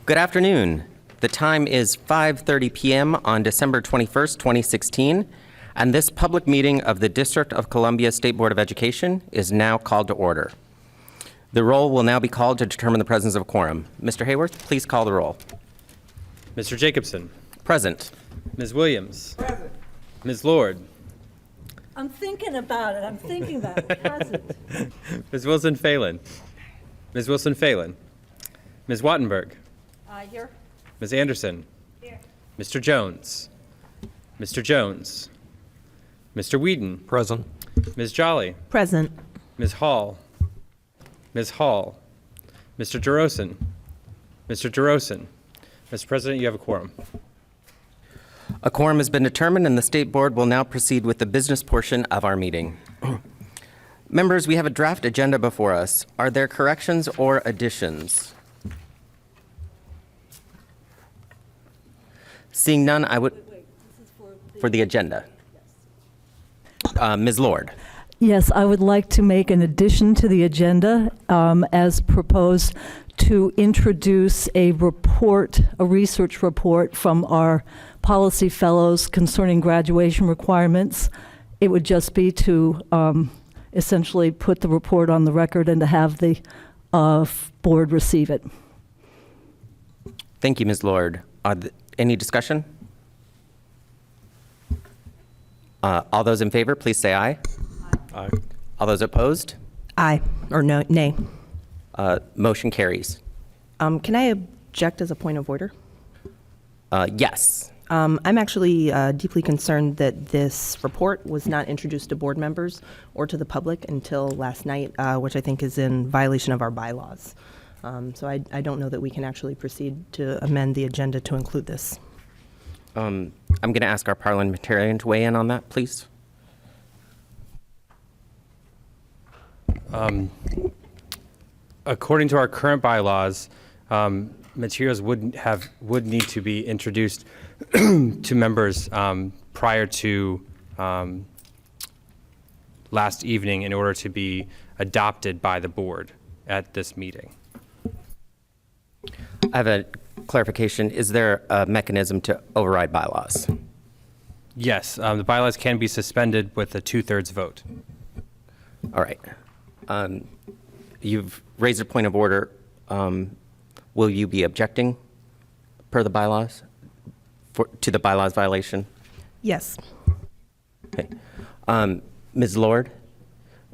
Good afternoon. The time is 5:30 p.m. on December 21st, 2016, and this public meeting of the District of Columbia State Board of Education is now called to order. The roll will now be called to determine the presence of a quorum. Mr. Hayworth, please call the roll. Mr. Jacobson. Present. Ms. Williams. Present. Ms. Lord. I'm thinking about it. Present. Ms. Wilson Phelan. Ms. Wilson Phelan. Ms. Wattenberg. Here. Ms. Anderson. Here. Mr. Jones. Mr. Jones. Mr. Whedon. Present. Ms. Jolly. Present. Ms. Hall. Ms. Hall. Mr. Jerosen. Mr. Jerosen. Mr. President, you have a quorum. A quorum has been determined, and the State Board will now proceed with the business portion of our meeting. Members, we have a draft agenda before us. Are there corrections or additions? Seeing none, I would, This is for the agenda. Ms. Lord. Yes, I would like to make an addition to the agenda as proposed to introduce a report, a research report from our policy fellows concerning graduation requirements. It would just be to essentially put the report on the record and to have the board receive it. Thank you, Ms. Lord. Any discussion? All those in favor, please say aye. Aye. All those opposed? Aye, or no, nay. Motion carries. Can I object as a point of order? Yes. I'm actually deeply concerned that this report was not introduced to board members or to the public until last night, which I think is in violation of our bylaws. So I don't know that we can actually proceed to amend the agenda to include this. I'm going to ask our parliamentarian to weigh in on that, please. According to our current bylaws, materials would need to be introduced to members prior to last evening in order to be adopted by the board at this meeting. I have a clarification. Is there a mechanism to override bylaws? Yes, the bylaws can be suspended with a 2/3 vote. All right. You've raised a point of order. Will you be objecting per the bylaws to the bylaws violation? Yes. Okay. Ms. Lord,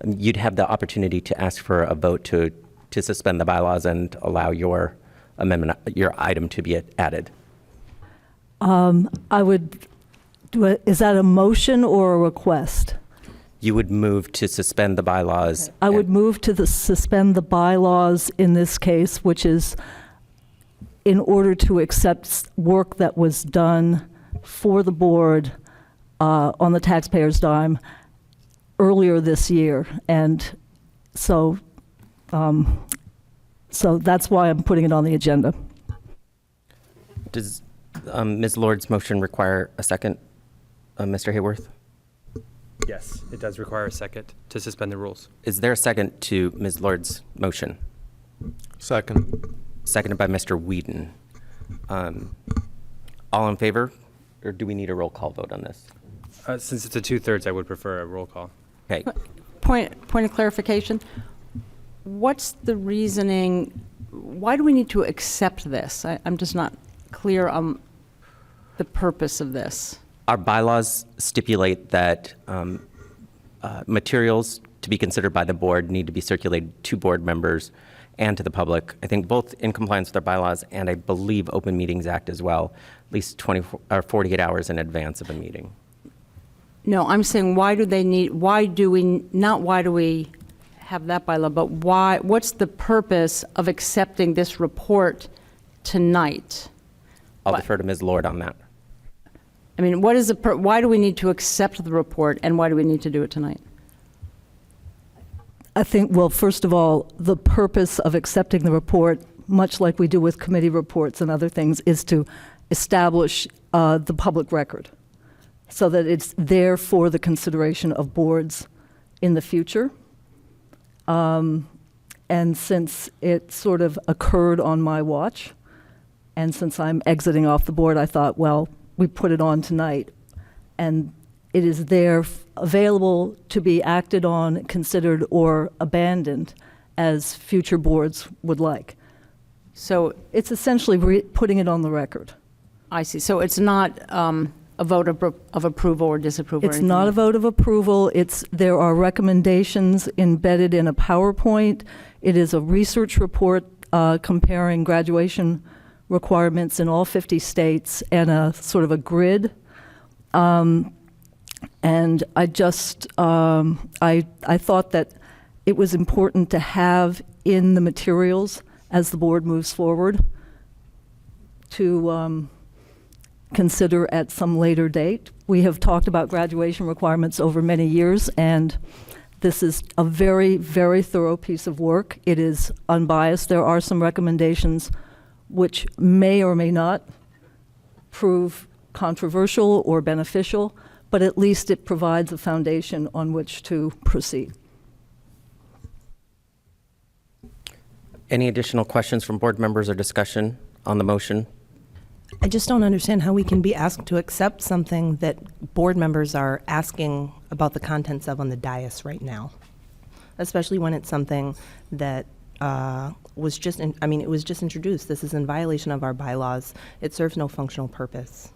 you'd have the opportunity to ask for a vote to suspend the bylaws and allow your amendment, your item to be added. I would do it. Is that a motion or a request? You would move to suspend the bylaws. Okay. I would move to suspend the bylaws in this case, which is in order to accept work that was done for the board on the taxpayer's dime earlier this year. And so that's why I'm putting it on the agenda. Does Ms. Lord's motion require a second, Mr. Hayworth? Yes, it does require a second to suspend the rules. Is there a second to Ms. Lord's motion? Second. Seconded by Mr. Whedon. All in favor, or do we need a roll call vote on this? Since it's a 2/3, I would prefer a roll call. Okay. Point of clarification. What's the reasoning? Why do we need to accept this? I'm just not clear on the purpose of this. Our bylaws stipulate that materials to be considered by the board need to be circulated to board members and to the public. I think both in compliance with our bylaws and I believe Open Meetings Act as well, at least 24 or 48 hours in advance of a meeting. No, I'm saying why do we have that bylaw, but what's the purpose of accepting this report tonight? I'll defer to Ms. Lord on that. I mean, why do we need to accept the report and why do we need to do it tonight? I think, well, first of all, the purpose of accepting the report, much like we do with committee reports and other things, is to establish the public record so that it's there for the consideration of boards in the future. And since it sort of occurred on my watch, And since I'm exiting off the board, I thought, well, we put it on tonight. And it is there available to be acted on, considered, or abandoned as future boards would like. So It's essentially putting it on the record. I see. So it's not a vote of approval or disapproval? or It's anything not a like- vote of approval. There are recommendations embedded in a PowerPoint. It is a research report comparing graduation requirements in all 50 states and a sort of a grid. And I just, I thought that it was important to have in the materials as the board moves forward to consider at some later date. We have talked about graduation requirements over many years, and this is a very, very thorough piece of work. It is unbiased. There are some recommendations which may or may not prove controversial or beneficial, but at least it provides a foundation on which to proceed. Any additional questions from board members or discussion on the motion? I just don't understand how we can be asked to accept something that board members are asking about the contents of on the dais right now, especially when it's something that was just, it was just introduced. This is in violation of our bylaws. It serves no functional purpose.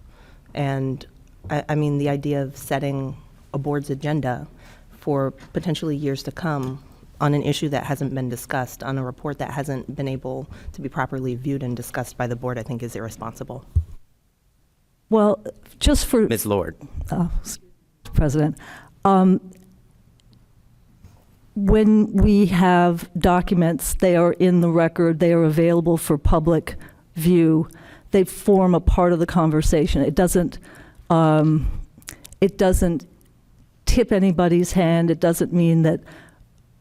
And the idea of setting a board's agenda for potentially years to come on an issue that hasn't been discussed, on a report that hasn't been able to be properly viewed and discussed by the board, I think is irresponsible. Well, just for... Ms. Lord. President, when we have documents, they are in the record, they are available for public view, they form a part of the conversation. It doesn't tip anybody's hand. It doesn't mean that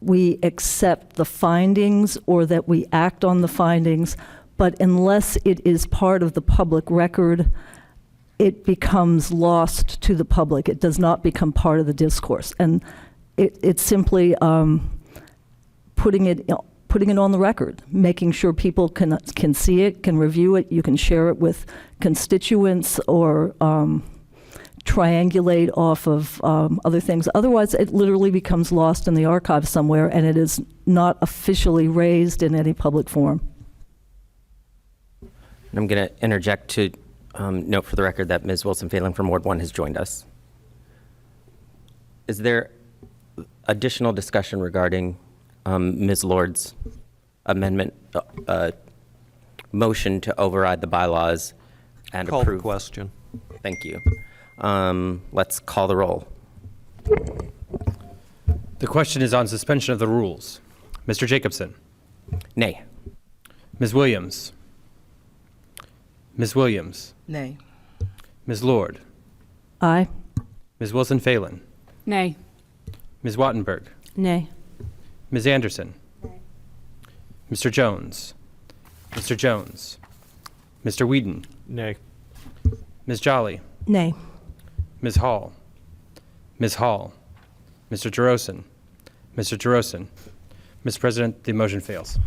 we accept the findings or that we act on the findings, but unless it is part of the public record, it becomes lost to the public. It does not become part of the discourse. And it's simply putting it on the record, making sure people can see it, can review it, you can share it with constituents or triangulate off of other things. Otherwise, it literally becomes lost in the archive somewhere, and it is not officially raised in any public forum. And I'm going to interject to note for the record that Ms. Wilson-Phelan from Ward 1 has joined us. Is there additional discussion regarding Ms. Lord's amendment, motion to override the bylaws and Call the approve? question. Thank you. Let's call the roll. The question is on suspension of the rules. Mr. Jacobson. Nay. Ms. Williams. Ms. Williams. Nay. Ms. Lord. Aye. Ms. Wilson-Phelan. Nay. Ms. Wattenberg. Nay. Ms. Anderson. Mr. Jones. Mr. Jones. Mr. Whedon. Nay. Ms. Jolly. Nay. Ms. Hall. Ms. Hall. Mr. Jerosen. Mr. Jerosen. Mr. President, the motion fails.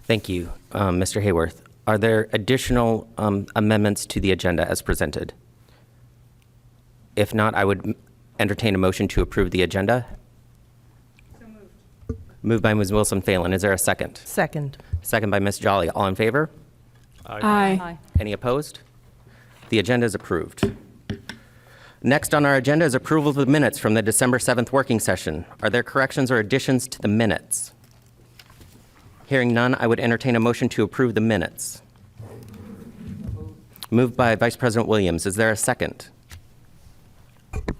Thank you, Mr. Hayworth. Are there additional amendments to the agenda as presented? If not, I would entertain a motion to approve the agenda. So moved. Moved by Ms. Wilson-Phelan. Is there a second? Second. Second by Ms. Jolly. All in favor? Aye. Any opposed? The agenda is approved. Next on our agenda is approval of the minutes from the December 7th working session. Are there corrections or additions to the minutes? Hearing none, I would entertain a motion to approve the minutes. Moved by Vice President Williams. Is there a second?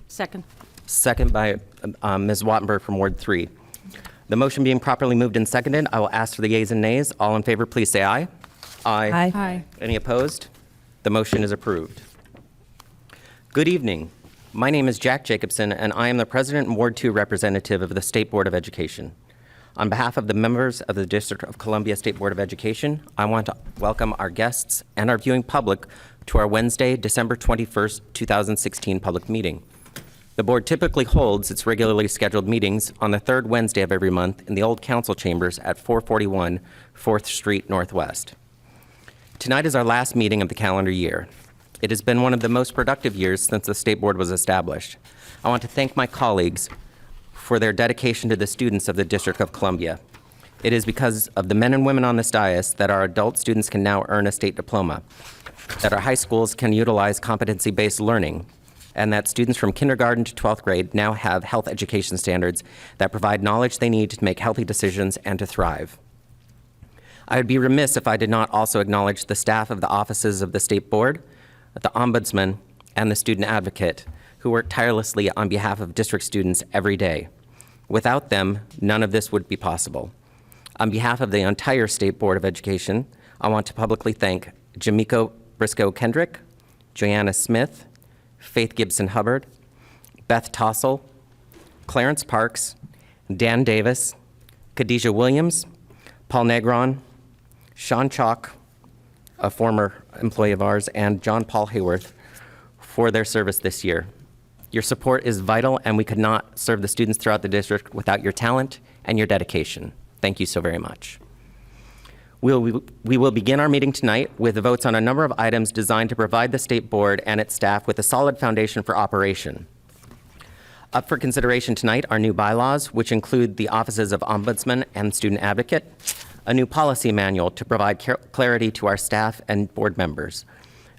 Second. Second by Ms. Wattenberg from Ward 3. The motion being properly moved and seconded, I will ask for the yeas and nays. All in favor, please say aye. Aye. Aye. Any opposed? The motion is approved. Good evening. My name is Jack Jacobson, and I am the President and Ward 2 representative of the State Board of Education. On behalf of the members of the District of Columbia State Board of Education, I want to welcome our guests and our viewing public to our Wednesday, December 21st, 2016 public meeting. The board typically holds its regularly scheduled meetings on the third Wednesday of every month in the old council chambers at 441 4th Street Northwest. Tonight is our last meeting of the calendar year. It has been one of the most productive years since the State Board was established. I want to thank my colleagues for their dedication to the students of the District of Columbia. It is because of the men and women on this dais that our adult students can now earn a state diploma, that our high schools can utilize competency-based learning, and that students from kindergarten to 12th grade now have health education standards that provide knowledge they need to make healthy decisions and to thrive. I would be remiss if I did not also acknowledge the staff of the offices of the State Board, the Ombudsman, and the Student Advocate, who work tirelessly on behalf of district students every day. Without them, none of this would be possible. On behalf of the entire State Board of Education, I want to publicly thank Jamiko Briscoe Kendrick, Joanna Smith, Faith Gibson Hubbard, Beth Tossell, Clarence Parks, Dan Davis, Khadijah Williams, Paul Negron, Sean Chalk, a former employee of ours, and John Paul Hayworth for their service this year. Your support is vital, and we could not serve the students throughout the district without your talent and your dedication. Thank you so very much. We will begin our meeting tonight with votes on a number of items designed to provide the State Board and its staff with a solid foundation for operation. Up for consideration tonight are new bylaws, which include the offices of Ombudsman and Student Advocate, a new policy manual to provide clarity to our staff and board members,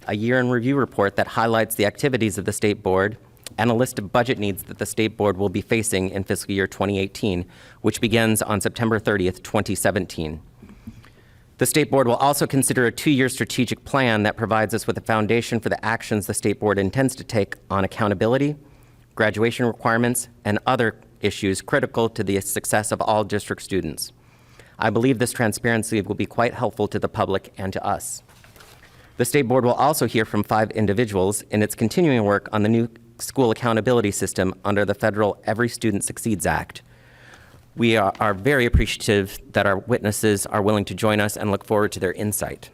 a year-in-review report that highlights the activities of the State Board, and a list of budget needs that the State Board will be facing in fiscal year 2018, which begins on September 30th, 2017. The State Board will also consider a 2-year strategic plan that provides us with a foundation for the actions the State Board intends to take on accountability, graduation requirements, and other issues critical to the success of all district students. I believe this transparency will be quite helpful to the public and to us. The State Board will also hear from 5 individuals in its continuing work on the new school accountability system under the federal Every Student Succeeds Act. We are very appreciative that our witnesses are willing to join us and look forward to their insight.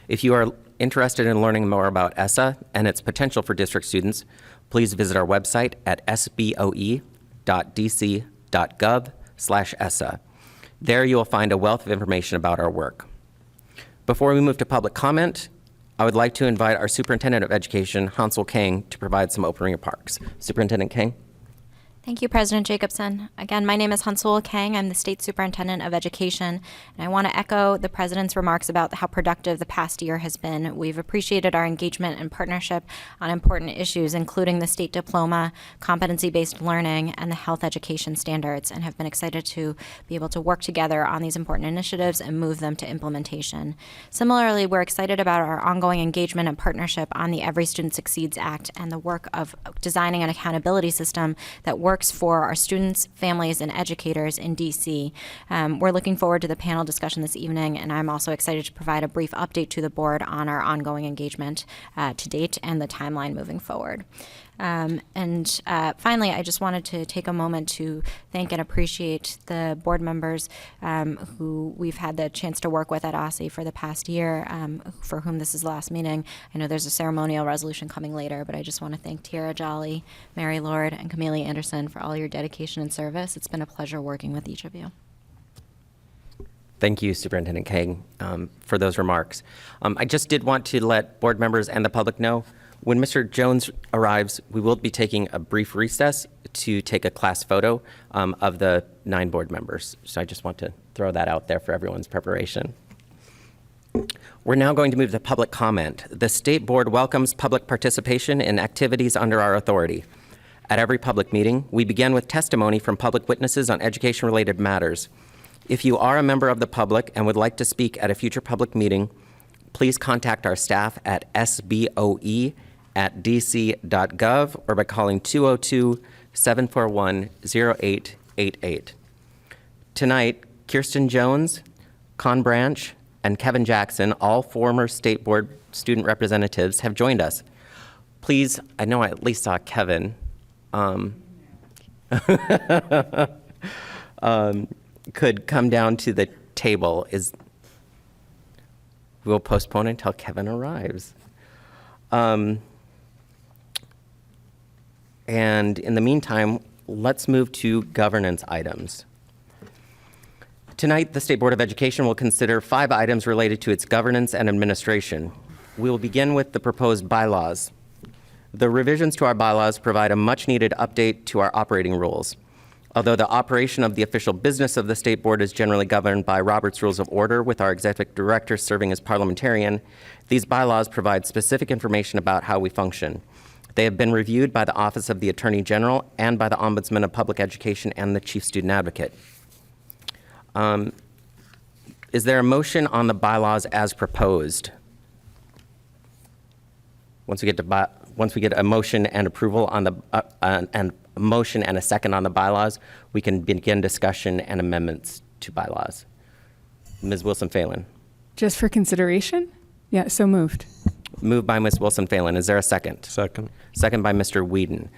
If you are interested in learning more about ESSA and its potential for district students, please visit our website at sboe.dc.gov/ESSA. There you will find a wealth of information about our work. Before we move to public comment, I would like to invite our Superintendent of Education, Hansel Kang, to provide some opening remarks. Superintendent Kang. Thank you, President Jacobson. Again, my name is Hansel Kang. I'm the State Superintendent of Education, and I want to echo the President's remarks about how productive the past year has been. We've appreciated our engagement and partnership on important issues, including the state diploma, competency-based learning, and the health education standards, and have been excited to be able to work together on these important initiatives and move them to implementation. Similarly, we're excited about our ongoing engagement and partnership on the Every Student Succeeds Act and the work of designing an accountability system that works for our students, families, and educators in DC. We're looking forward to the panel discussion this evening, and I'm also excited to provide a brief update to the board on our ongoing engagement to date and the timeline moving forward. Finally, I just wanted to take a moment to thank and appreciate the board members who we've had the chance to work with at OSSE for the past year, for whom this is the last meeting. I know there's a ceremonial resolution coming later, but I just want to thank Tiara Jolly, Mary Lord, and Camelia Anderson for all your dedication and service. It's been a pleasure working with each of you. Thank you, Superintendent Kang, for those remarks. I just did want to let board members and the public know when Mr. Jones arrives, we will be taking a brief recess to take a class photo of the 9 board members. So I just want to throw that out there for everyone's preparation. We're now going to move to public comment. The State Board welcomes public participation in activities under our authority. At every public meeting, we begin with testimony from public witnesses on education-related matters. If you are a member of the public and would like to speak at a future public meeting, please contact our staff at SBOE@dc.gov or by calling 202-741-0888. Tonight, Kirsten Jones, Con Branch, and Kevin Jackson, all former State Board student representatives, have joined us. Please, I know I at least saw Kevin. Could come down to the table. We'll postpone until Kevin arrives. And in the meantime, let's move to governance items. Tonight, the State Board of Education will consider 5 items related to its governance and administration. We will begin with the proposed bylaws. The revisions to our bylaws provide a much-needed update to our operating rules. Although the operation of the official business of the State Board is generally governed by Robert's Rules of Order, with our executive director serving as parliamentarian, these bylaws provide specific information about how we function. They have been reviewed by the Office of the Attorney General and by the Ombudsman of Public Education and the Chief Student Advocate. Is there a motion on the bylaws as proposed? Once we get a motion and approval on the and a motion and a second on the bylaws, we can begin discussion and amendments to bylaws. Ms. Wilson-Phelan. Just for consideration? Yeah, so moved. Moved by Ms. Wilson-Phelan. Is there a second? Second. Second by Mr. Whedon.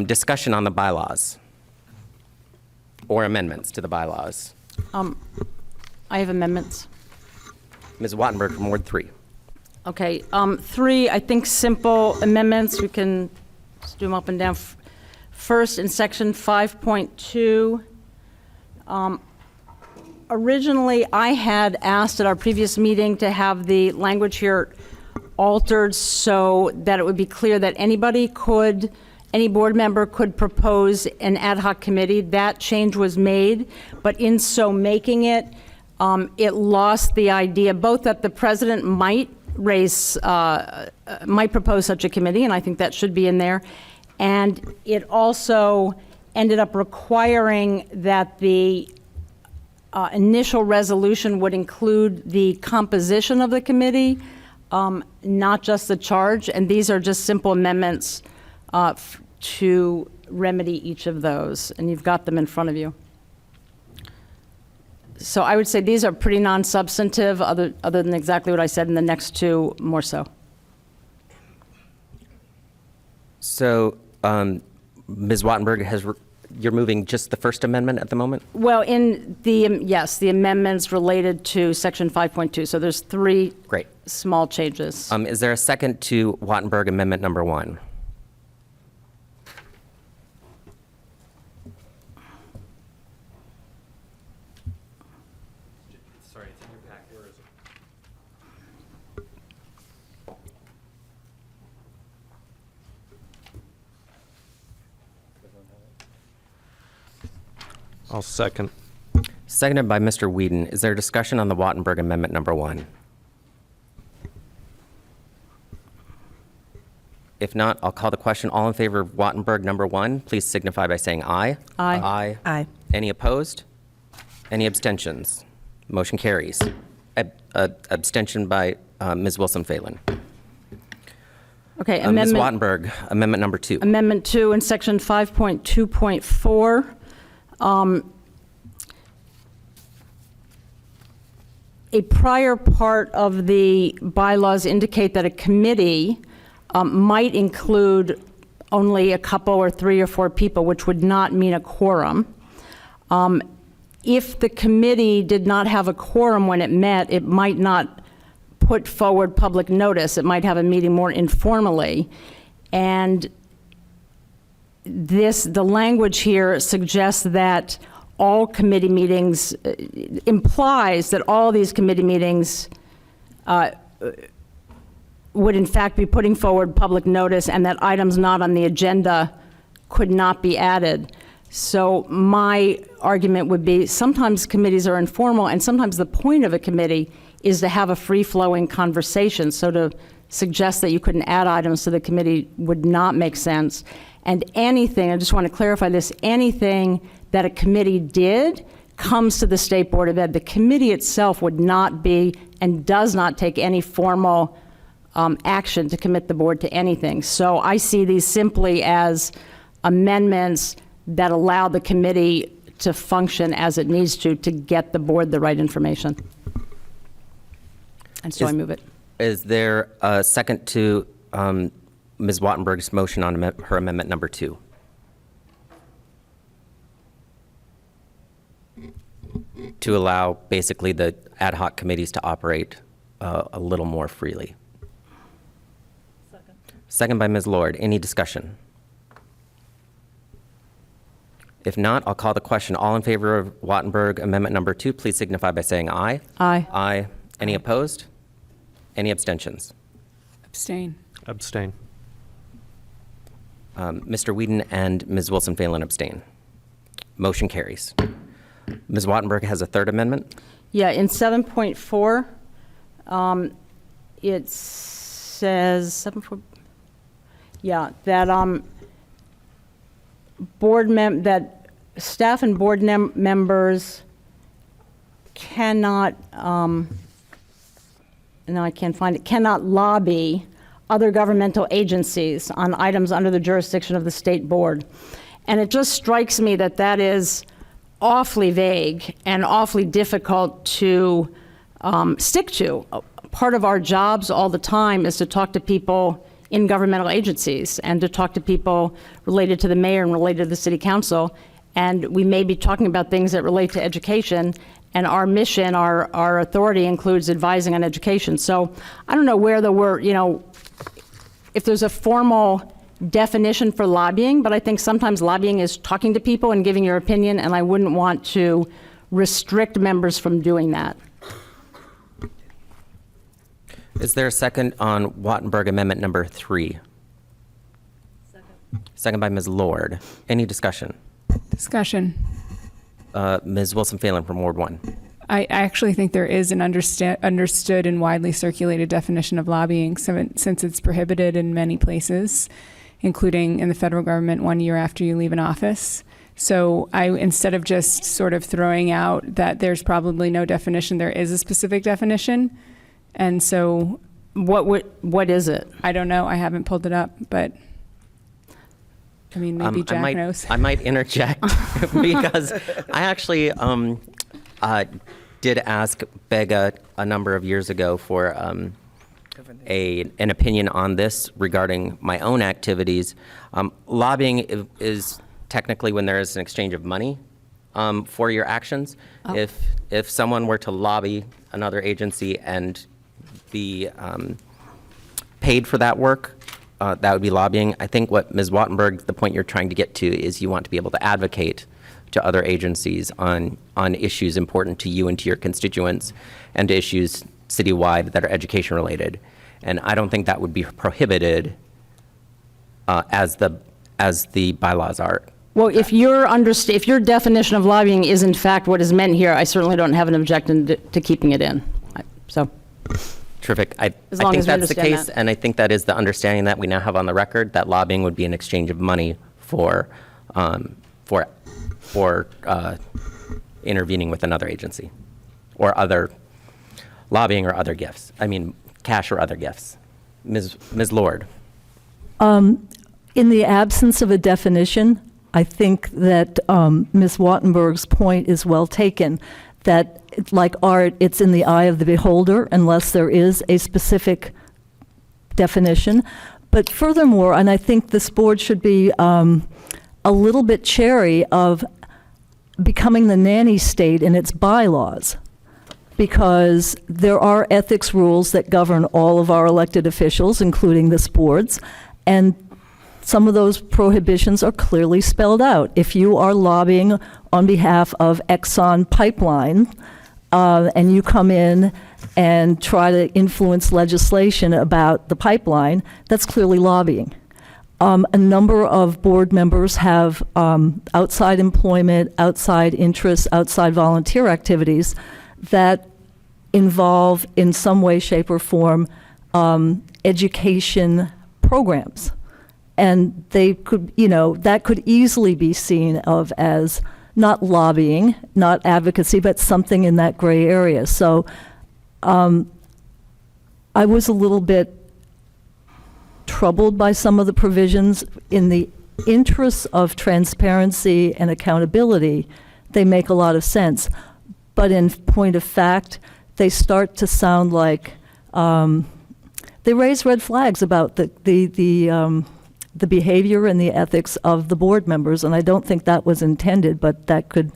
Discussion on the bylaws or amendments to the bylaws. I have amendments. Ms. Wattenberg from Ward 3. Okay, 3, I think, simple amendments. We can just do them up and down. First, in section 5.2, originally, I had asked at our previous meeting to have the language here altered so that it would be clear that any board member could propose an ad hoc committee. That change was made, but in so making it, it lost the idea both that the president might propose such a committee, and I think that should be in there, and it also ended up requiring that the initial resolution would include the composition of the committee, not just the charge, and these are just simple amendments to remedy each of those, and you've got them in front of you. So I would say these are pretty non-substantive, other than exactly what I said, in the next 2 more so. So, Ms. Wattenberg, you're moving just the First Amendment at the moment? Well, in the, yes, the amendments related to section 5.2, so there's 3 Great. small changes. Is there a second to Wattenberg Amendment number 1? Sorry, it's in your packet. Where is it? I'll second. Seconded by Mr. Whedon. Is there discussion on the Wattenberg Amendment number 1? If not, I'll call the question. All in favor of Wattenberg number 1, please signify by saying aye. Aye. Aye. Aye. Any opposed? Any abstentions? Motion carries. Abstention by Ms. Wilson-Phelan. Okay, Ms. amendment. Wattenberg, Amendment number 2. Amendment 2 in section 5.2.4. A prior part of the bylaws indicate that a committee might include only a couple or 3 or 4 people, which would not mean a quorum. If the committee did not have a quorum when it met, it might not put forward public notice. It might have a meeting more informally. And the language here suggests that all committee meetings, implies that all these committee meetings would in fact be putting forward public notice, and that items not on the agenda could not be added. So my argument would be sometimes committees are informal, and sometimes the point of a committee is to have a free-flowing conversation. So to suggest that you couldn't add items to the committee would not make sense. And anything, I just want to clarify this, anything that a committee did comes to the State Board of Ed. The committee itself would not be and does not take any formal action to commit the board to anything. So I see these simply as amendments that allow the committee to function as it needs to get the board the right information. And so I move it. Is there a second to Ms. Wattenberg's motion on her Amendment number 2? To allow basically the ad hoc committees to operate a little more freely. Second by Ms. Lord. Any discussion? If not, I'll call the question. All in favor of Wattenberg Amendment Number 2, please signify by saying aye. Aye. Aye. Any opposed? Any abstentions? Abstain. Abstain. Mr. Whedon and Ms. Wilson-Phelan abstain. Motion carries. Ms. Wattenberg has a third amendment. Yeah, in 7.4, it says, 7.4, yeah, that that staff and board members cannot, no, I can't find it, cannot lobby other governmental agencies on items under the jurisdiction of the state board. And it just strikes me that that is awfully vague and awfully difficult to stick to. Part of our jobs all the time is to talk to people in governmental agencies and to talk to people related to the mayor and related to the city council. And we may be talking about things that relate to education, and our mission, our authority includes advising on education. So I don't know where the word, if there's a formal definition for lobbying, but I think sometimes lobbying is talking to people and giving your opinion, and I wouldn't want to restrict members from doing that. Is there a second on Wattenberg Amendment Number 3? Second by Ms. Lord. Any discussion? Discussion. Ms. Wilson-Phelan from Ward 1. I actually think there is an understood and widely circulated definition of lobbying since it's prohibited in many places, including in the federal government 1 year after you leave an office. So instead of just sort of throwing out that there's probably no definition, there is a specific definition. And so What is it? I don't know. I haven't pulled it up, but I mean, maybe Jack knows. I might interject because I actually did ask Bega a number of years ago for an opinion on this regarding my own activities. Lobbying is technically when there is an exchange of money for your actions. Oh. If someone were to lobby another agency and be paid for that work, that would be lobbying. I think what Ms. Wattenberg, the point you're trying to get to is you want to be able to advocate to other agencies on issues important to you and to your constituents and to issues citywide that are education related. And I don't think that would be prohibited as the bylaws are. Well, if your definition of lobbying is in fact what is meant here, I certainly don't have an objection to keeping it in. So. Terrific. I As long think as we that's the understand case, that. and I think that is the understanding that we now have on the record, that lobbying would be an exchange of money for intervening with another agency, or other lobbying or other gifts. I mean, cash or other gifts. Ms. Lord. In the absence of a definition, I think that Ms. Wattenberg's point is well taken, that like art, it's in the eye of the beholder unless there is a specific definition. But furthermore, and I think this board should be a little bit chary of becoming the nanny state in its bylaws, because there are ethics rules that govern all of our elected officials, including this board's, and some of those prohibitions are clearly spelled out. If you are lobbying on behalf of Exxon Pipeline, and you come in and try to influence legislation about the pipeline, that's clearly lobbying. A number of board members have outside employment, outside interests, outside volunteer activities that involve in some way, shape, or form education programs. And they could, that could easily be seen of as not lobbying, not advocacy, but something in that gray area. So I was a little bit troubled by some of the provisions. In the interests of transparency and accountability, they make a lot of sense. But in point of fact, they start to sound like they raise red flags about the behavior and the ethics of the board members, and I don't think that was intended, but that could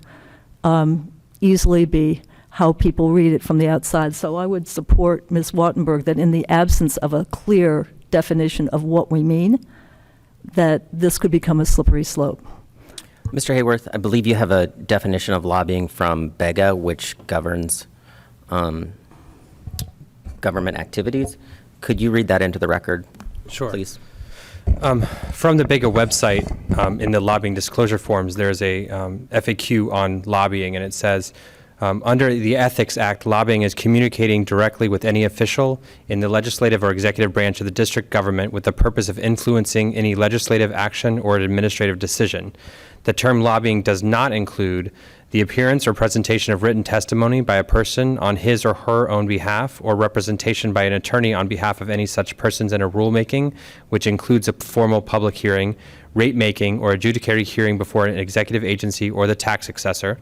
easily be how people read it from the outside. So I would support Ms. Wattenberg that in the absence of a clear definition of what we mean, that this could become a slippery slope. Mr. Hayworth, I believe you have a definition of lobbying from BEGA, which governs government activities. Could you read that into the record, Sure. please? From the BEGA website, in the lobbying disclosure forms, there's a FAQ on lobbying, and it says, under the Ethics Act, lobbying is communicating directly with any official in the legislative or executive branch of the district government with the purpose of influencing any legislative action or administrative decision. The term lobbying does not include the appearance or presentation of written testimony by a person on his or her own behalf, or representation by an attorney on behalf of any such persons in a rulemaking, which includes a formal public hearing, rate-making, or adjudicatory hearing before an executive agency or the tax assessor.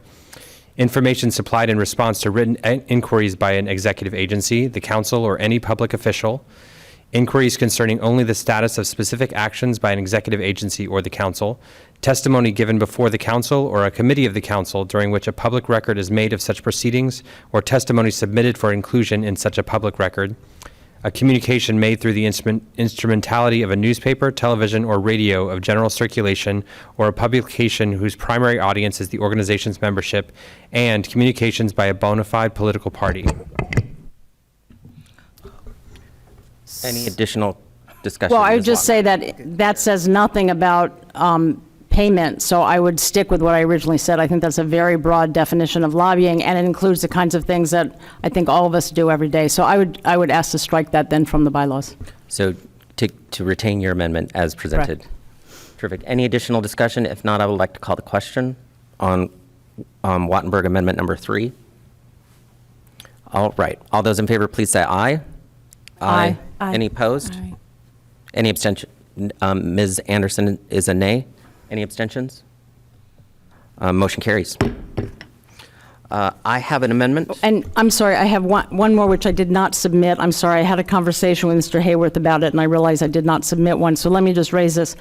Information supplied in response to written inquiries by an executive agency, the council, or any public official. Inquiries concerning only the status of specific actions by an executive agency or the council. Testimony given before the council or a committee of the council during which a public record is made of such proceedings, or testimony submitted for inclusion in such a public record. A communication made through the instrumentality of a newspaper, television, or radio of general circulation, or a publication whose primary audience is the organization's membership, and communications by a bona fide political party. Any additional discussion? Well, I would Ms. just say that that says nothing about payment, so I would stick with what I originally said. I think that's a very broad definition of lobbying, and it includes the kinds of things that I think all of us do every day. So I would ask to strike that then from the bylaws. So to retain your amendment as presented. Terrific. Any additional discussion? If not, I would like to call the question on Wattenberg Amendment number 3. All right. All those in favor, please say aye. Aye. Aye. Any opposed? Aye. Any abstention? Ms. Anderson is a nay. Any abstentions? Motion carries. I have an amendment. And I'm sorry, I have one more which I did not submit. I'm sorry, I had a conversation with Mr. Hayworth about it, and I realized I did not submit one. So let me just raise this.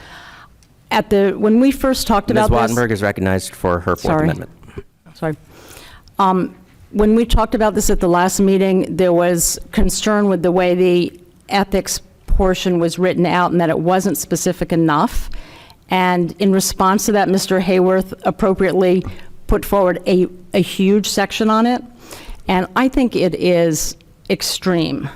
When we first talked Ms. about this. Wattenberg is recognized for her fourth Sorry. amendment. Sorry. When we talked about this at the last meeting, there was concern with the way the ethics portion was written out and that it wasn't specific enough. And in response to that, Mr. Hayworth appropriately put forward a huge section on it. And I think it is extreme.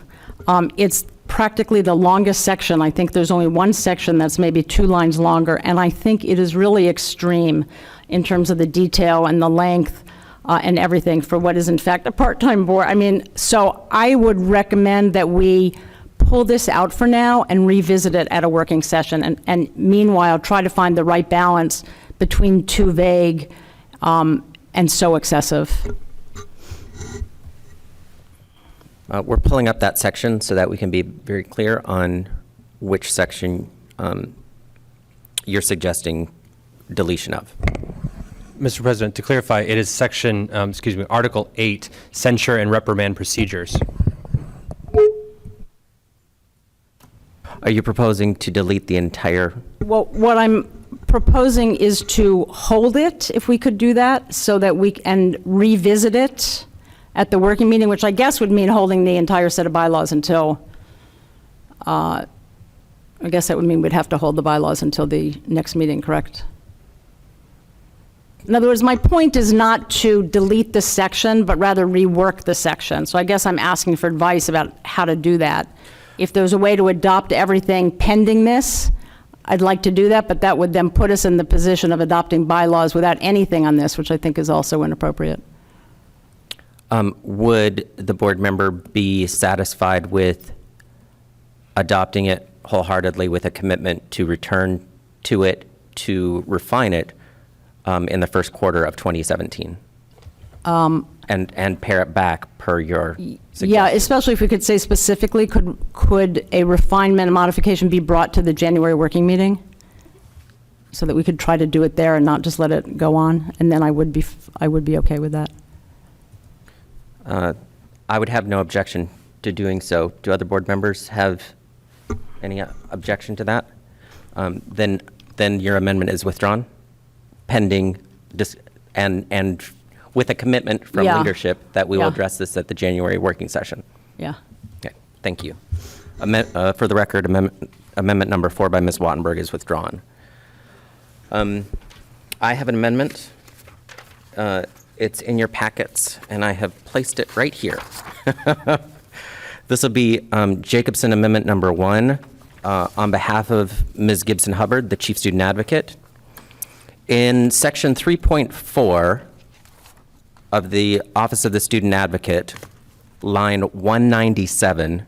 It's practically the longest section. I think there's only one section that's maybe 2 lines longer. And I think it is really extreme in terms of the detail and the length and everything for what is in fact a part-time board. I mean, so I would recommend that we pull this out for now and revisit it at a working session, and meanwhile try to find the right balance between too vague and so excessive. We're pulling up that section so that we can be very clear on which section you're suggesting deletion of. Mr. President, to clarify, it is section, Article 8, censure and reprimand procedures. Are you proposing to delete the entire? Well, what I'm proposing is to hold it, if we could do that, so that we can revisit it at the working meeting, which I guess would mean holding the entire set of bylaws until, I guess that would mean we'd have to hold the bylaws until the next meeting, correct? In other words, my point is not to delete the section, but rather rework the section. So I guess I'm asking for advice about how to do that. If there's a way to adopt everything pending this, I'd like to do that, but that would then put us in the position of adopting bylaws without anything on this, which I think is also inappropriate. Would the board member be satisfied with adopting it wholeheartedly with a commitment to return to it, to refine it in the first quarter of 2017? And pare it back per your suggestion? Yeah, especially if we could say specifically, could a refinement and modification be brought to the January working meeting? So that we could try to do it there and not just let it go on, and then I would be okay with that. I would have no objection to doing so. Do other board members have any objection to that? Then your amendment is withdrawn, pending and with a commitment from Yeah. leadership that we will Yeah. address this at the January working session. Yeah. Okay, thank you. For the record, amendment number 4 by Ms. Wattenberg is withdrawn. I have an amendment. It's in your packets, and I have placed it right here. This will be Jacobson Amendment Number 1 on behalf of Ms. Gibson Hubbard, the Chief Student Advocate. In Section 3.4 of the Office of the Student Advocate, line 197,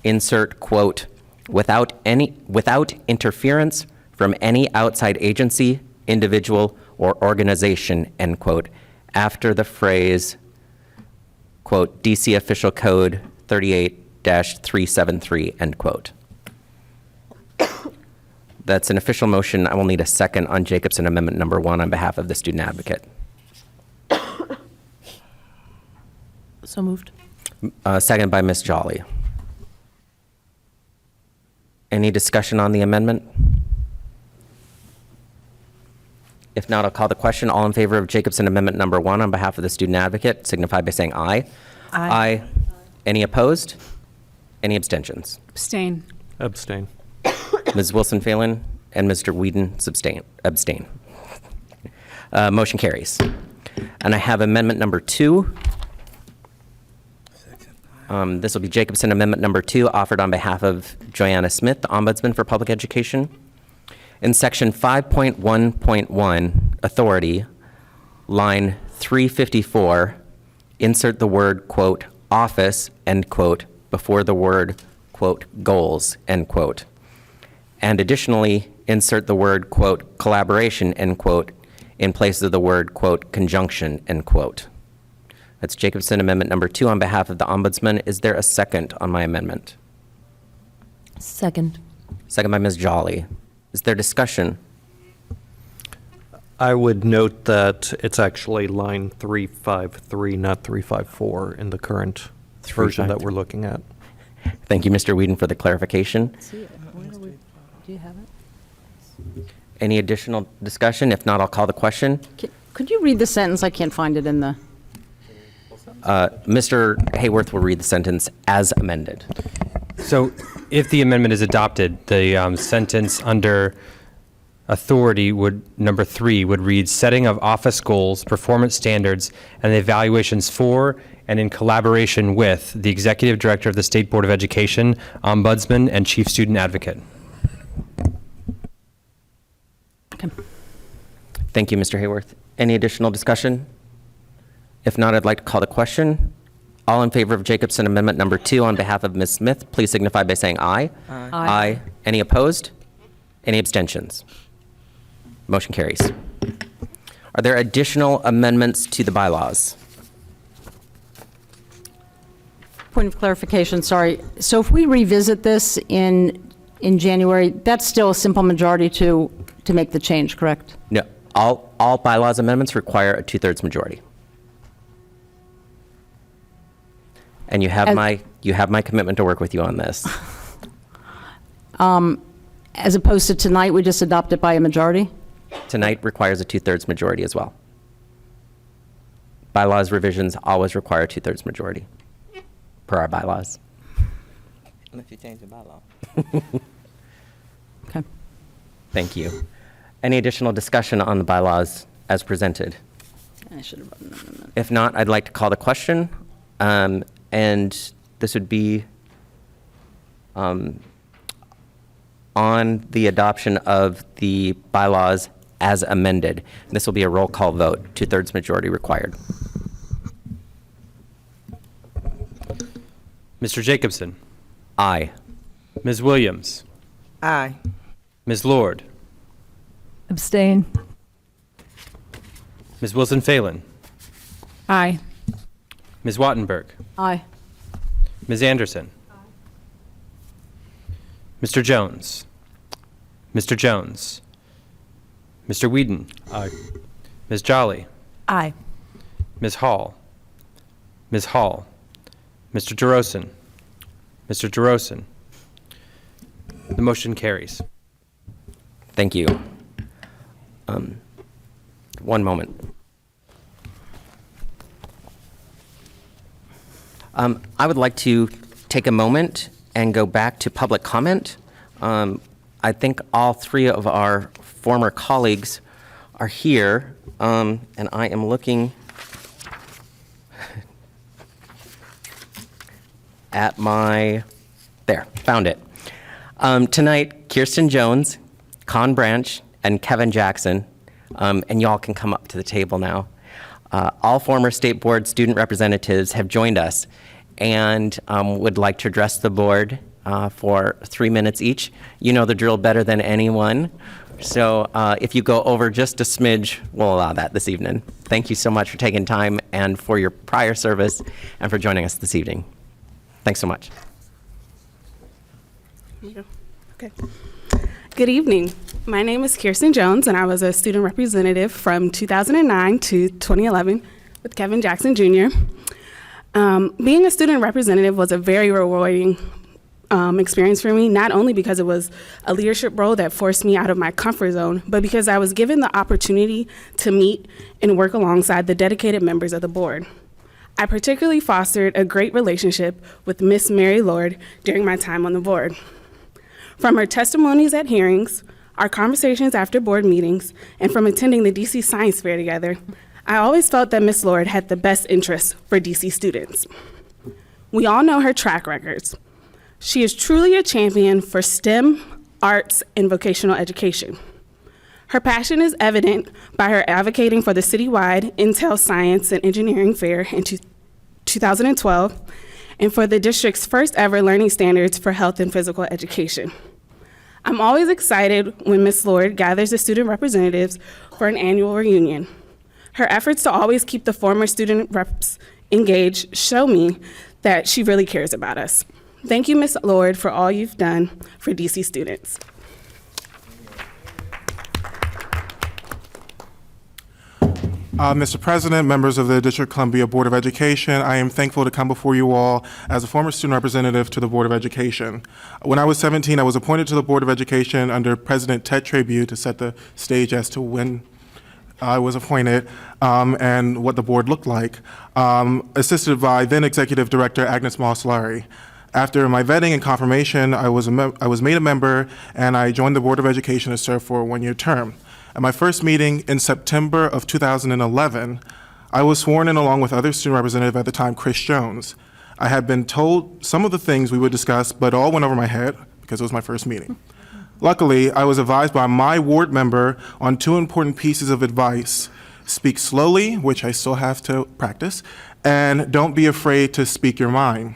insert, quote, without interference from any outside agency, individual, or organization, end quote, after the phrase, quote, DC Official Code 38-373, end quote. That's an official motion. I will need a second on Jacobson Amendment Number 1 on behalf of the Student Advocate. So moved. Second by Ms. Jolly. Any discussion on the amendment? If not, I'll call the question. All in favor of Jacobson Amendment Number 1 on behalf of the Student Advocate signify by saying aye. Aye. Any opposed? Any abstentions? Abstain. Abstain. Ms. Wilson-Phelan and Mr. Whedon abstain. Motion carries. And I have Amendment Number 2. This will be Jacobson Amendment Number 2, offered on behalf of Joanna Smith, the Ombudsman for Public Education. In Section 5.1.1, Authority, line 354, insert the word, quote, office, end quote, before the word, quote, goals, end quote. And additionally, insert the word, quote, collaboration, end quote, in place of the word, quote, conjunction, end quote. That's Jacobson Amendment Number 2 on behalf of the Ombudsman. Is there a second on my amendment? Second. Second by Ms. Jolly. Is there discussion? I would note that it's actually line 353, not 354 in the current version that we're looking at. Thank you, Mr. Whedon, for the clarification. Do you have it? Any additional discussion? If not, I'll call the question. Could you read the sentence? I can't find it in the... Mr. Hayworth will read the sentence as amended. So if the amendment is adopted, the sentence under authority would, number 3, would read, setting of office goals, performance standards, and the evaluations for and in collaboration with the Executive Director of the State Board of Education, Ombudsman, and Chief Student Advocate. Okay. Thank you, Mr. Hayworth. Any additional discussion? If not, I'd like to call the question. All in favor of Jacobson Amendment Number 2 on behalf of Ms. Smith, please signify by saying aye. Aye. Aye. Any opposed? Any abstentions? Motion carries. Are there additional amendments to the bylaws? Point of clarification, sorry. So if we revisit this in January, that's still a simple majority to make the change, correct? No. All bylaws amendments require a 2/3 majority. And you have my commitment to work with you on this. As opposed to tonight, we just adopt it by a majority? Tonight requires a 2/3 majority as well. Bylaws revisions always require a 2/3 majority per our bylaws. Unless you change the bylaw. Okay. Thank you. Any additional discussion on the bylaws as presented? I should have written an amendment. If not, I'd like to call the question. And this would be on the adoption of the bylaws as amended. This will be a roll call vote, 2/3 majority required. Mr. Jacobson. Aye. Ms. Williams. Aye. Ms. Lord. Abstain. Ms. Wilson-Phelan. Aye. Ms. Wattenberg. Aye. Ms. Anderson. Mr. Jones. Mr. Jones. Mr. Whedon. Aye. Ms. Jolly. Aye. Ms. Hall. Ms. Hall. Mr. DeRosen. Mr. DeRosen. The motion carries. Thank you. One moment. I would like to take a moment and go back to public comment. I think all three of our former colleagues are here, and I am looking at found it. Tonight, Kirsten Jones, Con Branch, and Kevin Jackson, and y'all can come up to the table now. All former State Board student representatives have joined us and would like to address the board for 3 minutes each. You know the drill better than anyone. So if you go over just a smidge, we'll allow that this evening. Thank you so much for taking time and for your prior service and for joining us this evening. Thanks so much. Okay. Good evening. My name is Kirsten Jones, and I was a student representative from 2009 to 2011 with Kevin Jackson Jr. Being a student representative was a very rewarding experience for me, not only because it was a leadership role that forced me out of my comfort zone, but because I was given the opportunity to meet and work alongside the dedicated members of the board. I particularly fostered a great relationship with Miss Mary Lord during my time on the board. From her testimonies at hearings, our conversations after board meetings, and from attending the DC Science Fair together, I always felt that Miss Lord had the best interests for DC students. We all know her track records. She is truly a champion for STEM, arts, and vocational education. Her passion is evident by her advocating for the citywide Intel Science and Engineering Fair in 2012 and for the district's first ever learning standards for health and physical education. I'm always excited when Ms. Lord gathers the student representatives for an annual reunion. Her efforts to always keep the former student reps engaged show me that she really cares about us. Thank you, Ms. Lord, for all you've done for DC students. Mr. President, members of the District of Columbia Board of Education, I am thankful to come before you all as a former student representative to the Board of Education. When I was 17, I was appointed to the Board of Education under President Ted Trabue to set the stage as to when I was appointed and what the board looked like, assisted by then Executive Director Agnes Moss-Larry. After my vetting and confirmation, I was made a member, and I joined the Board of Education to serve for a one-year term. At my first meeting in September of 2011, I was sworn in along with other student representative at the time, Chris Jones. I had been told some of the things we would discuss, but all went over my head because it was my first meeting. Luckily, I was advised by my ward member on two important pieces of advice. Speak slowly, which I still have to practice, and don't be afraid to speak your mind.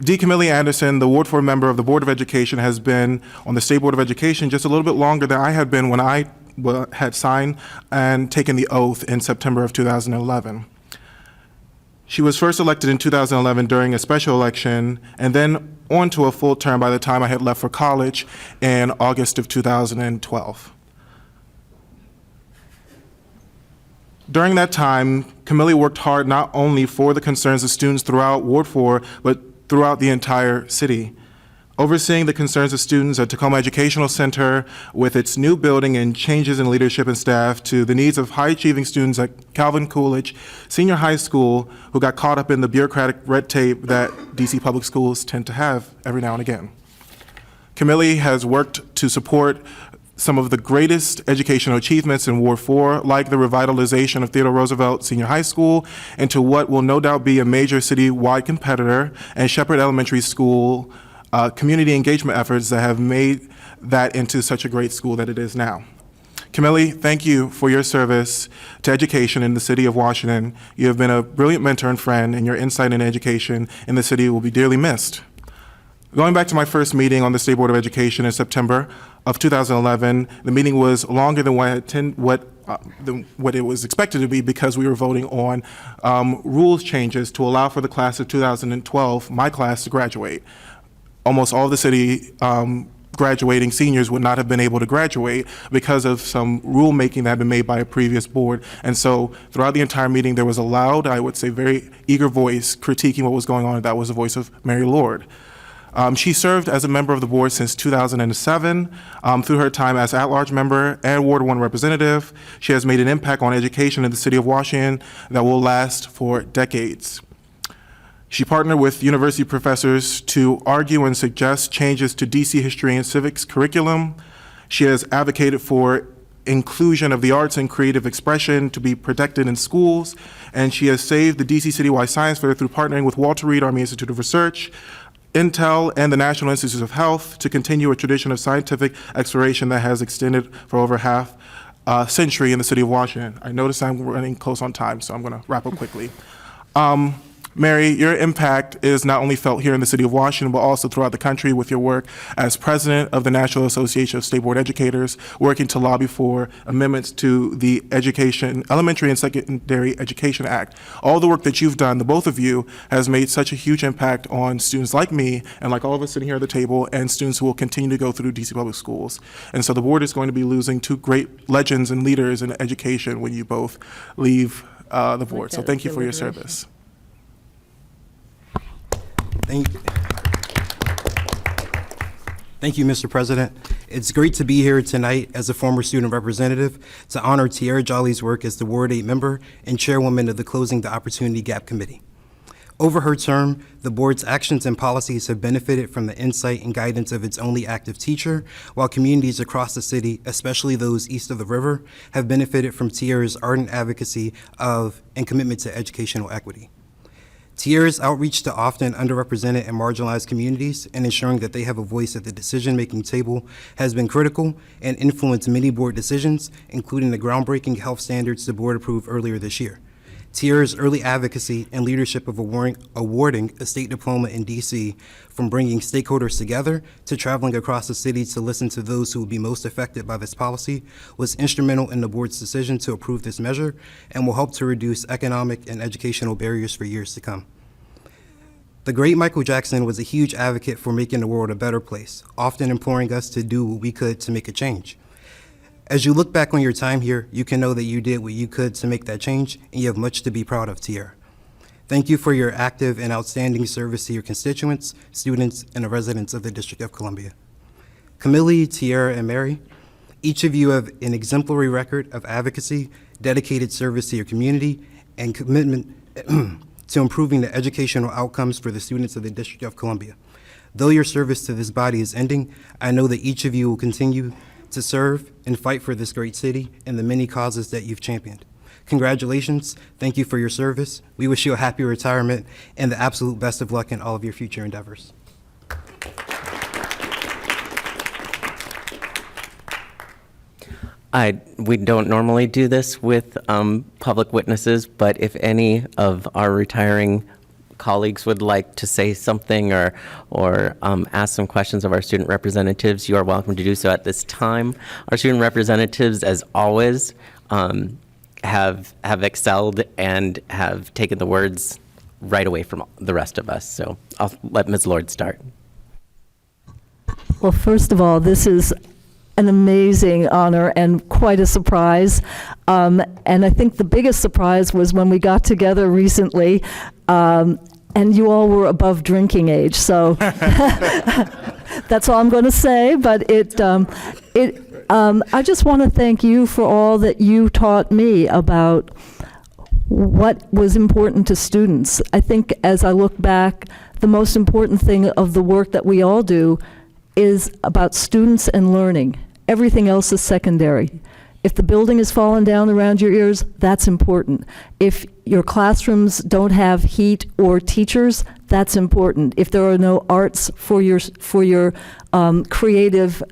D. Camille Anderson, the Ward 4 member of the Board of Education, has been on the State Board of Education just a little bit longer than I had been when I had signed and taken the oath in September of 2011. She was first elected in 2011 during a special election and then on to a full term by the time I had left for college in August of 2012. During that time, Camille worked hard not only for the concerns of students throughout Ward 4, but throughout the entire city. Overseeing the concerns of students at Tacoma Educational Center with its new building and changes in leadership and staff to the needs of high-achieving students at Calvin Coolidge Senior High School who got caught up in the bureaucratic red tape that DC public schools tend to have every now and again. Camille has worked to support some of the greatest educational achievements in Ward 4, like the revitalization of Theodore Roosevelt Senior High School into what will no doubt be a major city-wide competitor, and Shepherd Elementary School community engagement efforts that have made that into such a great school that it is now. Camille, thank you for your service to education in the city of Washington. You have been a brilliant mentor and friend, and your insight in education in the city will be dearly missed. Going back to my first meeting on the State Board of Education in September of 2011, the meeting was longer than what it was expected to be because we were voting on rules changes to allow for the class of 2012, my class, to graduate. Almost all the city graduating seniors would not have been able to graduate because of some rulemaking that had been made by a previous board. And so throughout the entire meeting, there was a loud, I would say very eager voice critiquing what was going on, and that was the voice of Mary Lord. She served as a member of the board since 2007. Through her time as at-large member and Ward 1 representative, she has made an impact on education in the city of Washington that will last for decades. She partnered with university professors to argue and suggest changes to DC history and civics curriculum. She has advocated for inclusion of the arts and creative expression to be protected in schools, and she has saved the DC Citywide Science Fair through partnering with Walter Reed Army Institute of Research, Intel, and the National Institutes of Health to continue a tradition of scientific exploration that has extended for over half a century in the city of Washington. I notice I'm running close on time, so I'm going to wrap up quickly. Mary, your impact is not only felt here in the city of Washington, but also throughout the country with your work as president of the National Association of State Board Educators, working to lobby for amendments to the Elementary and Secondary Education Act. All the work that you've done, the both of you, has made such a huge impact on students like me and like all of us sitting here at the table, and students who will continue to go through DC Public Schools. And so the board is going to be losing two great legends and leaders in education when you both leave the board. So thank you for your service. Thank you, Mr. President. It's great to be here tonight as a former student representative to honor Tiara Jolly's work as the Ward 8 member and chairwoman of the Closing the Opportunity Gap Committee. Over her term, the board's actions and policies have benefited from the insight and guidance of its only active teacher, while communities across the city, especially those east of the river, have benefited from Tiara's ardent advocacy of and commitment to educational equity. Tiara's outreach to often underrepresented and marginalized communities and ensuring that they have a voice at the decision-making table has been critical and influenced many board decisions, including the groundbreaking health standards the board approved earlier this year. Tiara's early advocacy and leadership of awarding a state diploma in DC, from bringing stakeholders together to traveling across the city to listen to those who will be most affected by this policy, was instrumental in the board's decision to approve this measure and will help to reduce economic and educational barriers for years to come. The great Michael Jackson was a huge advocate for making the world a better place, often imploring us to do what we could to make a change. As you look back on your time here, you can know that you did what you could to make that change, and you have much to be proud of, Tiara. Thank you for your active and outstanding service to your constituents, students, and the residents of the District of Columbia. Camille, Tiara, and Mary, each of you have an exemplary record of advocacy, dedicated service to your community, and commitment to improving the educational outcomes for the students of the District of Columbia. Though your service to this body is ending, I know that each of you will continue to serve and fight for this great city and the many causes that you've championed. Congratulations. Thank you for your service. We wish you a happy retirement and the absolute best of luck in all of your future endeavors. We don't normally do this with public witnesses, but if any of our retiring colleagues would like to say something or ask some questions of our student representatives, you are welcome to do so at this time. Our student representatives, as always, have excelled and have taken the words right away from the rest of us. So I'll let Ms. Lord start. Well, first of all, this is an amazing honor and quite a surprise. And I think the biggest surprise was when we got together recently, and you all were above drinking age. So that's all I'm going to say. But I just want to thank you for all that you taught me about what was important to students. I think as I look back, the most important thing of the work that we all do is about students and learning. Everything else is secondary. If the building is falling down around your ears, that's important. If your classrooms don't have heat or teachers, that's important. If there are no arts for your creative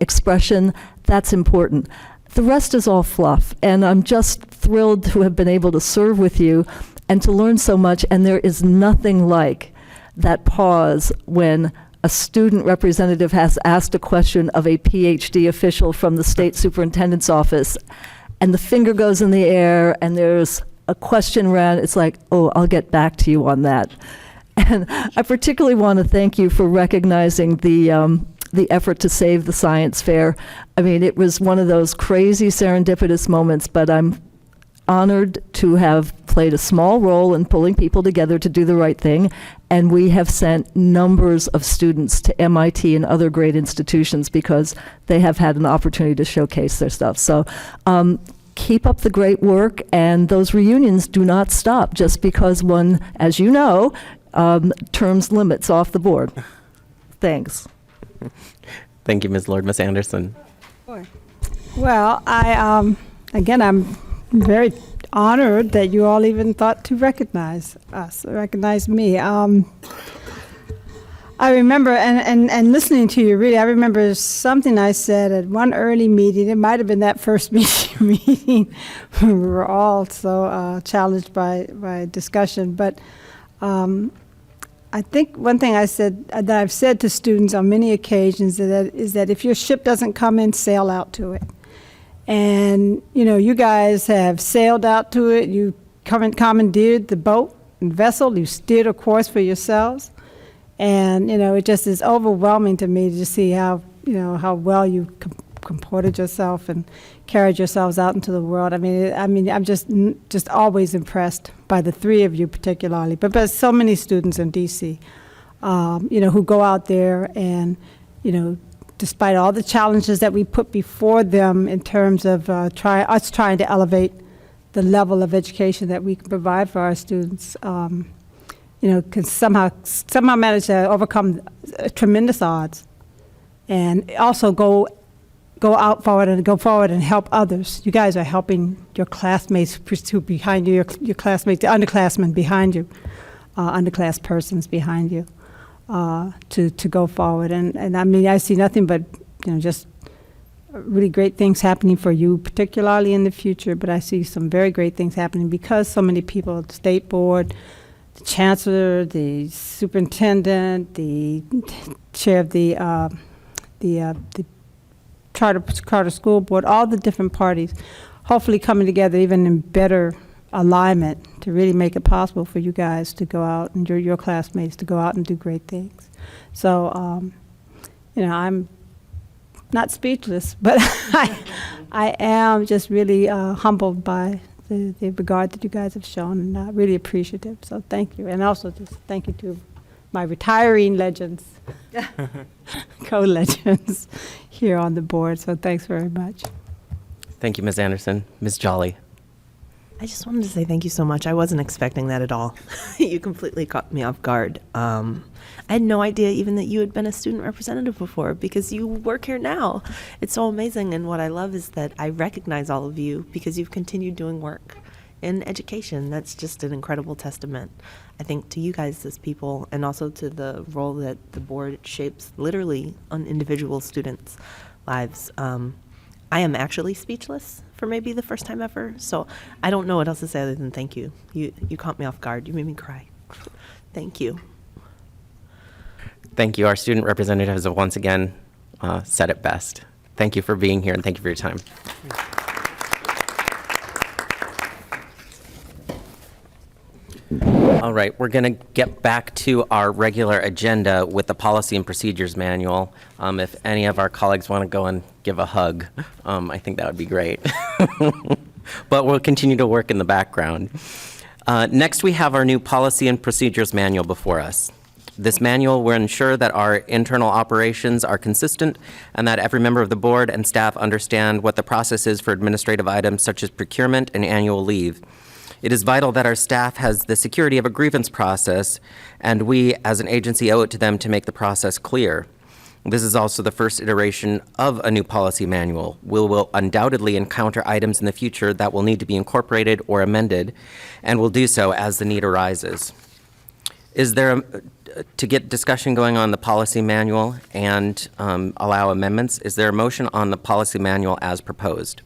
expression, that's important. The rest is all fluff, and I'm just thrilled to have been able to serve with you and to learn so much, and there is nothing like that pause when a student representative has asked a question of a PhD official from the state superintendent's office, and the finger goes in the air, and there's a question around. It's like, oh, I'll get back to you on that. And I particularly want to thank you for recognizing the effort to save the science fair. I mean, it was one of those crazy serendipitous moments, but I'm honored to have played a small role in pulling people together to do the right thing, and we have sent numbers of students to MIT and other great institutions because they have had an opportunity to showcase their stuff. So keep up the great work, and those reunions do not stop just because one, as you know, terms limits off the board. Thanks. Thank you, Ms. Lord. Ms. Anderson. Sure. Well, again, I'm very honored that you all even thought to recognize us, recognize me. I remember, and listening to you, really, I remember something I said at one early meeting. It might have been that first meeting. We were all so challenged by discussion. But I think one thing I said, that I've said to students on many occasions, is that if your ship doesn't come in, sail out to it. And, you guys have sailed out to it. You commandeered the boat and vessel. You steered a course for yourselves. And, it just is overwhelming to me to see how well you comported yourself and carried yourselves out into the world. I mean, I'm just always impressed by the three of you particularly, but so many students in DC, who go out there and, despite all the challenges that we put before them in terms of trying to elevate the level of education that we can provide for our students, can somehow manage to overcome tremendous odds, and also go forward and help others. You guys are helping your classmates who behind you, your classmates, the underclassmen behind you, underclass persons behind you, to go forward. And I mean, I see nothing but just really great things happening for you, particularly in the future. But I see some very great things happening because so many people at the state board, the chancellor, the superintendent, the chair of the charter school board, all the different parties, hopefully coming together even in better alignment to really make it possible for you guys to go out and your classmates to go out and do great things. So, I'm not speechless, but I am just really humbled by the regard that you guys have shown, and really appreciative. So thank you. And also just thank you to my retiring legends, co-legends here on the board. So thanks very much. Thank you, Ms. Anderson. Ms. Jolly. I just wanted to say thank you so much. I wasn't expecting that at all. You completely caught me off guard. I had no idea even that you had been a student representative before, because you work here now. It's so amazing, and what I love is that I recognize all of you because you've continued doing work in education. That's just an incredible testament, I think, to you guys as people, and also to the role that the board shapes literally on individual students' lives. I am actually speechless for maybe the first time ever, so I don't know what else to say other than thank you. You caught me off guard. You made me cry. Thank you. Thank you. Our student representatives have once again said it best. Thank you for being here, and thank you for your time. All right, we're going to get back to our regular agenda with the Policy and Procedures Manual. If any of our colleagues want to go and give a hug, I think that would be great. But we'll continue to work in the background. Next, we have our new Policy and Procedures Manual before us. This manual will ensure that our internal operations are consistent and that every member of the board and staff understand what the process is for administrative items such as procurement and annual leave. It is vital that our staff has the security of a grievance process, and we, as an agency, owe it to them to make the process clear. This is also the first iteration of a new policy manual. We will undoubtedly encounter items in the future that will need to be incorporated or amended, and will do so as the need arises. Is there, to get discussion going on the policy manual and allow amendments, is there a motion on the policy manual as proposed?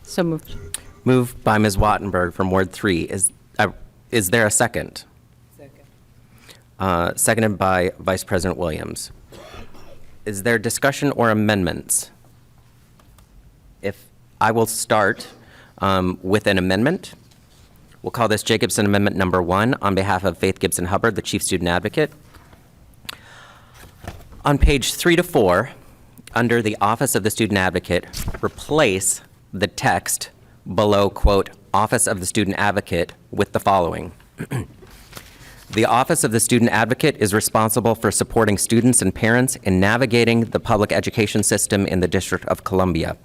So moved. Moved by Ms. Wattenberg from Ward 3. Is there a second? Second. Seconded by Vice President Williams. Is there discussion or amendments? If I will start with an amendment. We'll call this Jacobson Amendment Number 1 on behalf of Faith Gibson Hubbard, the Chief Student Advocate. On page 3 to 4, under the Office of the Student Advocate, replace the text below, quote, Office of the Student Advocate with the following. The Office of the Student Advocate is responsible for supporting students and parents in navigating the public education system in the District of Columbia.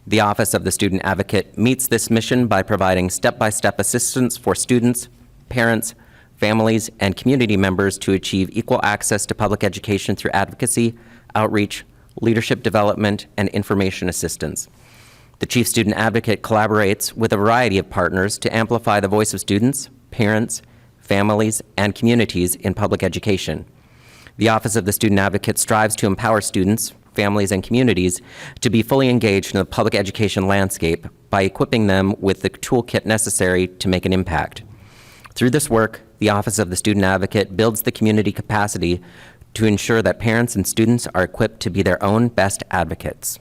The Office of the Student Advocate meets this mission by providing step-by-step assistance for students, parents, families, and community members to achieve equal access to public education through advocacy, outreach, leadership development, and information assistance. The Chief Student Advocate collaborates with a variety of partners to amplify the voice of students, parents, families, and communities in public education. The Office of the Student Advocate strives to empower students, families, and communities to be fully engaged in the public education landscape by equipping them with the toolkit necessary to make an impact. Through this work, the Office of the Student Advocate builds the community capacity to ensure that parents and students are equipped to be their own best advocates.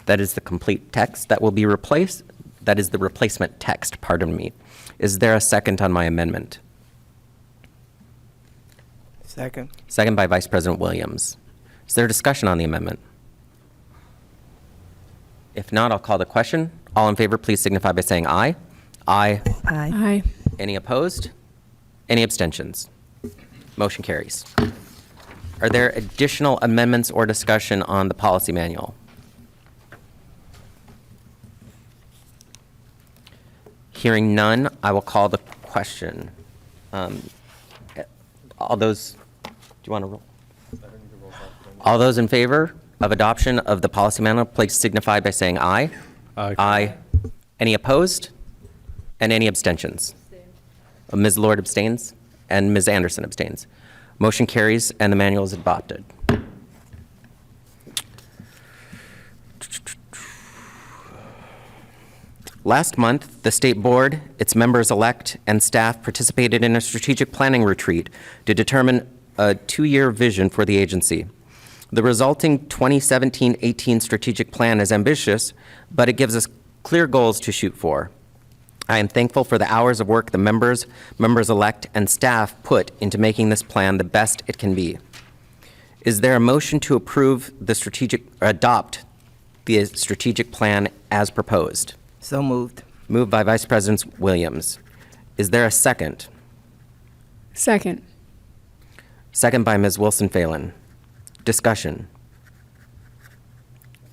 That is the complete text that will be replaced. That is the replacement text, pardon me. Is there a second on my amendment? Second. Second by Vice President Williams. Is there discussion on the amendment? If not, I'll call the question. All in favor, please signify by saying aye. Aye. Aye. Aye. Any opposed? Any abstentions? Motion carries. Are there additional amendments or discussion on the policy manual? Hearing none, I will call the question. All those, do you want to roll? All those in favor of adoption of the policy manual, please signify by saying aye. Aye. Aye. Any opposed? And any abstentions? Ms. Lord abstains, and Ms. Anderson abstains. Motion carries, and the manual is adopted. Last month, the State Board, its members-elect, and staff participated in a strategic planning retreat to determine a 2-year vision for the agency. The resulting 2017-18 strategic plan is ambitious, but it gives us clear goals to shoot for. I am thankful for the hours of work the members-elect, and staff put into making this plan the best it can be. Is there a motion to approve adopt the strategic plan as proposed? So moved. Moved by Vice President Williams. Is there a second? Second. Second by Ms. Wilson-Phelan. Discussion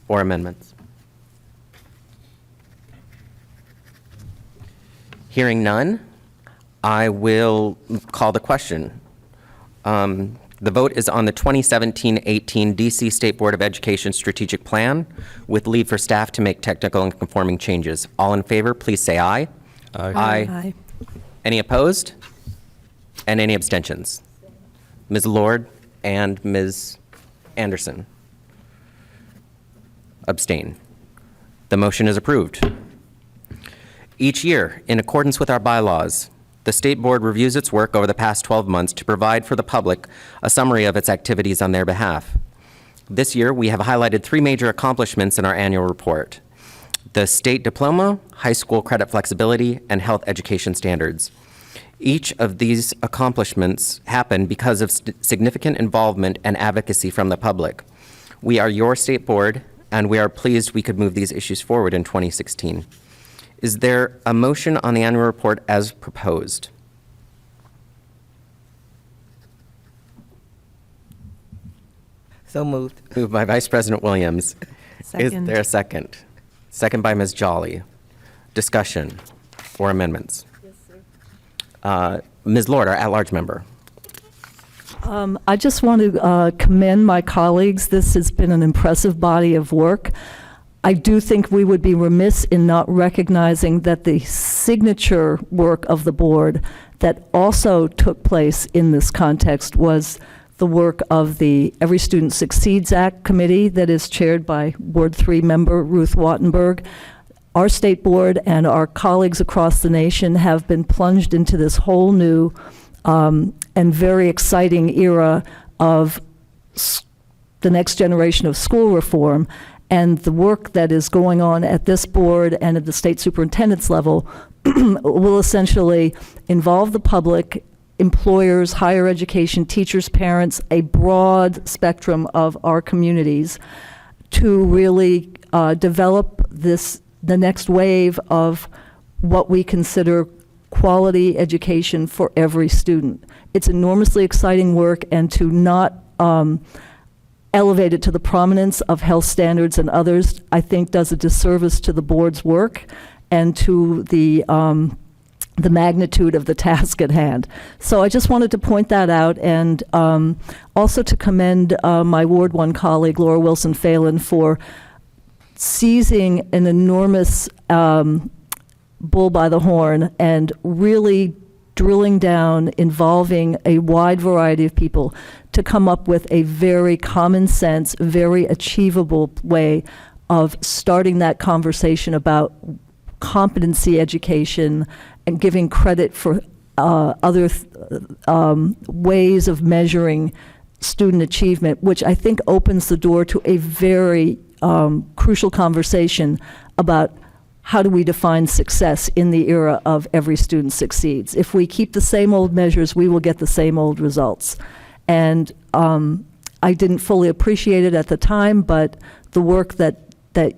or amendments? Hearing none, I will call the question. The vote is on the 2017-18 DC State Board of Education Strategic Plan with leave for staff to make technical and conforming changes. All in favor, please say aye. Aye. Aye. Any opposed? And any abstentions? Ms. Lord and Ms. Anderson abstain. The motion is approved. Each year, in accordance with our bylaws, the State Board reviews its work over the past 12 months to provide for the public a summary of its activities on their behalf. This year, we have highlighted 3 major accomplishments in our annual report: the state diploma, high school credit flexibility, and health education standards. Each of these accomplishments happened because of significant involvement and advocacy from the public. We are your State Board, and we are pleased we could move these issues forward in 2016. Is there a motion on the annual report as proposed? So moved. Moved by Vice President Williams. Second. Is there a second? Second by Ms. Jolly. Discussion or amendments? Yes, sir. Ms. Lord, our at-large member. I just want to commend my colleagues. This has been an impressive body of work. I do think we would be remiss in not recognizing that the signature work of the board that also took place in this context was the work of the Every Student Succeeds Act committee that is chaired by Ward 3 member Ruth Wattenberg. Our state board and our colleagues across the nation have been plunged into this whole new and very exciting era of the next generation of school reform. And the work that is going on at this board and at the state superintendent's level will essentially involve the public, employers, higher education, teachers, parents, a broad spectrum of our communities to really develop the next wave of what we consider quality education for every student. It's enormously exciting work, and to not elevate it to the prominence of health standards and others, I think does a disservice to the board's work and to the the magnitude of the task at hand. So I just wanted to point that out, and also to commend my Ward 1 colleague, Laura Wilson-Phelan, for seizing an enormous bull by the horn and really drilling down, involving a wide variety of people to come up with a very common sense, very achievable way of starting that conversation about competency education and giving credit for other ways of measuring student achievement, which I think opens the door to a very crucial conversation about how do we define success in the era of every student succeeds. If we keep the same old measures, we will get the same old results. And I didn't fully appreciate it at the time, but the work that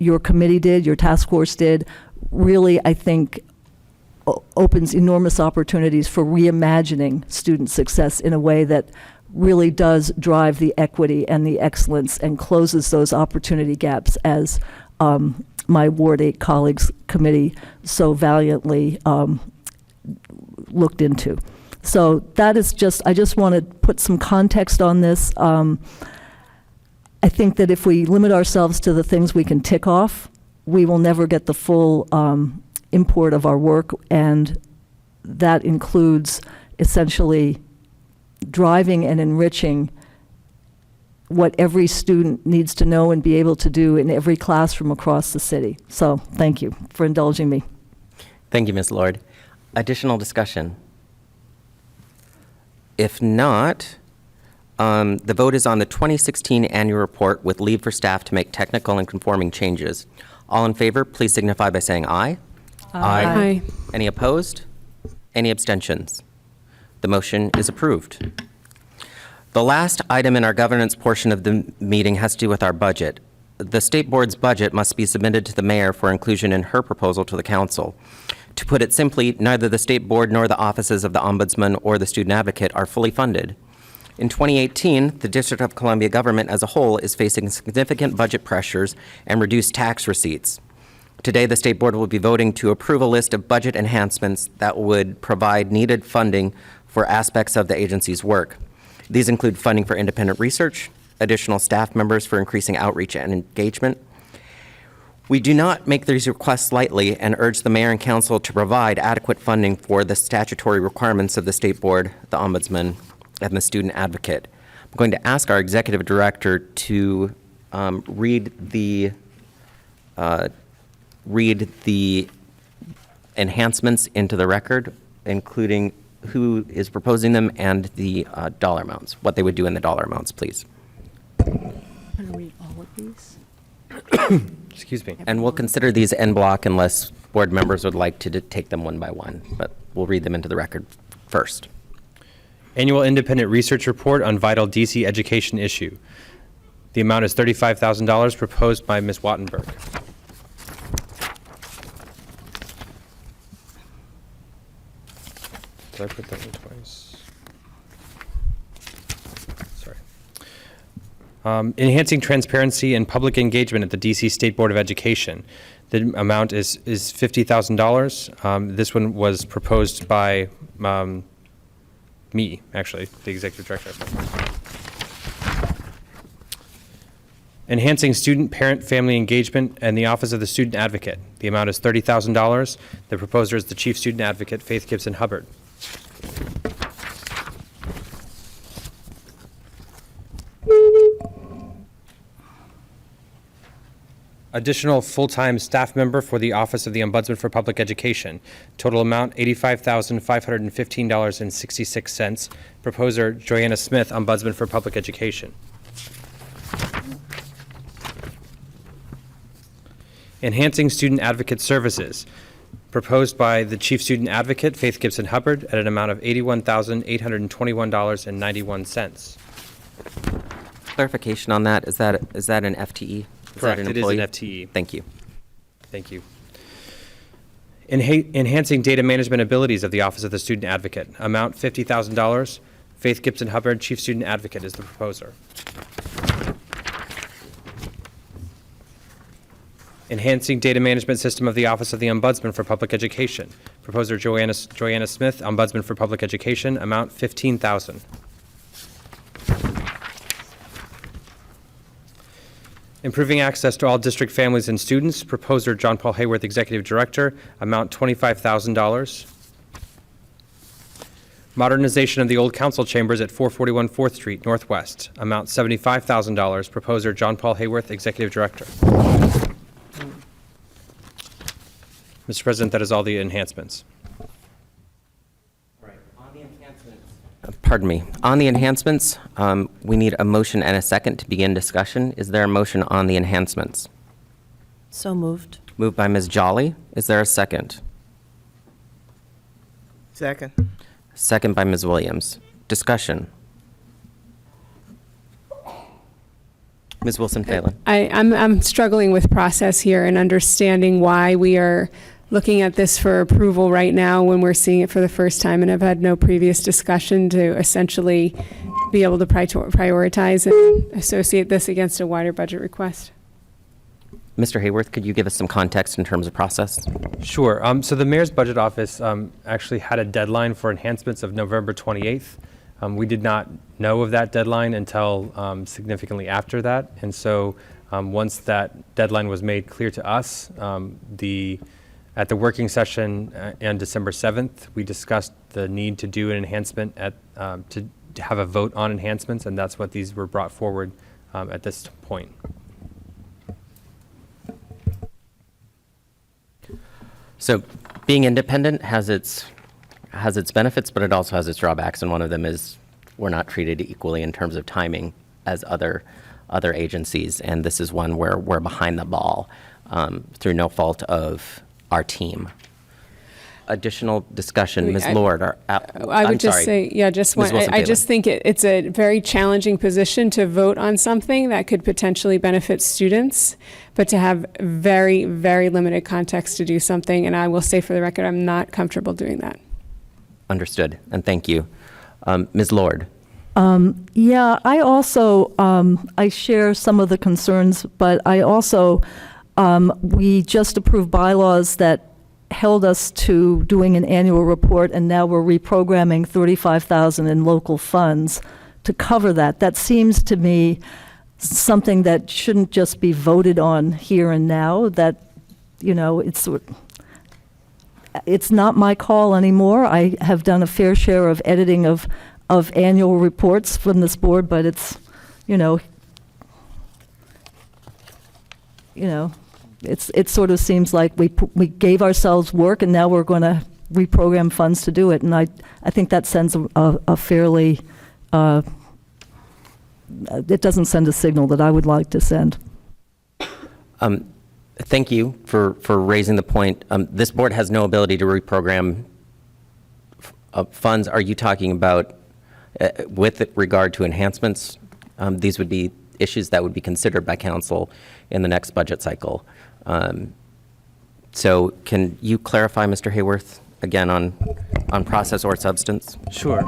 your committee did, your task force did, really, I think, opens enormous opportunities for reimagining student success in a way that really does drive the equity and the excellence and closes those opportunity gaps, as my Ward 8 colleagues committee so valiantly looked into. So that is just, I just want to put some context on this. I think that if we limit ourselves to the things we can tick off, we will never get the full import of our work, and that includes essentially driving and enriching what every student needs to know and be able to do in every classroom across the city. So thank you for indulging me. Thank you, Ms. Lord. Additional discussion? If not, the vote is on the 2016 annual report with leave for staff to make technical and conforming changes. All in favor, please signify by saying aye. Aye. Any opposed? Any abstentions? The motion is approved. The last item in our governance portion of the meeting has to do with our budget. The State Board's budget must be submitted to the mayor for inclusion in her proposal to the council. To put it simply, neither the State Board nor the offices of the Ombudsman or the Student Advocate are fully funded. In 2018, the District of Columbia government as a whole is facing significant budget pressures and reduced tax receipts. Today, the State Board will be voting to approve a list of budget enhancements that would provide needed funding for aspects of the agency's work. These include funding for independent research, additional staff members for increasing outreach and engagement. We do not make these requests lightly and urge the mayor and council to provide adequate funding for the statutory requirements of the State Board, the Ombudsman, and the Student Advocate. I'm going to ask our executive director to read the enhancements into the record, including who is proposing them and the dollar amounts, what they would do in the dollar amounts, please. I'm going to read all of these. Excuse me. And we'll consider these en bloc unless board members would like to take them one by one, but we'll read them into the record first. Annual Independent Research Report on Vital DC Education Issue. The amount is $35,000, proposed by Ms. Wattenberg. Did I put that in twice? Sorry. Enhancing transparency and public engagement at the DC State Board of Education. The amount is $50,000. This one was proposed by me, actually, the executive director. Enhancing student, parent, family engagement and the Office of the Student Advocate. The amount is $30,000. The proposer is the Chief Student Advocate, Faith Gibson Hubbard. Additional full-time staff member for the Office of the Ombudsman for Public Education. Total amount, $85,515.66. Proposer, Joanna Smith, Ombudsman for Public Education. Enhancing Student Advocate Services. Proposed by the Chief Student Advocate, Faith Gibson Hubbard, at an amount of $81,821.91. Clarification on that, is that an FTE? Correct, it is an FTE. Thank you. Thank you. Enhancing data management abilities of the Office of the Student Advocate. Amount $50,000. Faith Gibson Hubbard, Chief Student Advocate, is the proposer. Enhancing data management system of the Office of the Ombudsman for Public Education. Proposer Joanna Smith, Ombudsman for Public Education, amount $15,000. Improving access to all district families and students. Proposer John Paul Hayworth, Executive Director, amount $25,000. Modernization of the old council chambers at 441 4th Street Northwest, amount $75,000. Proposer John Paul Hayworth, Executive Director. Mr. President, that is all the enhancements. Pardon me. On the enhancements, we need a motion and a second to begin discussion. Is there a motion on the enhancements? So moved. Moved by Ms. Jolly. Is there a second? Second. Second by Ms. Williams. Discussion. Ms. Wilson-Phelan. I'm struggling with process here and understanding why we are looking at this for approval right now when we're seeing it for the first time, and I've had no previous discussion to essentially be able to prioritize and associate this against a wider budget request. Mr. Hayworth, could you give us some context in terms of process? Sure. So the Mayor's Budget Office actually had a deadline for enhancements of November 28th. We did not know of that deadline until significantly after that. And so once that deadline was made clear to us, at the working session on December 7th, we discussed the need to do an enhancement to have a vote on enhancements, and that's what these were brought forward at this point. So being independent has its benefits, but it also has its drawbacks, and one of them is we're not treated equally in terms of timing as other agencies, and this is one where we're behind the ball through no fault of our team. Additional discussion, Ms. Lord. I would just say, yeah, just one. I just think it's a very challenging position to vote on something that could potentially benefit students, but to have very, very limited context to do something. And I will say for the record, I'm not comfortable doing that. Understood, and thank you. Ms. Lord. Yeah, I also, I share some of the concerns, but I also, we just approved bylaws that held us to doing an annual report, and now we're reprogramming $35,000 in local funds to cover that. That seems to me something that shouldn't just be voted on here and now, that, you know, it's not my call anymore. I have done a fair share of editing of annual reports from this board, but it's, it sort of seems like we gave ourselves work and now we're going to reprogram funds to do it. And I think that sends a fairly, it doesn't send a signal that I would like to send. Thank you for raising the point. This board has no ability to reprogram funds. Are you talking about with regard to enhancements? These would be issues that would be considered by council in the next budget cycle. So can you clarify, Mr. Hayworth, again on process or substance? Sure.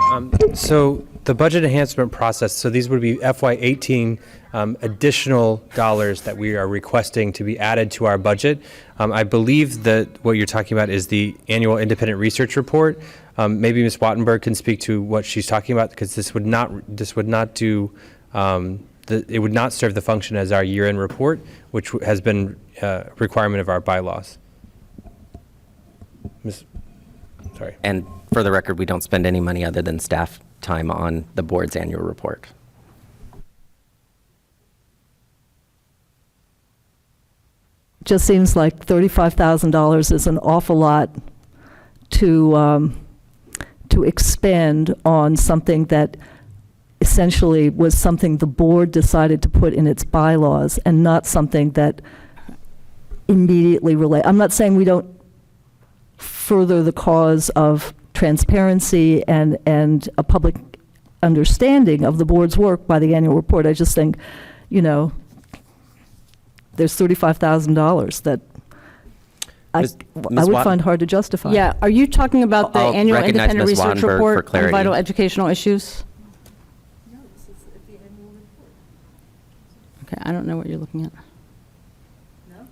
So the budget enhancement process, so these would be FY18 additional dollars that we are requesting to be added to our budget. I believe that what you're talking about is the annual independent research report. Maybe Ms. Wattenberg can speak to what she's talking about, because this would not do it would not serve the function as our year-end report, which has been a requirement of our bylaws. Sorry. And for the record, we don't spend any money other than staff time on the board's annual report. Just seems like $35,000 is an awful lot to expand on something that essentially was something the board decided to put in its bylaws and not something that immediately relate. I'm not saying we don't further the cause of transparency and a public understanding of the board's work by the annual report. I just think, there's $35,000 that I would find hard to justify. Yeah, are you talking about the I'll annual recognize independent Ms. research Wattenberg for report on clarity. vital educational issues? No, this is the annual report. Okay, I don't know what you're looking at. No?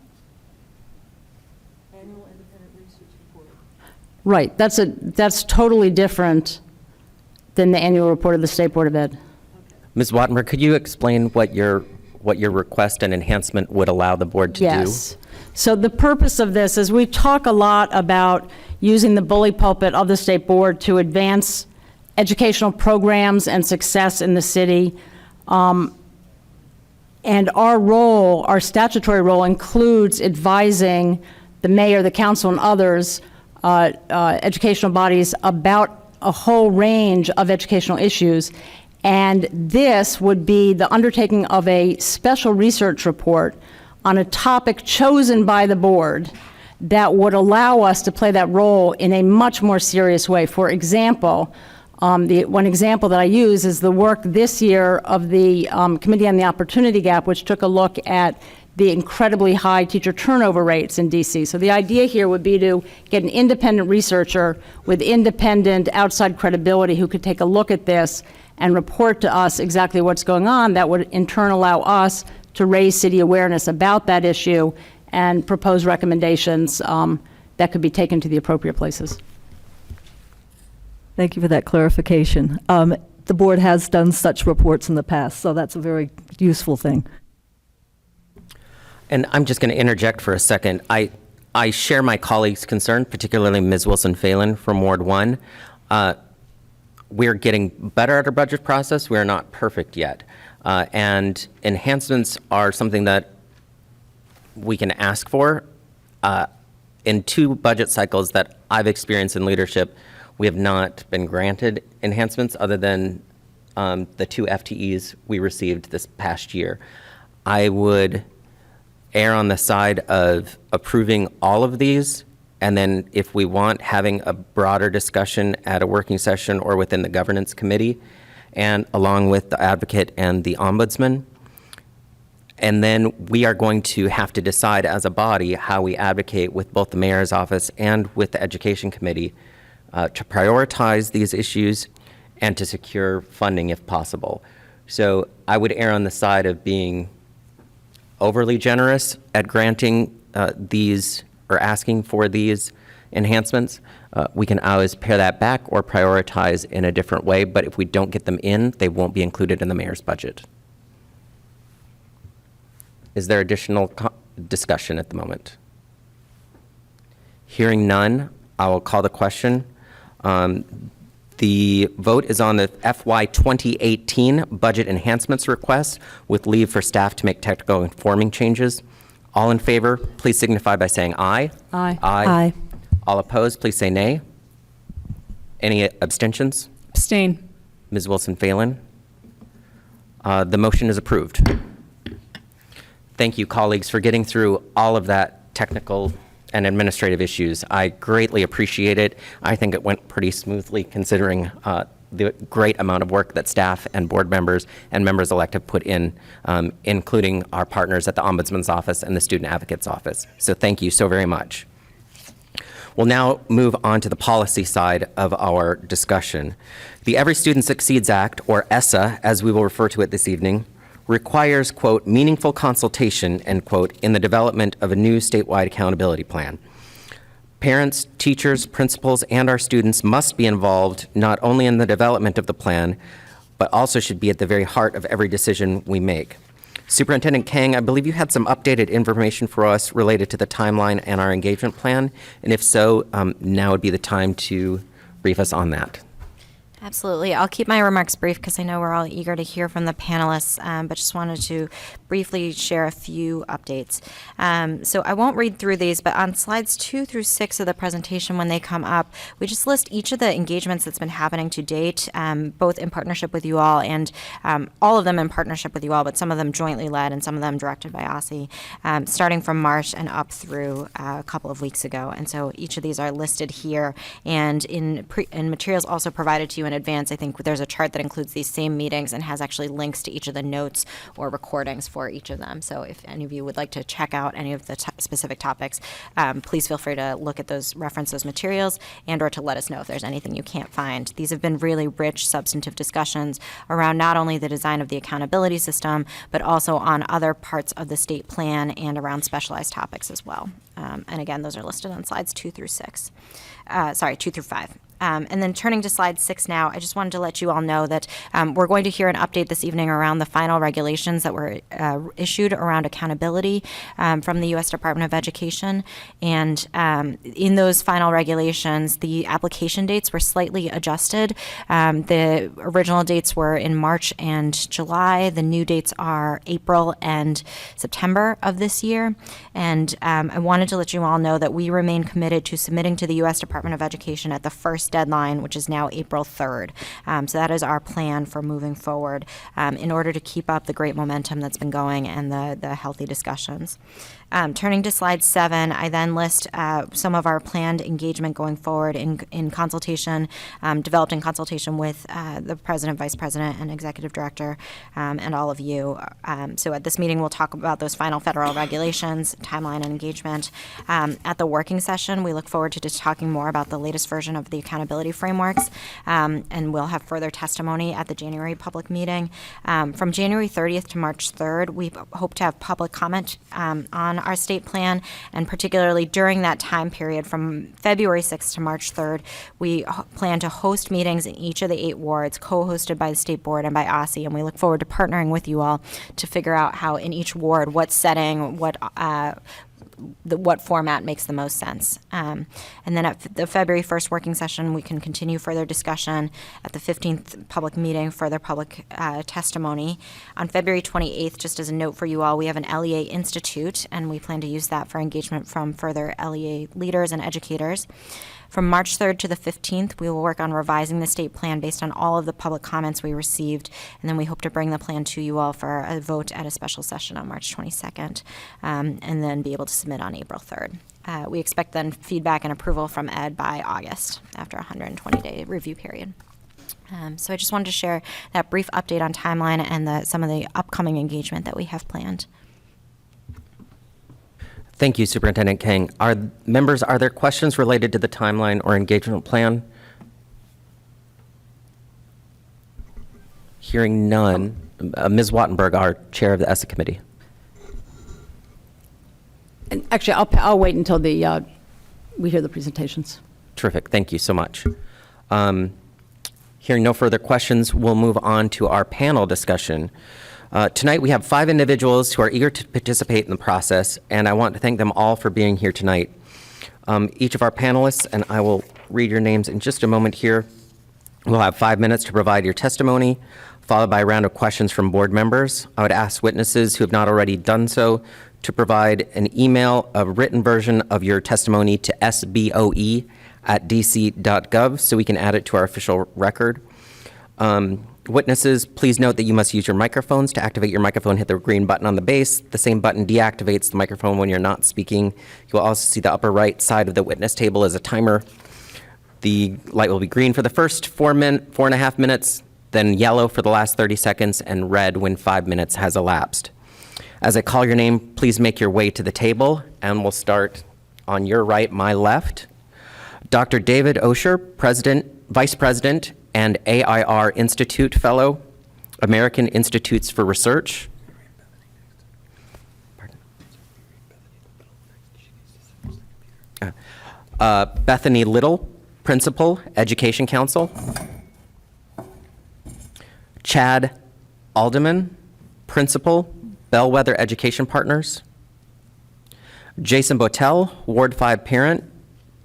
Right, that's totally different than the annual report of the State Board of Ed. Ms. Wattenberg, could you explain what your request and enhancement would allow the board to do? Yes. So the purpose of this is we talk a lot about using the bully pulpit of the State Board to advance educational programs and success in the city. And our role, our statutory role, includes advising the mayor, the council, and others, educational bodies, about a whole range of educational issues. And this would be the undertaking of a special research report on a topic chosen by the board that would allow us to play that role in a much more serious way. For example, the one example that I use is the work this year of the Committee on the Opportunity Gap, which took a look at the incredibly high teacher turnover rates in DC. So the idea here would be to get an independent researcher with independent outside credibility who could take a look at this and report to us exactly what's going on. That would in turn allow us to raise city awareness about that issue and propose recommendations that could be taken to the appropriate places. Thank you for that clarification. The board has done such reports in the past, so that's a very useful thing. And I'm just going to interject for a second. I share my colleagues' concern, particularly Ms. Wilson-Phelan from Ward 1. We're getting better at our budget process. We are not perfect yet. And enhancements are something that we can ask for. In 2 budget cycles that I've experienced in leadership, we have not been granted enhancements other than the 2 FTEs we received this past year. I would err on the side of approving all of these, and then if we want, having a broader discussion at a working session or within the governance committee, and along with the advocate and the ombudsman. And then we are going to have to decide as a body how we advocate with both the mayor's office and with the education committee to prioritize these issues and to secure funding if possible. So I would err on the side of being overly generous at granting these or asking for these enhancements. We can always pare that back or prioritize in a different way, but if we don't get them in, they won't be included in the mayor's budget. Is there additional discussion at the moment? Hearing none, I will call the question. The vote is on the FY 2018 budget enhancements request with leave for staff to make technical informing changes. All in favor, please signify by saying aye. Aye. Aye. All opposed, please say nay. Any abstentions? Abstain. Ms. Wilson-Phelan? The motion is approved. Thank you, colleagues, for getting through all of that technical and administrative issues. I greatly appreciate it. I think it went pretty smoothly considering the great amount of work that staff and board members and members-elect have put in, including our partners at the Ombudsman's Office and the Student Advocate's Office. So thank you so very much. We'll now move on to the policy side of our discussion. The Every Student Succeeds Act, or ESSA, as we will refer to it this evening, requires, quote, meaningful consultation, end quote, in the development of a new statewide accountability plan. Parents, teachers, principals, and our students must be involved not only in the development of the plan, but also should be at the very heart of every decision we make. Superintendent Kang, I believe you had some updated information for us related to the timeline and our engagement plan, and if so, now would be the time to brief us on that. Absolutely. I'll keep my remarks brief because I know we're all eager to hear from the panelists, but just wanted to briefly share a few updates. So I won't read through these, but on slides 2 through 6 of the presentation, when they come up, we just list each of the engagements that's been happening to date, both in partnership with you all and all of them in partnership with you all, but some of them jointly led and some of them directed by OSSI, starting from March and up through a couple of weeks ago. And so each of these are listed here, and in materials also provided to you in advance, I think there's a chart that includes these same meetings and has actually links to each of the notes or recordings for each of them. So if any of you would like to check out any of the specific topics, please feel free to look at those, reference those materials, and or to let us know if there's anything you can't find. These have been really rich, substantive discussions around not only the design of the accountability system, but also on other parts of the state plan and around specialized topics as well. And again, those are listed on slides 2 through 5. And then turning to slide 6 now, I just wanted to let you all know that we're going to hear an update this evening around the final regulations that were issued around accountability from the U.S. Department of Education. And in those final regulations, the application dates were slightly adjusted. The original dates were in March and July. The new dates are April and September of this year. And I wanted to let you all know that we remain committed to submitting to the U.S. Department of Education at the first deadline, which is now April 3rd. So that is our plan for moving forward in order to keep up the great momentum that's been going and the healthy discussions. Turning to slide 7, I then list some of our planned engagement going forward in consultation, developed in consultation with the President, Vice President, and Executive Director, and all of you. So at this meeting, we'll talk about those final federal regulations, timeline, and engagement. At the working session, we look forward to just talking more about the latest version of the accountability frameworks, and we'll have further testimony at the January public meeting. From January 30th to March 3rd, we hope to have public comment on our state plan, and particularly during that time period from February 6th to March 3rd, we plan to host meetings in each of the 8 wards, co-hosted by the State Board and by OSSE, and we look forward to partnering with you all to figure out how in each ward, what setting, what format makes the most sense. And then at the February 1st working session, we can continue further discussion. At the 15th public meeting, further public testimony. On February 28th, just as a note for you all, we have an LEA Institute, and we plan to use that for engagement from further LEA leaders and educators. From March 3rd to the 15th, we will work on revising the state plan based on all of the public comments we received, and then we hope to bring the plan to you all for a vote at a special session on March 22nd, and then be able to submit on April 3rd. We expect then feedback and approval from ED by August after a 120-day review period. So I just wanted to share that brief update on timeline and some of the upcoming engagement that we have planned. Thank you, Superintendent Kang. Are there questions related to the timeline or engagement plan? Hearing none. Ms. Wattenberg, our chair of the ESSA committee. And actually, I'll wait until we hear the presentations. Terrific. Thank you so much. Hearing no further questions, we'll move on to our panel discussion. Tonight, we have 5 individuals who are eager to participate in the process, and I want to thank them all for being here tonight. Each of our panelists, and I will read your names in just a moment here, will have 5 minutes to provide your testimony, followed by a round of questions from board members. I would ask witnesses who have not already done so to provide an email, a written version of your testimony to SBOE@dc.gov so we can add it to our official record. Witnesses, please note that you must use your microphones. To activate your microphone, hit the green button on the base. The same button deactivates the microphone when you're not speaking. You will also see the upper right side of the witness table as a timer. The light will be green for the first 4.5 minutes, then yellow for the last 30 seconds, and red when 5 minutes has elapsed. As I call your name, please make your way to the table, and we'll start on your right, my left. Dr. David Osher, Vice President, and AIR Institute Fellow, American Institutes for Research. Bethany Little, Principal, Education Council. Chad Alderman, Principal, Bellwether Education Partners. Jason Botel, Ward 5 Parent,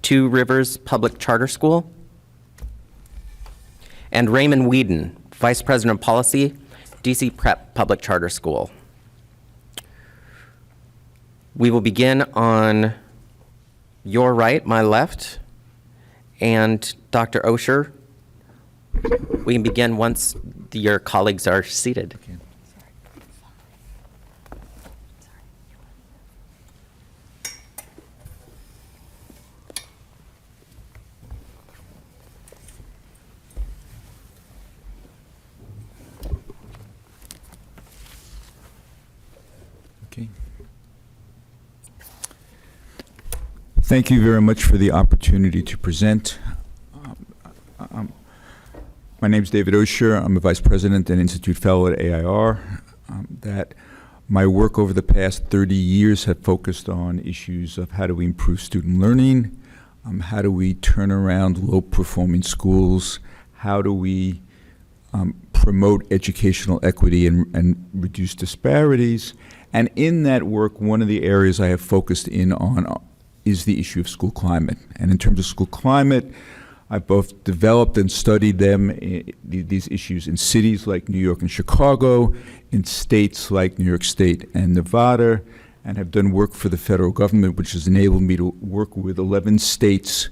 Two Rivers Public Charter School. And Raymond Whedon, Vice President of Policy, DC Prep Public Charter School. We will begin on your right, my left, and Dr. Osher. We can begin once your colleagues are seated. Thank you very much for the opportunity to present. My name is David Osher. I'm a Vice President and Institute Fellow at AIR. That my work over the past 30 years have focused on issues of how do we improve student learning, how do we turn around low-performing schools, how do we promote educational equity and reduce disparities. And in that work, one of the areas I have focused in on is the issue of school climate. And in terms of school climate, I've both developed and studied these issues in cities like New York and Chicago, in states like New York State and Nevada, and have done work for the federal government, which has enabled me to work with 11 states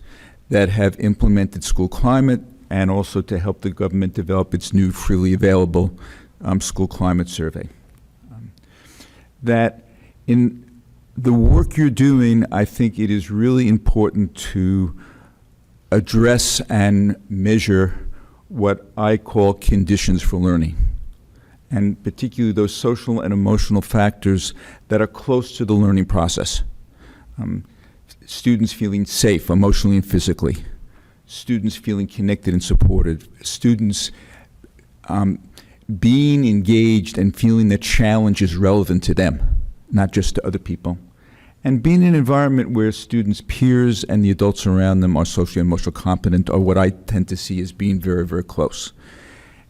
that have implemented school climate, and also to help the government develop its new freely available school climate survey. That in the work you're doing, I think it is really important to address and measure what I call conditions for learning, and particularly those social and emotional factors that are close to the learning process. Students feeling safe emotionally and physically, students feeling connected and supported, students being engaged and feeling that challenge is relevant to them, not just to other people, and being in an environment where students' peers and the adults around them are socially and emotionally competent, or what I tend to see as being very, very close.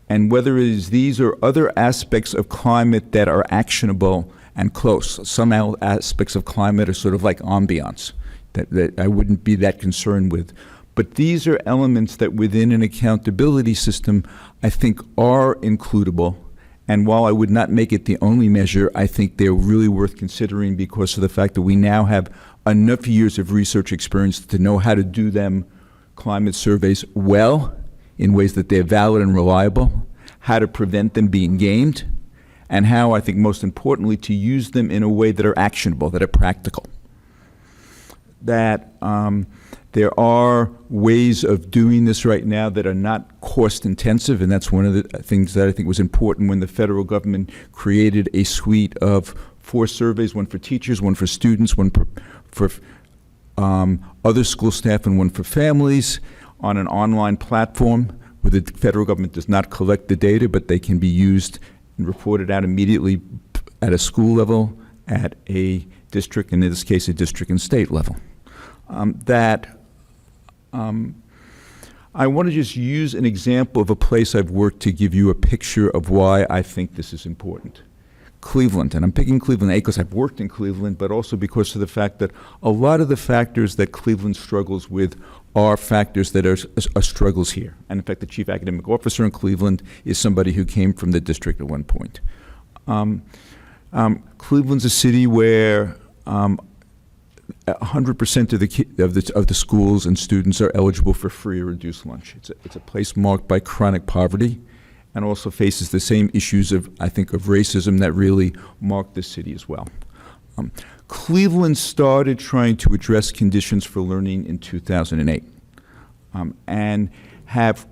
And whether it is these or other aspects of climate that are actionable and close. Some aspects of climate are sort of like ambiance that I wouldn't be that concerned with. But these are elements that within an accountability system I think are includable. And while I would not make it the only measure, I think they're really worth considering because of the fact that we now have enough years of research experience to know how to do them, climate surveys, well, in ways that they're valid and reliable, how to prevent them being gamed, and how, I think most importantly, to use them in a way that are actionable, that are practical. That there are ways of doing this right now that are not cost intensive, and that's one of the things that I think was important when the federal government created a suite of 4 surveys, one for teachers, one for students, one for other school staff, and one for families on an online platform where the federal government does not collect the data, but they can be used and reported out immediately at a school level, at a district, and in this case, a district and state level. I want to just use an example of a place I've worked to give you a picture of why I think this is important. Cleveland, and I'm picking Cleveland A because I've worked in Cleveland, but also because of the fact that a lot of the factors that Cleveland struggles with are factors that are struggles here. And in fact, the chief academic officer in Cleveland is somebody who came from the district at one point. Cleveland's a city where 100% of the schools and students are eligible for free or reduced lunch. It's a place marked by chronic poverty, and also faces the same issues of racism that really mark the city as well. Cleveland started trying to address conditions for learning in 2008, and have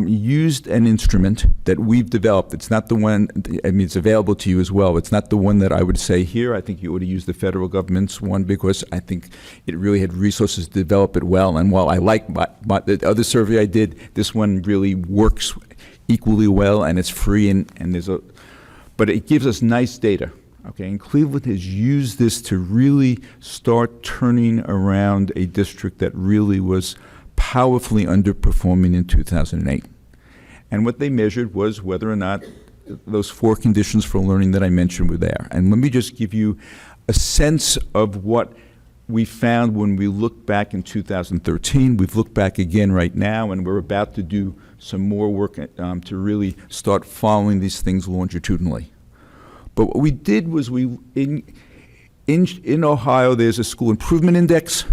used an instrument that we've developed. It's not the one, it's available to you as well. It's not the one that I would say here. I think you ought to use the federal government's one because I think it really had resources to develop it well. And while I like the other survey I did, this one really works equally well, and it's free, but it gives us nice data. Okay, and Cleveland has used this to really start turning around a district that really was powerfully underperforming in 2008. And what they measured was whether or not those 4 conditions for learning that I mentioned were there. And let me just give you a sense of what we found when we looked back in 2013. We've looked back again right now, and we're about to do some more work to really start following these things longitudinally. But what we did was in Ohio, there's a school improvement index,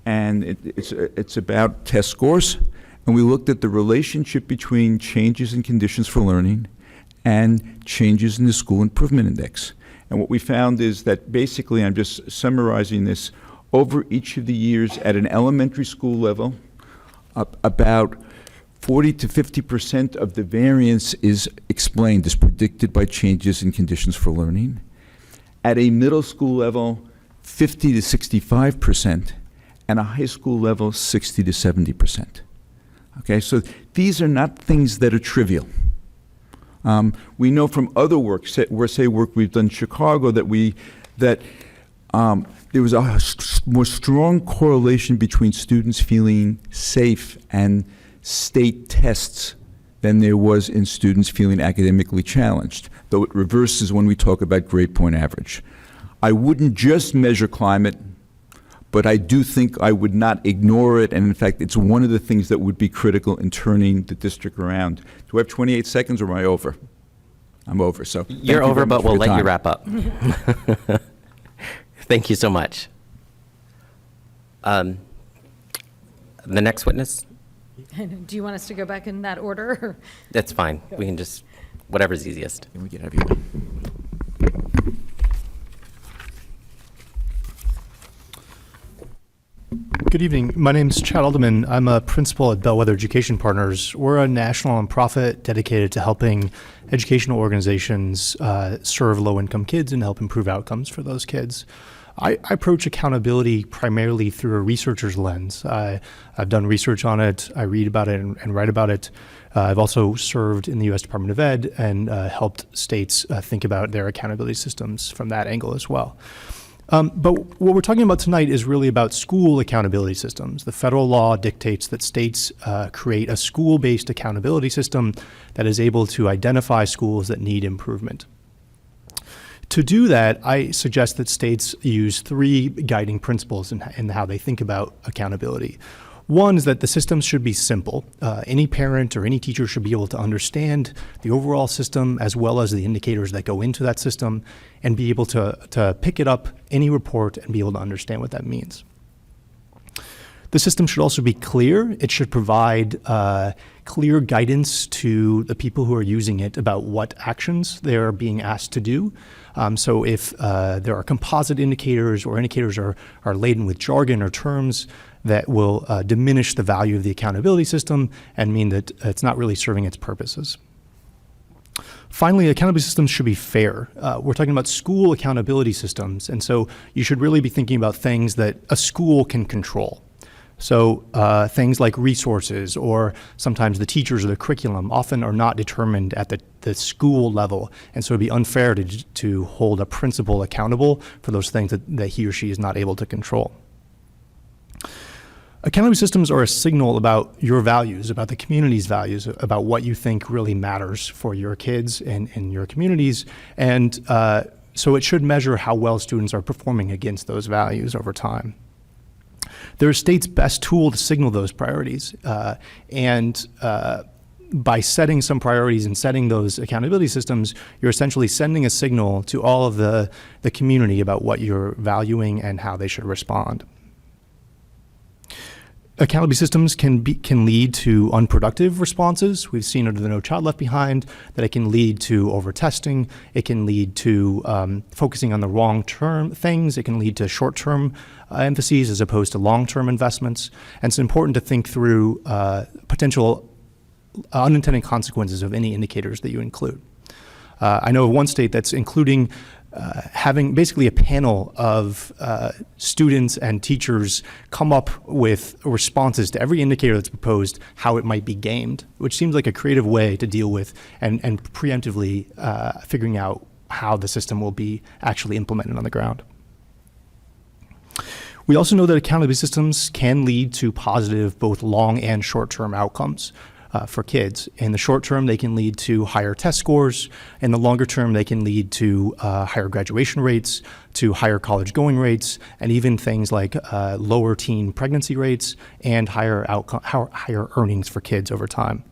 and it's about test scores. And we looked at the relationship between changes in conditions for learning and changes in the school improvement index. And what we found is that basically, I'm just summarizing this, over each of the years at an elementary school level, about 40 to 50% of the variance is explained, is predicted by changes in conditions for learning. At a middle school level, 50 to 65%, and a high school level 60 to 70%. Okay, so these are not things that are trivial. We know from other work we've done in Chicago that there was a more strong correlation between students feeling safe and state tests than there was in students feeling academically challenged, though it reverses when we talk about grade point average. I wouldn't just measure climate, but I do think I would not ignore it, and in fact, it's one of the things that would be critical in turning the district around. Do I have 28 seconds, or am I over? I'm over, so. thank You're you over, very much but for we'll your let you time. wrap up. Thank you so much. The next witness? Do you want us to go back in that order? That's fine. We can just, whatever's easiest. Can we get everyone? Good evening. My name is Chad Alderman. I'm a principal at Bellwether Education Partners. We're a national nonprofit dedicated to helping educational organizations serve low-income kids and help improve outcomes for those kids. I approach accountability primarily through a researcher's lens. I've done research on it. I read about it and write about it. I've also served in the U.S. Department of Ed and helped states think about their accountability systems from that angle as well. But what we're talking about tonight is really about school accountability systems. The federal law dictates that states create a school-based accountability system that is able to identify schools that need improvement. To do that, I suggest that states use three guiding principles in how they think about accountability. One is that the systems should be simple. Any parent or any teacher should be able to understand the overall system as well as the indicators that go into that system and be able to pick it up, any report, and be able to understand what that means. The system should also be clear. It should provide clear guidance to the people who are using it about what actions they're being asked to do. So if there are composite indicators or indicators are laden with jargon or terms that will diminish the value of the accountability system and mean that it's not really serving its purposes. Finally, accountability systems should be fair. We're talking about school accountability systems, and so you should really be thinking about things that a school can control. So things like resources or sometimes the teachers or the curriculum often are not determined at the school level, and so it would be unfair to hold a principal accountable for those things that he or she is not able to control. Accountability systems are a signal about your values, about the community's values, about what you think really matters for your kids and your communities. And so it should measure how well students are performing against those values over time. They're a state's best tool to signal those priorities. By setting some priorities and setting those accountability systems, you're essentially sending a signal to all of the community about what you're valuing and how they should respond. Accountability systems can lead to unproductive responses. We've seen under the No Child Left Behind that it can lead to over-testing. It can lead to focusing on the wrong-term things. It can lead to short-term emphases as opposed to long-term investments. And it's important to think through potential unintended consequences of any indicators that you include. I know of one state that's including having basically a panel of students and teachers come up with responses to every indicator that's proposed, how it might be gamed, which seems like a creative way to deal with and preemptively figuring out how the system will be actually implemented on the ground. We also know that accountability systems can lead to positive both long and short-term outcomes for kids. In the short term, they can lead to higher test scores. In the longer term, they can lead to higher graduation rates, to higher college going rates, and even things like lower teen pregnancy rates and higher earnings for kids over time.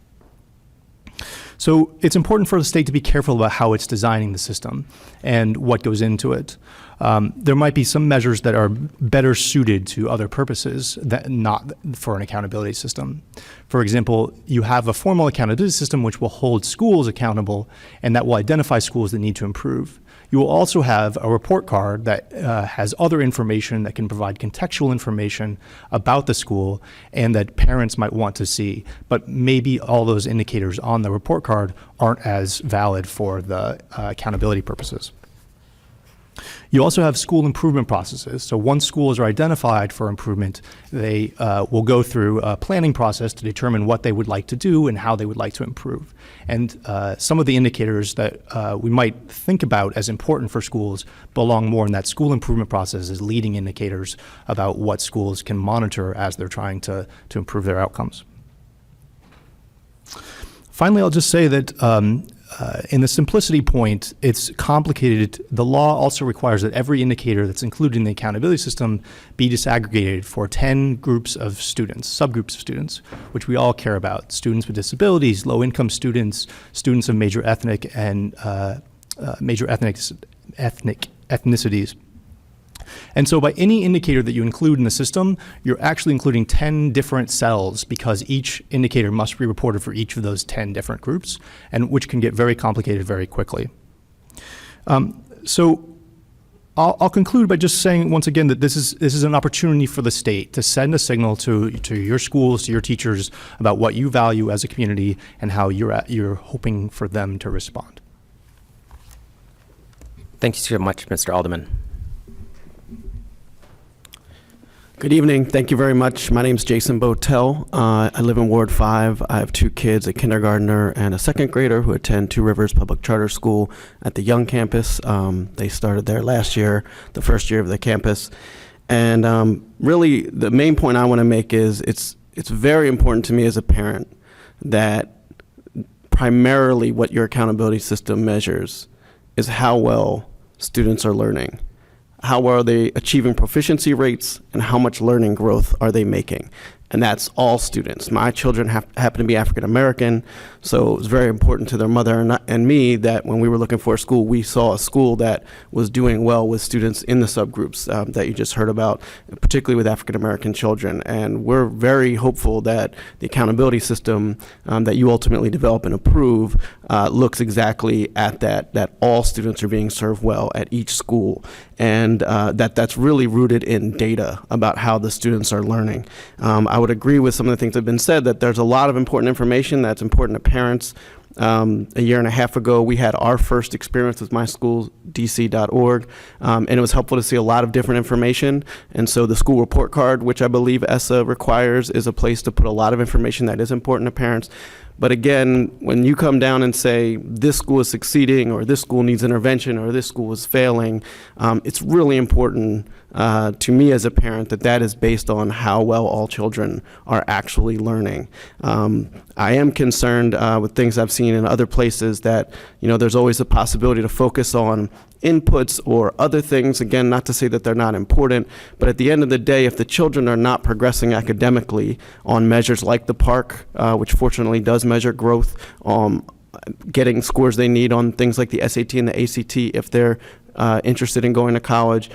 So it's important for the state to be careful about how it's designing the system and what goes into it. There might be some measures that are better suited to other purposes, that not for an accountability system. For example, you have a formal accountability system which will hold schools accountable and that will identify schools that need to improve. You will also have a report card that has other information that can provide contextual information about the school and that parents might want to see, but maybe all those indicators on the report card aren't as valid for the accountability purposes. You also have school improvement processes. So once schools are identified for improvement, they will go through a planning process to determine what they would like to do and how they would like to improve. And some of the indicators that we might think about as important for schools belong more in that school improvement process as leading indicators about what schools can monitor as they're trying to improve their outcomes. Finally, I'll just say that in the simplicity point, it's complicated. The law also requires that every indicator that's included in the accountability system be disaggregated for 10 groups of students, subgroups of students, which we all care about. Students with disabilities, low-income students, students of major ethnic and major ethnicities. And so by any indicator that you include in the system, you're actually including 10 different cells because each indicator must be reported for each of those 10 different groups, and which can get very complicated very quickly. So I'll conclude by just saying once again that this is an opportunity for the state to send a signal to your schools, to your teachers about what you value as a community and how you're hoping for them to respond. Thank you so much, Mr. Alderman. Good evening. Thank you very much. My name is Jason Botel. I live in Ward 5. I have 2 kids, a kindergartner and a 2nd grader who attend Two Rivers Public Charter School at the Young campus. They started there last year, the first year of the campus. And really, the main point I want to make is it's very important to me as a parent that primarily what your accountability system measures is how well students are learning. How well are they achieving proficiency rates, and how much learning growth are they making? And that's all students. My children happen to be African American, so it was very important to their mother and me that when we were looking for a school, we saw a school that was doing well with students in the subgroups that you just heard about, particularly with African American children. And we're very hopeful that the accountability system that you ultimately develop and approve looks exactly at that all students are being served well at each school, and that's really rooted in data about how the students are learning. I would agree with some of the things that have been said, that there's a lot of important information that's important to parents. A year and a half ago, we had our first experience with mysschooldc.org, and it was helpful to see a lot of different information. And so the school report card, which I believe ESSA requires, is a place to put a lot of information that is important to parents. But again, when you come down and say this school is succeeding, or this school needs intervention, or this school is failing, it's really important to me as a parent that is based on how well all children are actually learning. I am concerned with things I've seen in other places that, there's always a possibility to focus on inputs or other things. Again, not to say that they're not important, but at the end of the day, if the children are not progressing academically on measures like the PARC, which fortunately does measure growth, getting scores they need on things like the SAT and the ACT if they're interested in going to college,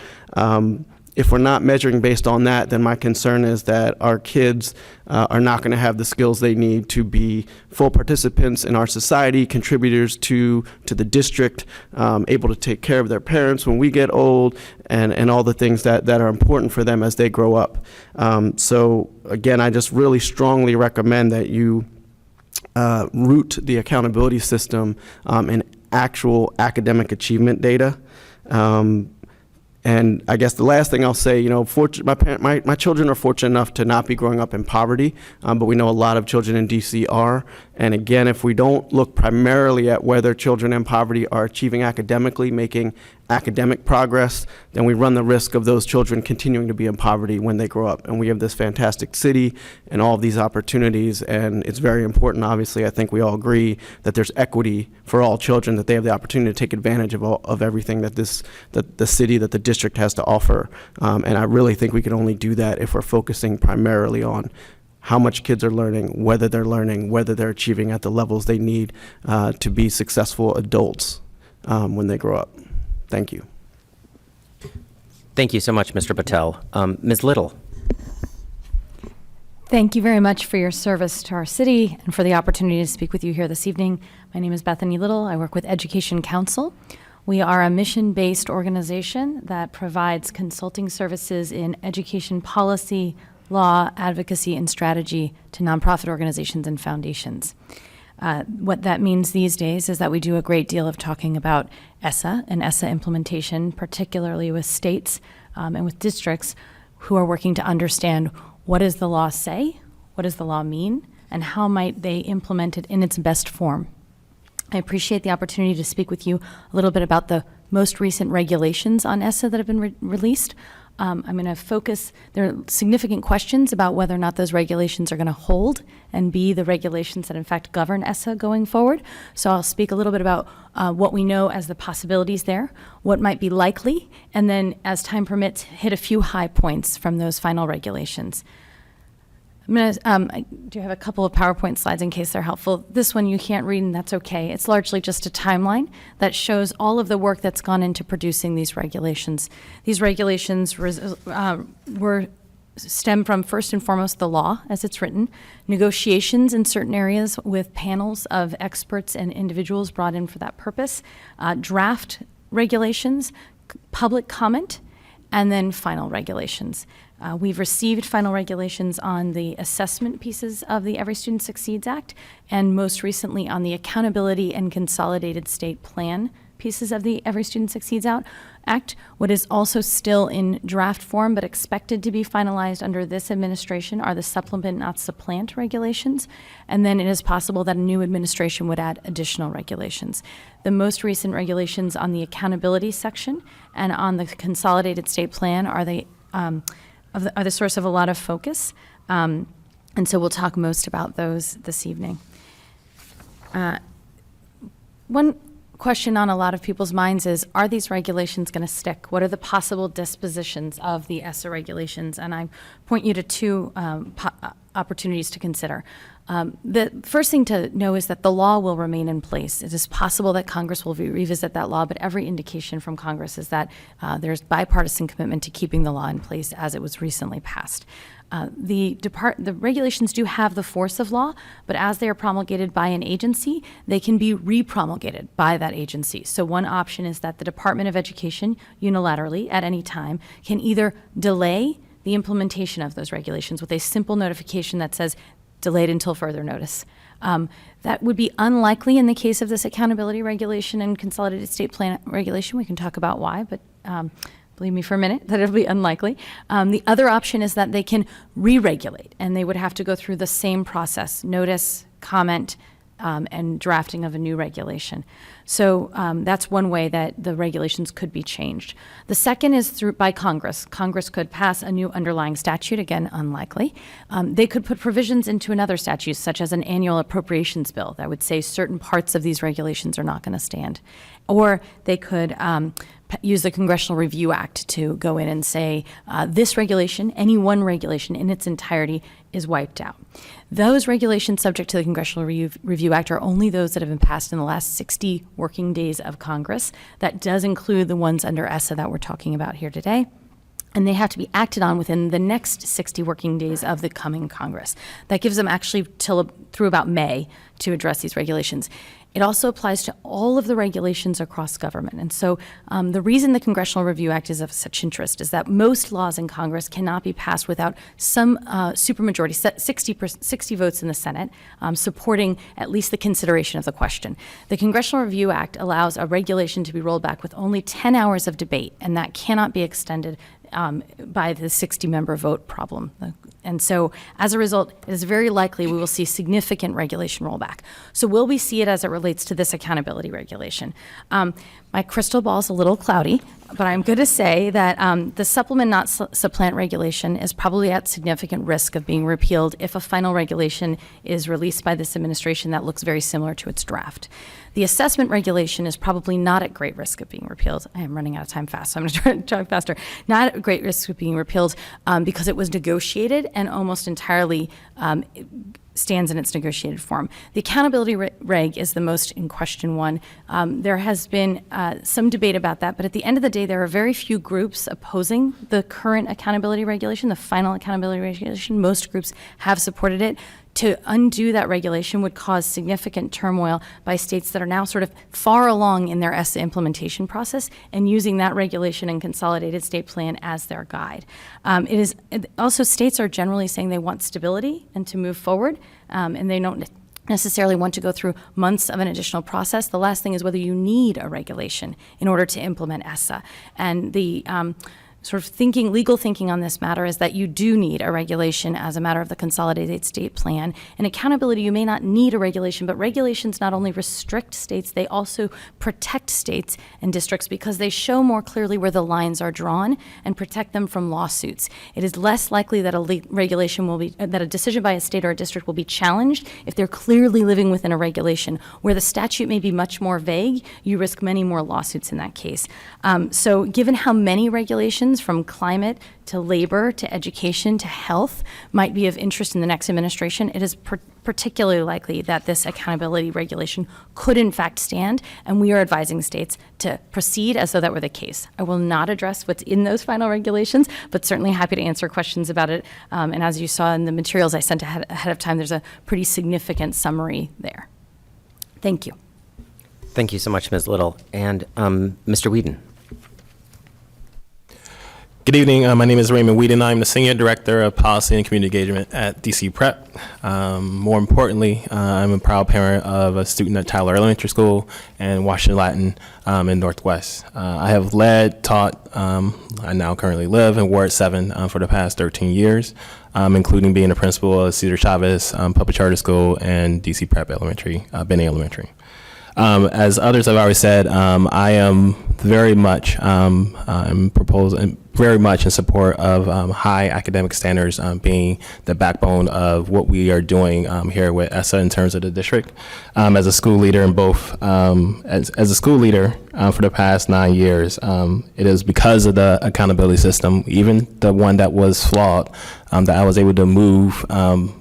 if we're not measuring based on that, then my concern is that our kids are not going to have the skills they need to be full participants in our society, contributors to the district, able to take care of their parents when we get old, and all the things that are important for them as they grow up. So again, I just really strongly recommend that you root the accountability system in actual academic achievement data. And I guess the last thing I'll say, my children are fortunate enough to not be growing up in poverty, but we know a lot of children in DC are. And again, if we don't look primarily at whether children in poverty are achieving academically, making academic progress, then we run the risk of those children continuing to be in poverty when they grow up. And we have this fantastic city and all of these opportunities, and it's very important, obviously, I think we all agree, that there's equity for all children, that they have the opportunity to take advantage of everything that the city, that the district has to offer. And I really think we can only do that if we're focusing primarily on how much kids are learning, whether they're achieving at the levels they need to be successful adults when they grow up. Thank you. Thank you so much, Mr. Patel. Ms. Little. Thank you very much for your service to our city and for the opportunity to speak with you here this evening. My name is Bethany Little. I work with Education Council. We are a mission-based organization that provides consulting services in education policy, law, advocacy, and strategy to nonprofit organizations and foundations. What that means these days is that we do a great deal of talking about ESSA and ESSA implementation, particularly with states and with districts who are working to understand what does the law say, what does the law mean, and how might they implement it in its best form. I appreciate the opportunity to speak with you a little bit about the most recent regulations on ESSA that have been released. I'm going to focus, there are significant questions about whether or not those regulations are going to hold and be the regulations that in fact govern ESSA going forward. So I'll speak a little bit about what we know as the possibilities there, what might be likely, and then as time permits, hit a few high points from those final regulations. I do have a couple of PowerPoint slides in case they're helpful. This one you can't read, and that's okay. It's largely just a timeline that shows all of the work that's gone into producing these regulations. These regulations stem from, first and foremost, the law as it's written, negotiations in certain areas with panels of experts and individuals brought in for that purpose, draft regulations, public comment, and then final regulations. We've received final regulations on the assessment pieces of the Every Student Succeeds Act, and most recently on the accountability and consolidated state plan pieces of the Every Student Succeeds Act. What is also still in draft form but expected to be finalized under this administration are the supplement, not supplant regulations, and then it is possible that a new administration would add additional regulations. The most recent regulations on the accountability section and on the consolidated state plan are the source of a lot of focus, and so we'll talk most about those this evening. One question on a lot of people's minds is, are these regulations going to stick? What are the possible dispositions of the ESSA regulations? And I point you to two opportunities to consider. The first thing to know is that the law will remain in place. It is possible that Congress will revisit that law, but every indication from Congress is that there's bipartisan commitment to keeping the law in place as it was recently passed. The regulations do have the force of law, but as they are promulgated by an agency, they can be re-promulgated by that agency. So one option is that the Department of Education unilaterally at any time can either delay the implementation of those regulations with a simple notification that says delayed until further notice. That would be unlikely in the case of this accountability regulation and consolidated state plan regulation. We can talk about why, but believe me for a minute that it'll be unlikely. The other option is that they can re-regulate, and they would have to go through the same process, notice, comment, and drafting of a new regulation. So that's one way that the regulations could be changed. The second is by Congress. Congress could pass a new underlying statute, again, unlikely. They could put provisions into another statute, such as an annual appropriations bill that would say certain parts of these regulations are not going to stand. Or they could use the Congressional Review Act to go in and say this regulation, any one regulation in its entirety, is wiped out. Those regulations subject to the Congressional Review Act are only those that have been passed in the last 60 working days of Congress. That does include the ones under ESSA that we're talking about here today. And they have to be acted on within the next 60 working days of the coming Congress. That gives them actually through about May to address these regulations. It also applies to all of the regulations across government. And so the reason the Congressional Review Act is of such interest is that most laws in Congress cannot be passed without some supermajority, 60 votes in the Senate, supporting at least the consideration of the question. The Congressional Review Act allows a regulation to be rolled back with only 10 hours of debate, and that cannot be extended by the 60-member vote problem. And so as a result, it is very likely we will see significant regulation rollback. So will we see it as it relates to this accountability regulation? My crystal ball is a little cloudy, but I'm going to say that the supplement not supplant regulation is probably at significant risk of being repealed if a final regulation is released by this administration that looks very similar to its draft. The assessment regulation is probably not at great risk of being repealed. I am running out of time fast, so I'm going to try to talk faster. Not at great risk of being repealed because it was negotiated and almost entirely stands in its negotiated form. The accountability reg is the most in question one. There has been some debate about that, but at the end of the day, there are very few groups opposing the current accountability regulation, the final accountability regulation. Most groups have supported it. To undo that regulation would cause significant turmoil by states that are now sort of far along in their ESSA implementation process and using that regulation and consolidated state plan as their guide. Also, states are generally saying they want stability and to move forward, and they don't necessarily want to go through months of an additional process. The last thing is whether you need a regulation in order to implement ESSA. And the sort of legal thinking on this matter is that you do need a regulation as a matter of the Consolidated State Plan. In accountability, you may not need a regulation, but regulations not only restrict states, they also protect states and districts because they show more clearly where the lines are drawn and protect them from lawsuits. It is less likely that that a decision by a state or a district will be challenged if they're clearly living within a regulation. Where the statute may be much more vague, you risk many more lawsuits in that case. So given how many regulations from climate to labor to education to health might be of interest in the next administration, it is particularly likely that this accountability regulation could in fact stand, and we are advising states to proceed as though that were the case. I will not address what's in those final regulations, but certainly happy to answer questions about it. And as you saw in the materials I sent ahead of time, there's a pretty significant summary there. Thank you. Thank you so much, Ms. Little. And Mr. Whedon. Good evening. My name is Raymond Whedon. I'm the Senior Director of Policy and Community Engagement at DC Prep. More importantly, I'm a proud parent of a student at Tyler Elementary School and Washington Latin in Northwest. I have taught, I now currently live in Ward 7 for the past 13 years, including being a principal of Cesar Chavez Public Charter School and DC Prep Elementary, Benny Elementary. As others have already said, I am very much very much in support of high academic standards being the backbone of what we are doing here with ESSA in terms of the district. As a school leader in both, as a school leader for the past 9 years, it is because of the accountability system, even the one that was flawed, that I was able to move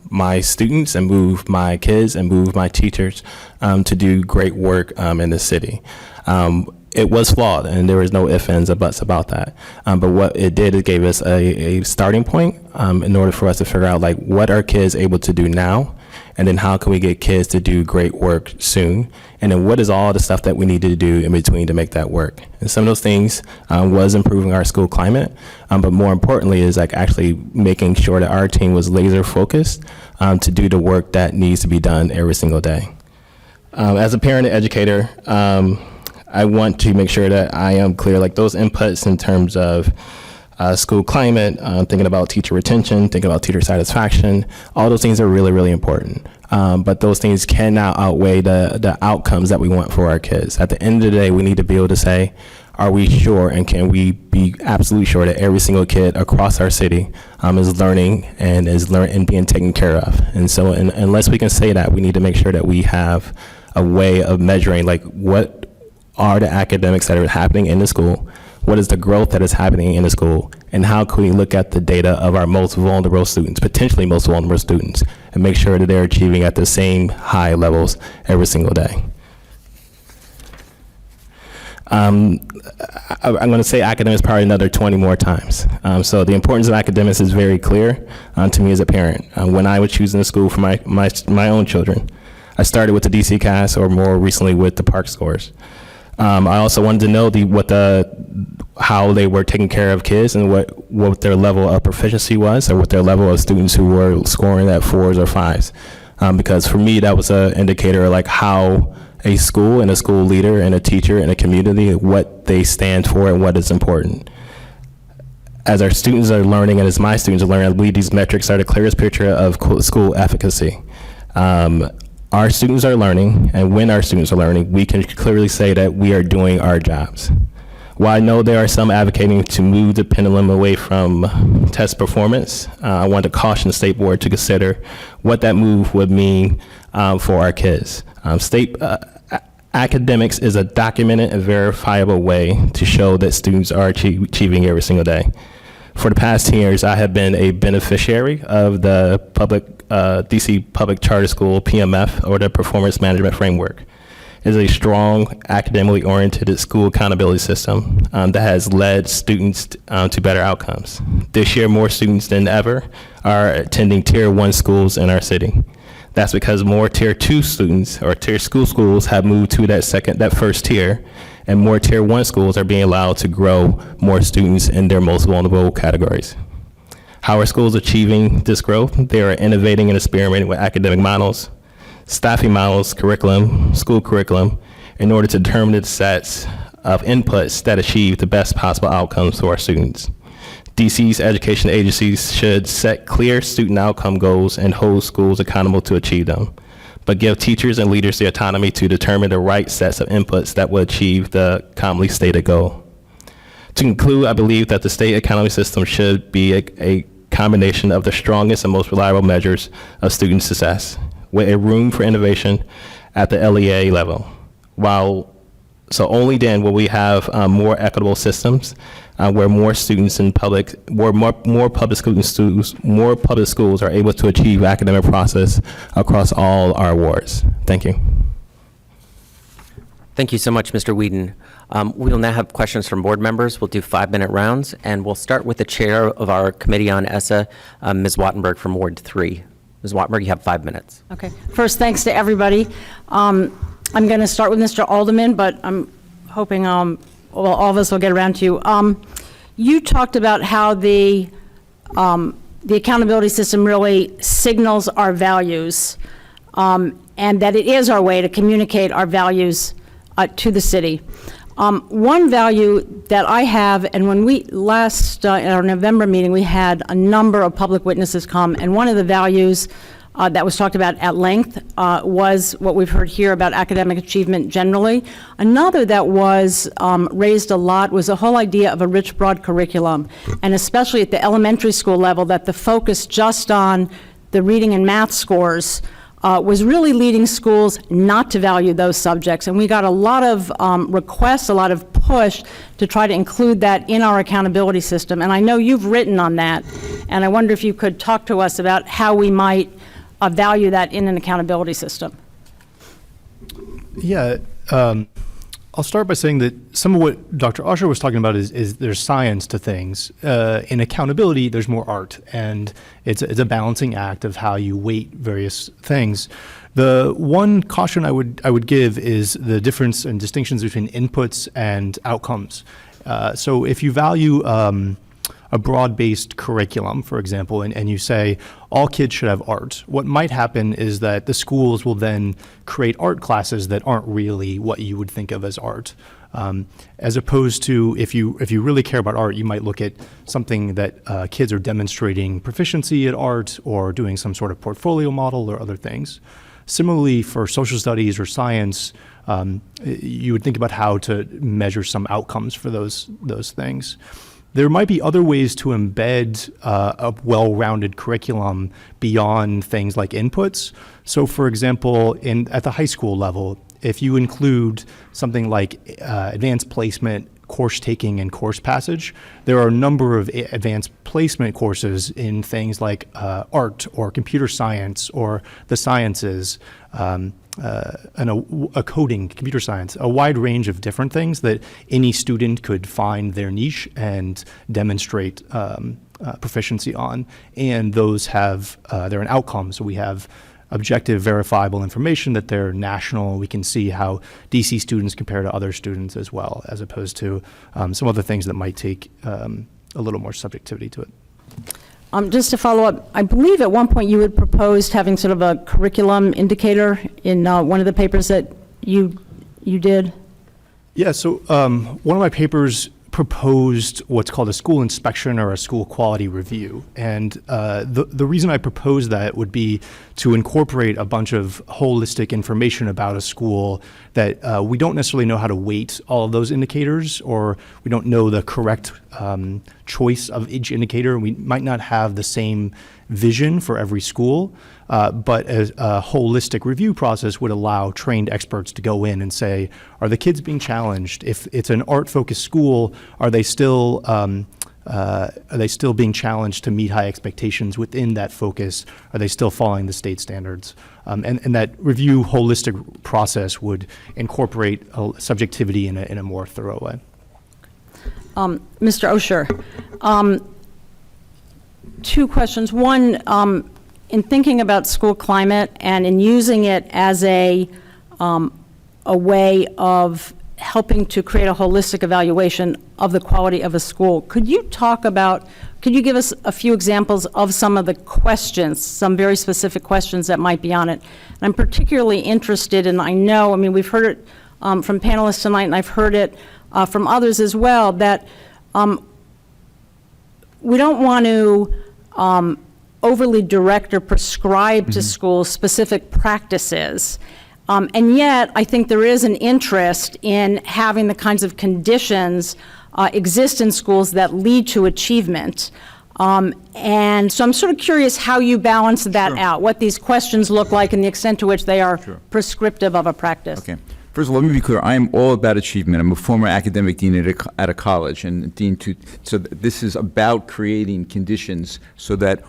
my students and move my kids and move my teachers to do great work in the city. It was flawed, and there was no ifs, ands, or buts about that. But what it did, it gave us a starting point in order for us to figure out, like, what are kids able to do now? And then how can we get kids to do great work soon? And then what is all the stuff that we need to do in between to make that work? And some of those things was improving our school climate, but more importantly is like actually making sure that our team was laser focused to do the work that needs to be done every single day. As a parent and educator, I want to make sure that I am clear, like those inputs in terms of school climate, thinking about teacher retention, thinking about teacher satisfaction, all those things are really, really important. But those things cannot outweigh the outcomes that we want for our kids. At the end of the day, we need to be able to say, are we sure and can we be absolutely sure that every single kid across our city is learning and and being taken care of? And so unless we can say that, we need to make sure that we have a way of measuring, like, what are the academics that are happening in the school? What is the growth that is happening in the school? And how can we look at the data of our most vulnerable students, potentially most vulnerable students, and make sure that they're achieving at the same high levels every single day? I'm going to say academics probably another 20 more times. So the importance of academics is very clear to me as a parent. When I was choosing a school for my own children, I started with the DC CAS, or more recently with the PARCC scores. I also wanted to know how they were taking care of kids and what their level of proficiency was, or what their level of students who were scoring at 4s or 5s. Because for me, that was an indicator of like how a school and a school leader and a teacher and a community, what they stand for and what is important. As our students are learning, and as my students are learning, I believe these metrics are the clearest picture of school efficacy. Our students are learning, and when our students are learning, we can clearly say that we are doing our jobs. While I know there are some advocating to move the pendulum away from test performance, I want to caution the State Board to consider what that move would mean for our kids. Academics is a documented and verifiable way to show that students are achieving every single day. For the past 10 years, I have been a beneficiary of the DC Public Charter School PMF, or the Performance Management Framework. It is a strong, academically oriented school accountability system that has led students to better outcomes. This year, more students than ever are attending Tier 1 schools in our city. That's because more Tier 2 students, or Tier schools have moved to that first tier, and more Tier 1 schools are being allowed to grow more students in their most vulnerable categories. How are schools achieving this growth? They are innovating and experimenting with academic models, staffing models, curriculum, school curriculum, in order to determine the sets of inputs that achieve the best possible outcomes for our students. DC's education agencies should set clear student outcome goals and hold schools accountable to achieve them, but give teachers and leaders the autonomy to determine the right sets of inputs that will achieve the commonly stated goal. To conclude, I believe that the state accounting system should be a combination of the strongest and most reliable measures of student success, with a room for innovation at the LEA level. So only then will we have more equitable systems where more students in more public schools are able to achieve academic process across all our wards. Thank you. Thank you so much, Mr. Whedon. We will now have questions from board members. We'll do 5-minute rounds, and we'll start with the chair of our Committee on ESSA, Ms. Wattenberg from Ward 3. Ms. Wattenberg, you have 5 minutes. Okay. First, thanks to everybody. I'm going to start with Mr. Alderman, but I'm hoping all of us will get around to you. You talked about how the accountability system really signals our values, and that it is our way to communicate our values to the city. One value that I have, and when we last, in our November meeting, we had a number of public witnesses come, and one of the values that was talked about at length was what we've heard here about academic achievement generally. Another that was raised a lot was the whole idea of a rich, broad curriculum, and especially at the elementary school level, that the focus just on the reading and math scores was really leading schools not to value those subjects. And we got a lot of requests, a lot of push to try to include that in our accountability system. And I know you've written on that, and I wonder if you could talk to us about how we might value that in an accountability system. Yeah, I'll start by saying that some of what Dr. Usher was talking about is there's science to things. In accountability, there's more art, and it's a balancing act of how you weight various things. The one caution I would give is the difference and distinctions between inputs and outcomes. So if you value a broad-based curriculum, for example, and you say all kids should have art, what might happen is that the schools will then create art classes that aren't really what you would think of as art. As opposed to if you really care about art, you might look at something that kids are demonstrating proficiency at art or doing some sort of portfolio model or other things. Similarly, for social studies or science, you would think about how to measure some outcomes for those things. There might be other ways to embed a well-rounded curriculum beyond things like inputs. So, for example, at the high school level, if you include something like advanced placement, course taking, and course passage, there are a number of advanced placement courses in things like art or computer science or the sciences, and a coding, computer science, a wide range of different things that any student could find their niche and demonstrate proficiency on. And those they're an outcome. So we have objective, verifiable information that they're national. We can see how DC students compare to other students as well, as opposed to some other things that might take a little more subjectivity to it. Just to follow up, I believe at one point you had proposed having sort of a curriculum indicator in one of the papers that you did. Yeah, so one of my papers proposed what's called a school inspection or a school quality review. And the reason I proposed that would be to incorporate a bunch of holistic information about a school that we don't necessarily know how to weight all of those indicators, or we don't know the correct choice of each indicator. We might not have the same vision for every school, but a holistic review process would allow trained experts to go in and say, are the kids being challenged? If it's an art-focused school, are they still being challenged to meet high expectations within that focus? Are they still following the state standards? And that review holistic process would incorporate subjectivity in a more thorough way. Mr. Osher, two questions. One, in thinking about school climate and in using it as a way of helping to create a holistic evaluation of the quality of a school. Could you give us a few examples of some of the questions, some very specific questions that might be on it? And I'm particularly interested, and I know, we've heard it from panelists tonight, and I've heard it from others as well, that we don't want to overly direct or prescribe to schools specific practices. And yet, I think there is an interest in having the kinds of conditions exist in schools that lead to achievement. And so I'm sort of curious how you balance that out, what these questions look like and the extent to which they are prescriptive of a practice. Okay. First of all, let me be clear. I am all about achievement. I'm a former academic dean at a college, and so this is about creating conditions so that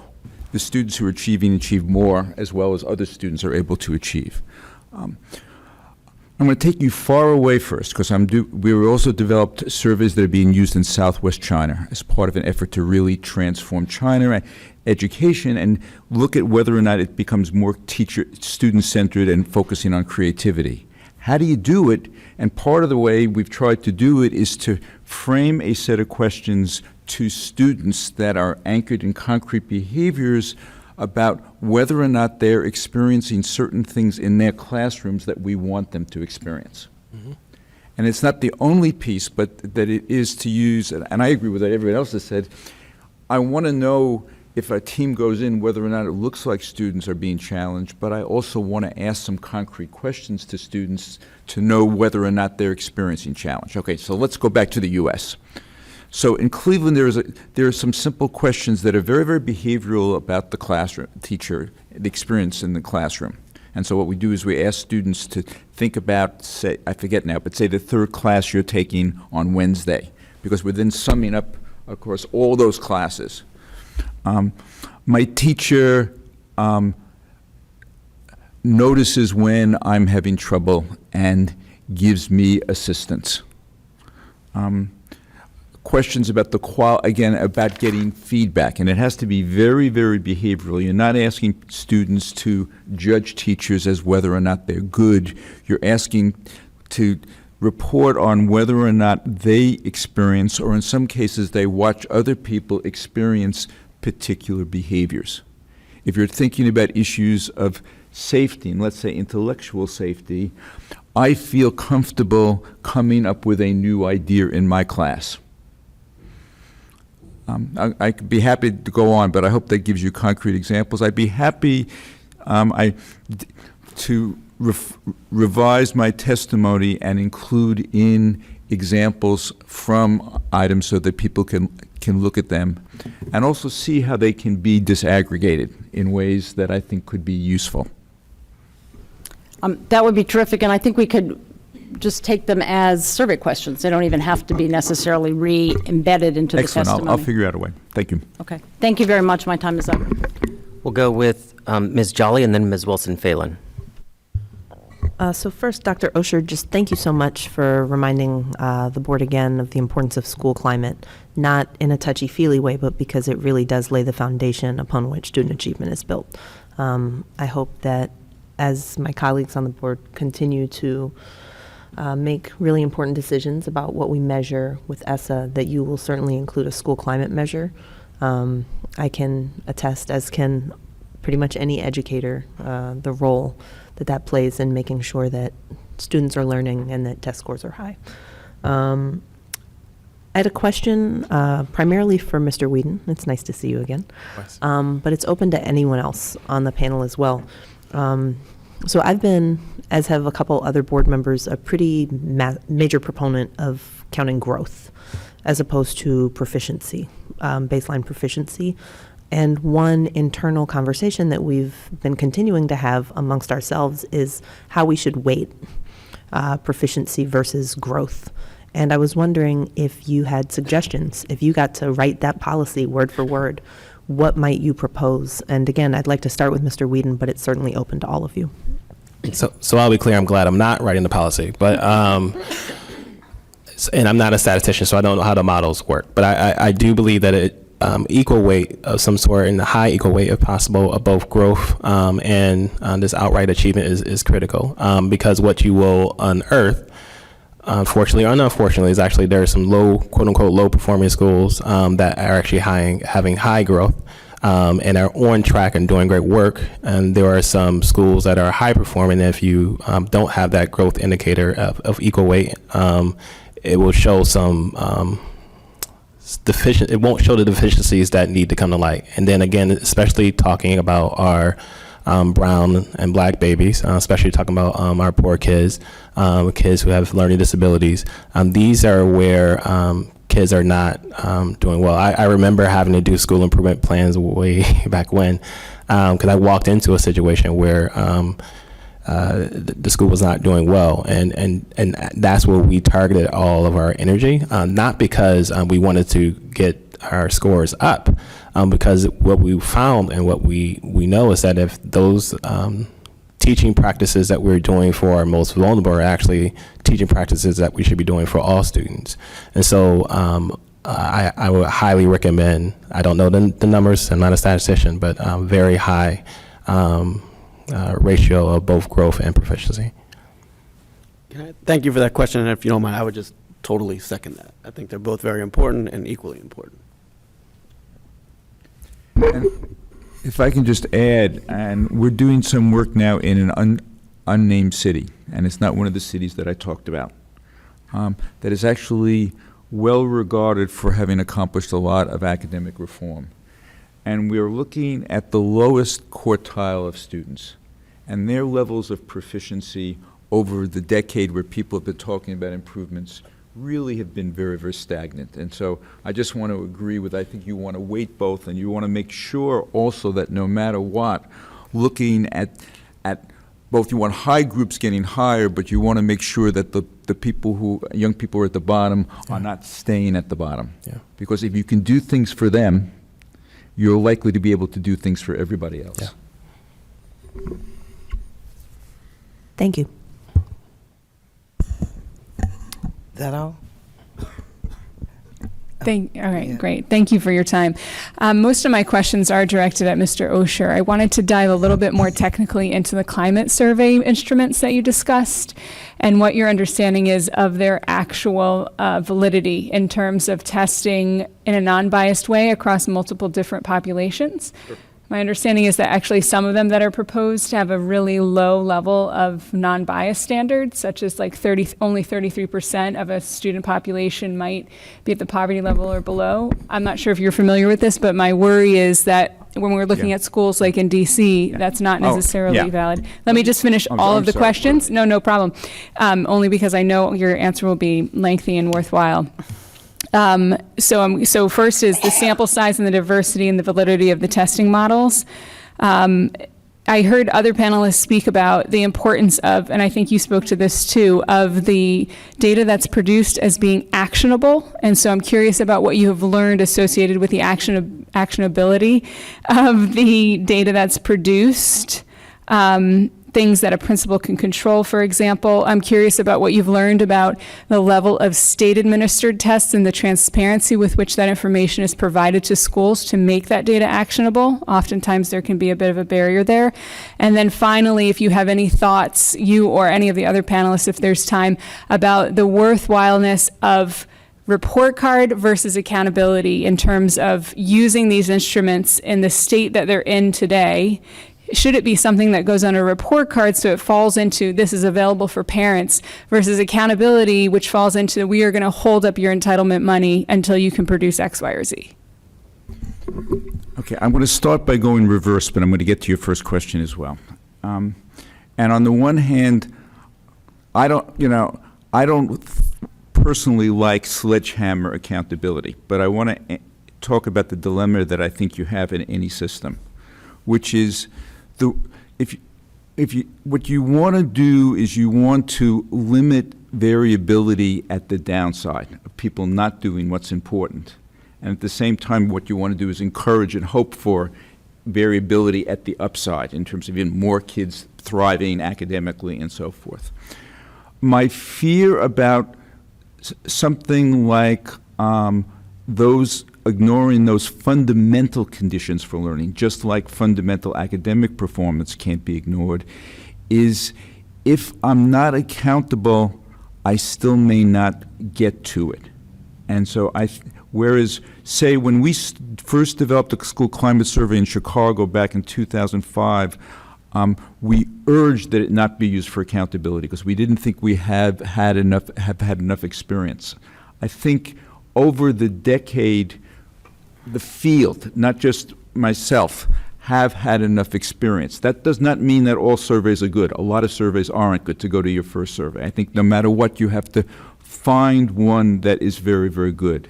the students who are achieve more, as well as other students are able to achieve. I'm going to take you far away first, because we also developed surveys that are being used in Southwest China as part of an effort to really transform China education and look at whether or not it becomes more student-centered and focusing on creativity. How do you do it? And part of the way we've tried to do it is to frame a set of questions to students that are anchored in concrete behaviors about whether or not they're experiencing certain things in their classrooms that we want them to experience. Mm-hmm. And it's not the only piece, but that it is to use, and I agree with what everyone else has said, I want to know if a team goes in whether or not it looks like students are being challenged, but I also want to ask some concrete questions to students to know whether or not they're experiencing challenge. Okay, so let's go back to the U.S. So in Cleveland, there are some simple questions that are very, very behavioral about the classroom, the experience in the classroom. And so what we do is we ask students to think about, say, I forget now, but say the third class you're taking on Wednesday, because we're then summing up, of course, all those classes. My teacher notices when I'm having trouble and gives me assistance. Questions about about getting feedback, and it has to be very, very behavioral. You're not asking students to judge teachers as whether or not they're good. You're asking to report on whether or not they experience, or in some cases they watch other people experience particular behaviors. If you're thinking about issues of safety, and let's say intellectual safety, I feel comfortable coming up with a new idea in my class. I could be happy to go on, but I hope that gives you concrete examples. I'd be happy to revise my testimony and include in examples from items so that people can look at them and also see how they can be disaggregated in ways that I think could be useful. That would be terrific, and I think we could just take them as survey questions. They don't even have to be necessarily re-embedded into the testimony. Excellent. I'll figure out a way. Thank you. Okay. Thank you very much. My time is up. We'll go with Ms. Jolly and then Ms. Wilson-Phelan. So first, Dr. Osher, just thank you so much for reminding the board again of the importance of school climate, not in a touchy-feely way, but because it really does lay the foundation upon which student achievement is built. I hope that as my colleagues on the board continue to make really important decisions about what we measure with ESSA, that you will certainly include a school climate measure. I can attest, as can pretty much any educator, the role that plays in making sure that students are learning and that test scores are high. I had a question primarily for Mr. Whedon. It's nice to see you again. But it's open to anyone else on the panel as well. So I've been, as have a couple other board members, a pretty major proponent of counting growth as opposed to proficiency, baseline proficiency. And one internal conversation that we've been continuing to have amongst ourselves is how we should weight proficiency versus growth. And I was wondering if you had suggestions, if you got to write that policy word for word, what might you propose? And again, I'd like to start with Mr. Whedon, but it's certainly open to all of you. So I'll be clear, I'm glad I'm not writing the policy, but and I'm not a statistician, so I don't know how the models work. But I do believe that equal weight of some sort, and high equal weight if possible, of both growth and this outright achievement is critical, because what you will unearth unfortunately or unfortunately, is actually there are some low, quote unquote, low performing schools that are actually having high growth and are on track and doing great work. And there are some schools that are high performing. If you don't have that growth indicator of equal weight, it will show some it won't show the deficiencies that need to come to light. And then again, especially talking about our brown and black babies, especially talking about our poor kids, kids who have learning disabilities. These are where kids are not doing well. I remember having to do school improvement plans way back when, because I walked into a situation where the school was not doing well, and that's where we targeted all of our energy, not because we wanted to get our scores up, because what we found and what we know is that if those teaching practices that we're doing for our most vulnerable are actually teaching practices that we should be doing for all students. And so I would highly recommend, I don't know the numbers, I'm not a statistician, but very high ratio of both growth and proficiency. Thank you for that question, and if you don't mind, I would just totally second that. I think they're both very important and equally important. And if I can just add, and we're doing some work now in an unnamed city, and it's not one of the cities that I talked about, that is actually well regarded for having accomplished a lot of academic reform. And we're looking at the lowest quartile of students and their levels of proficiency over the decade where people have been talking about improvements really have been very, very stagnant. And so I just want to agree with, I think you want to weight both, and you want to make sure also that no matter what, looking at both, you want high groups getting higher, but you want to make sure that the people who, young people who are at the bottom are not staying at the bottom. Yeah. Because if you can do things for them, you're likely to be able to do things for everybody else. Yeah. Thank you. Is that all? All right, great. Thank you for your time. Most of my questions are directed at Mr. Osher. I wanted to dive a little bit more technically into the climate survey instruments that you discussed and what your understanding is of their actual validity in terms of testing in a non-biased way across multiple different populations. Sure. My understanding is that actually some of them that are proposed have a really low level of non-bias standards, such as like only 33% of a student population might be at the poverty level or below. I'm not sure if you're familiar with this, but my worry is that when we're looking at schools like in DC, that's not necessarily valid. Let me just finish all of the questions. No problem. Only because I know your answer will be lengthy and worthwhile. So first is the sample size and the diversity and the validity of the testing models. I heard other panelists speak about the importance of, and I think you spoke to this too, of the data that's produced as being actionable. And so I'm curious about what you have learned associated with the actionability of the data that's produced. Things that a principal can control, for example. I'm curious about what you've learned about the level of state-administered tests and the transparency with which that information is provided to schools to make that data actionable. Oftentimes there can be a bit of a barrier there. And then finally, if you have any thoughts, you or any of the other panelists, if there's time, about the worthwhileness of report card versus accountability in terms of using these instruments in the state that they're in today. Should it be something that goes on a report card so it falls into this is available for parents versus accountability, which falls into we are going to hold up your entitlement money until you can produce X, Y, or Z? Okay, I'm going to start by going reverse, but I'm going to get to your first question as well. And on the one hand, I don't personally like sledgehammer accountability, but I want to talk about the dilemma that I think you have in any system, which is what you want to do is you want to limit variability at the downside of people not doing what's important. And at the same time, what you want to do is encourage and hope for variability at the upside in terms of even more kids thriving academically and so forth. My fear about something like ignoring those fundamental conditions for learning, just like fundamental academic performance can't be ignored, is if I'm not accountable I still may not get to it. And so whereas, say, when we first developed the school climate survey in Chicago back in 2005, we urged that it not be used for accountability because we didn't think we have had enough experience. I think over the decade, the field, not just myself, have had enough experience. That does not mean that all surveys are good. A lot of surveys aren't good, to go to your first survey. I think no matter what, you have to find one that is very, very good.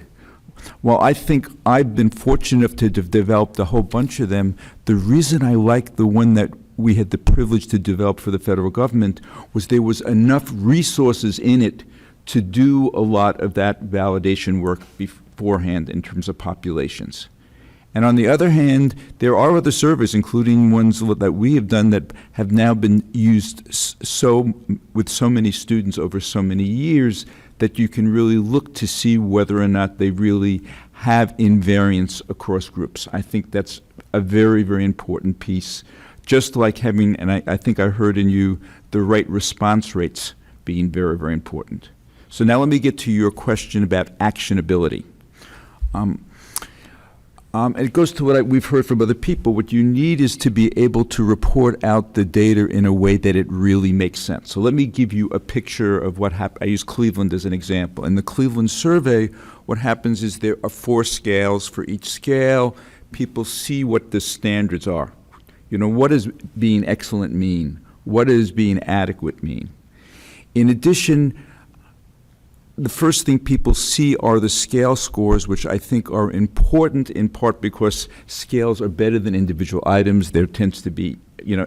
Well, I think I've been fortunate enough to have developed a whole bunch of them. The reason I like the one that we had the privilege to develop for the federal government was there was enough resources in it to do a lot of that validation work beforehand in terms of populations. And on the other hand, there are other surveys, including ones that we have done, that have now been used with so many students over so many years that you can really look to see whether or not they really have invariance across groups. I think that's a very, very important piece. Just like having, and I think I heard in you, the right response rates being very, very important. So now let me get to your question about actionability. It goes to what we've heard from other people. What you need is to be able to report out the data in a way that it really makes sense. So let me give you a picture of what happened. I use Cleveland as an example. In the Cleveland survey, what happens is there are 4 scales. For each scale, people see what the standards are. You know, what does being excellent mean? What does being adequate mean? In addition, the first thing people see are the scale scores, which I think are important in part because scales are better than individual items. There tends to be,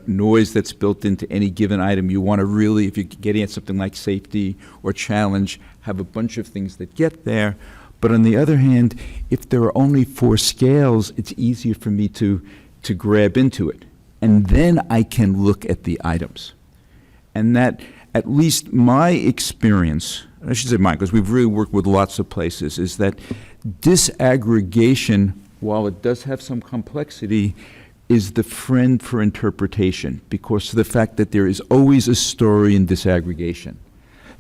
noise that's built into any given item. You want to really, if you're getting at something like safety or challenge, have a bunch of things that get there. But on the other hand, if there are only 4 scales, it's easier for me to grab into it. And then I can look at the items. And that, at least my experience, I should say mine, because we've really worked with lots of places, is that disaggregation, while it does have some complexity, is the friend for interpretation because of the fact that there is always a story in disaggregation.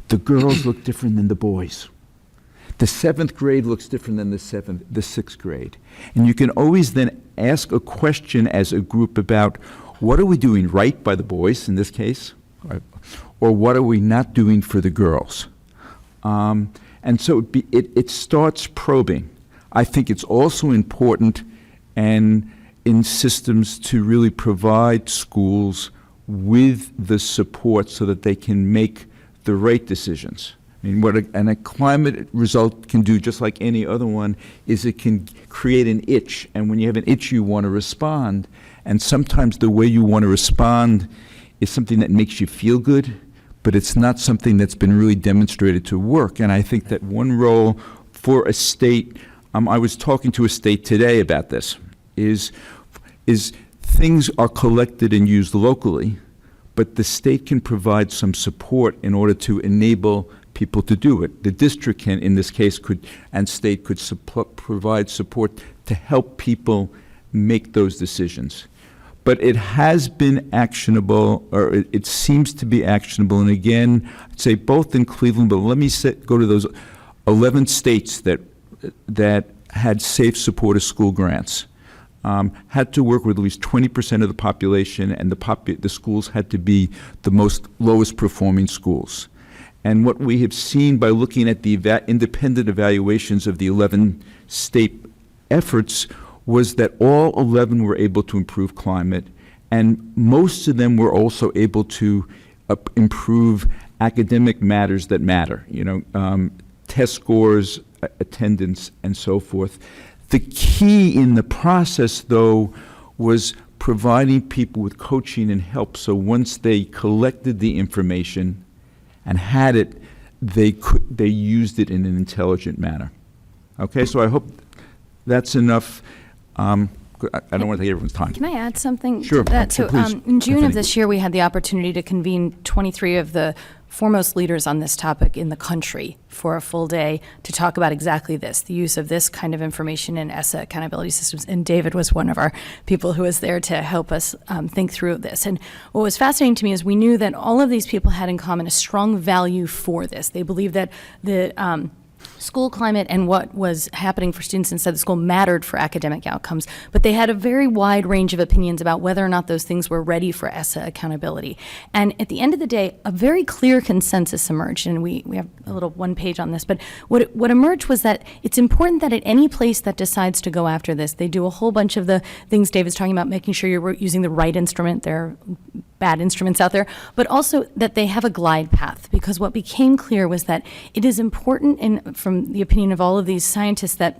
The girls look different than the boys. The 7th grade looks different than the 6th grade. And you can always then ask a question as a group about what are we doing right by the boys in this case, or what are we not doing for the girls? And so it starts probing. I think it's also important and in systems to really provide schools with the support so that they can make the right decisions. I mean, what a climate result can do, just like any other one, is it can create an itch. And when you have an itch, you want to respond. And sometimes the way you want to respond is something that makes you feel good, but it's not something that's been really demonstrated to work. And I think that one role for a state, I was talking to a state today about this, is things are collected and used locally, but the state can provide some support in order to enable people to do it. The district can, in this case, and state could provide support to help people make those decisions. But it has been actionable, or it seems to be actionable. And again, I'd say both in Cleveland, but let me go to those 11 states that had safe supportive school grants. Had to work with at least 20% of the population, and the schools had to be the lowest performing schools. And what we have seen by looking at the independent evaluations of the 11 state efforts was that all 11 were able to improve climate, and most of them were also able to improve academic matters that matter, test scores, attendance, and so forth. The key in the process, though, was providing people with coaching and help, so once they collected the information and had it, they used it in an intelligent manner. Okay, so I hope that's enough, I don't want to take everyone's time. Can I add something Sure, to that? sure, So, please. in June of Anthony. this year, we had the opportunity to convene 23 of the foremost leaders on this topic in the country for a full day to talk about exactly this, the use of this kind of information in ESSA accountability systems. And David was one of our people who was there to help us think through this. And what was fascinating to me is we knew that all of these people had in common a strong value for this. They believed that the school climate and what was happening for students inside the school mattered for academic outcomes, but they had a very wide range of opinions about whether or not those things were ready for ESSA accountability. And at the end of the day, a very clear consensus emerged, and we have a little one page on this, but what emerged was that it's important that at any place that decides to go after this, they do a whole bunch of the things David's talking about, making sure you're using the right instrument. There are bad instruments out there, but also that they have a glide path, because what became clear was that it is important, from the opinion of all of these scientists, that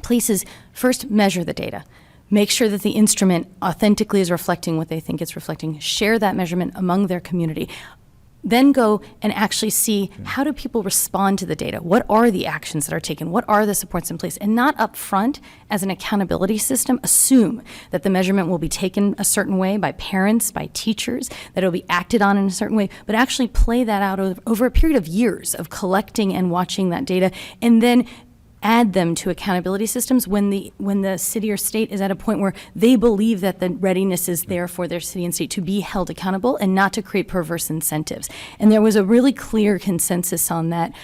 places first measure the data, make sure that the instrument authentically is reflecting what they think it's reflecting, share that measurement among their community, then go and actually see how do people respond to the data? What are the actions that are taken? What are the supports in place? And not up front, as an accountability system, assume that the measurement will be taken a certain way by parents, by teachers, that it will be acted on in a certain way, but actually play that out over a period of years of collecting and watching that data, and then add them to accountability systems when the city or state is at a point where they believe that the readiness is there for their city and state to be held accountable and not to create perverse incentives. And there was a really clear consensus on that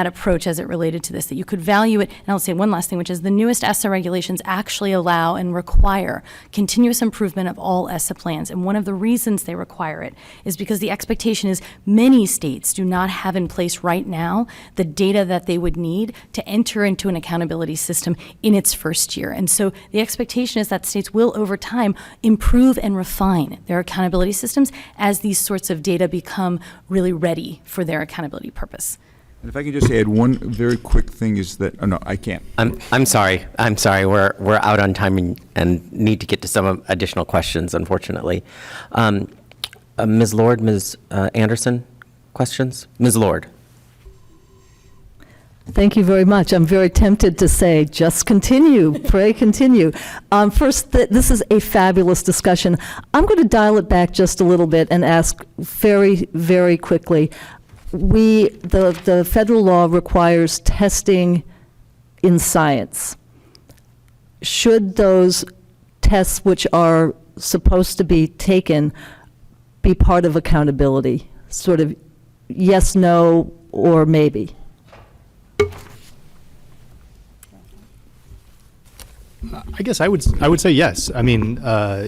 approach as it related to this, that you could value it. And I'll say one last thing, which is the newest ESSA regulations actually allow and require continuous improvement of all ESSA plans. And one of the reasons they require it is because the expectation is many states do not have in place right now the data that they would need to enter into an accountability system in its first year. And so the expectation is that states will, over time, improve and refine their accountability systems as these sorts of data become really ready for their accountability purpose. And if I can just add one very quick thing is that, oh no, I can't. I'm sorry. We're out on time and need to get to some additional questions, unfortunately. Ms. Lord, Ms. Anderson, questions? Ms. Lord. Thank you very much. I'm very tempted to say, just continue, pray continue. First, this is a fabulous discussion. I'm going to dial it back just a little bit and ask very, very quickly. The federal law requires testing in science. Should those tests which are supposed to be taken be part of accountability? Sort of yes, no, or maybe? I guess I would say yes. I mean,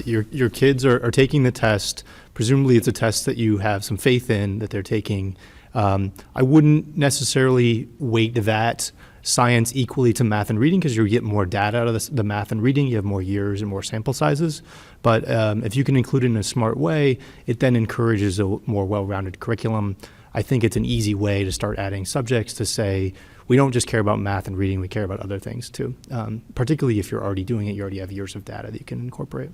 your kids are taking the test. Presumably, it's a test that you have some faith in that they're taking. I wouldn't necessarily weight that science equally to math and reading, because you get more data out of the math and reading. You have more years and more sample sizes. But if you can include it in a smart way, it then encourages a more well-rounded curriculum. I think it's an easy way to start adding subjects to say, we don't just care about math and reading, we care about other things too. Particularly if you're already doing it, you already have years of data that you can incorporate.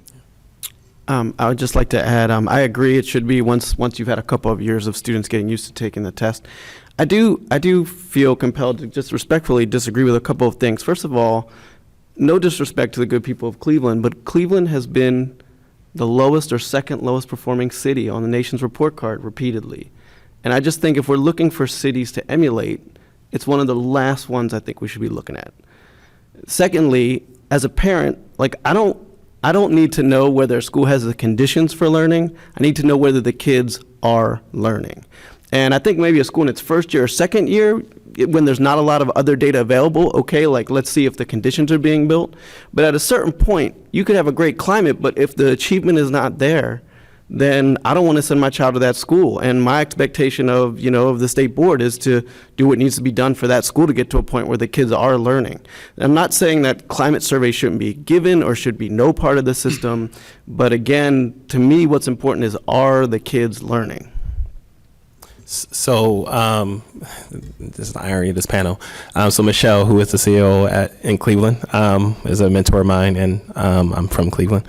I would just like to add, I agree it should be once you've had a couple of years of students getting used to taking the test. I do feel compelled to just respectfully disagree with a couple of things. First of all, no disrespect to the good people of Cleveland, but Cleveland has been the lowest or second lowest performing city on the nation's report card repeatedly. And I just think if we're looking for cities to emulate, it's one of the last ones I think we should be looking at. Secondly, as a parent, I don't need to know whether a school has the conditions for learning. I need to know whether the kids are learning. And I think maybe a school in its first year or second year, when there's not a lot of other data available, okay, let's see if the conditions are being built. But at a certain point, you could have a great climate, but if the achievement is not there, then I don't want to send my child to that school. And my expectation of the state board is to do what needs to be done for that school to get to a point where the kids are learning. I'm not saying that climate surveys shouldn't be given or should be no part of the system, but again, to me, what's important is, are the kids learning? So this is the irony of this panel. So Michelle, who is the CEO in Cleveland, is a mentor of mine, and I'm from Cleveland.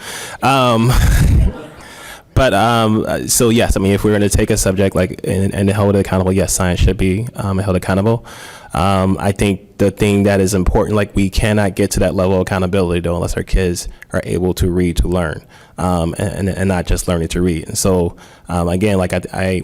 But so yes, I mean, if we're going to take a subject like and hold it accountable, yes, science should be held accountable. I think the thing that is important, like we cannot get to that level of accountability though unless our kids are able to read to learn, and not just learning to read. And so again, like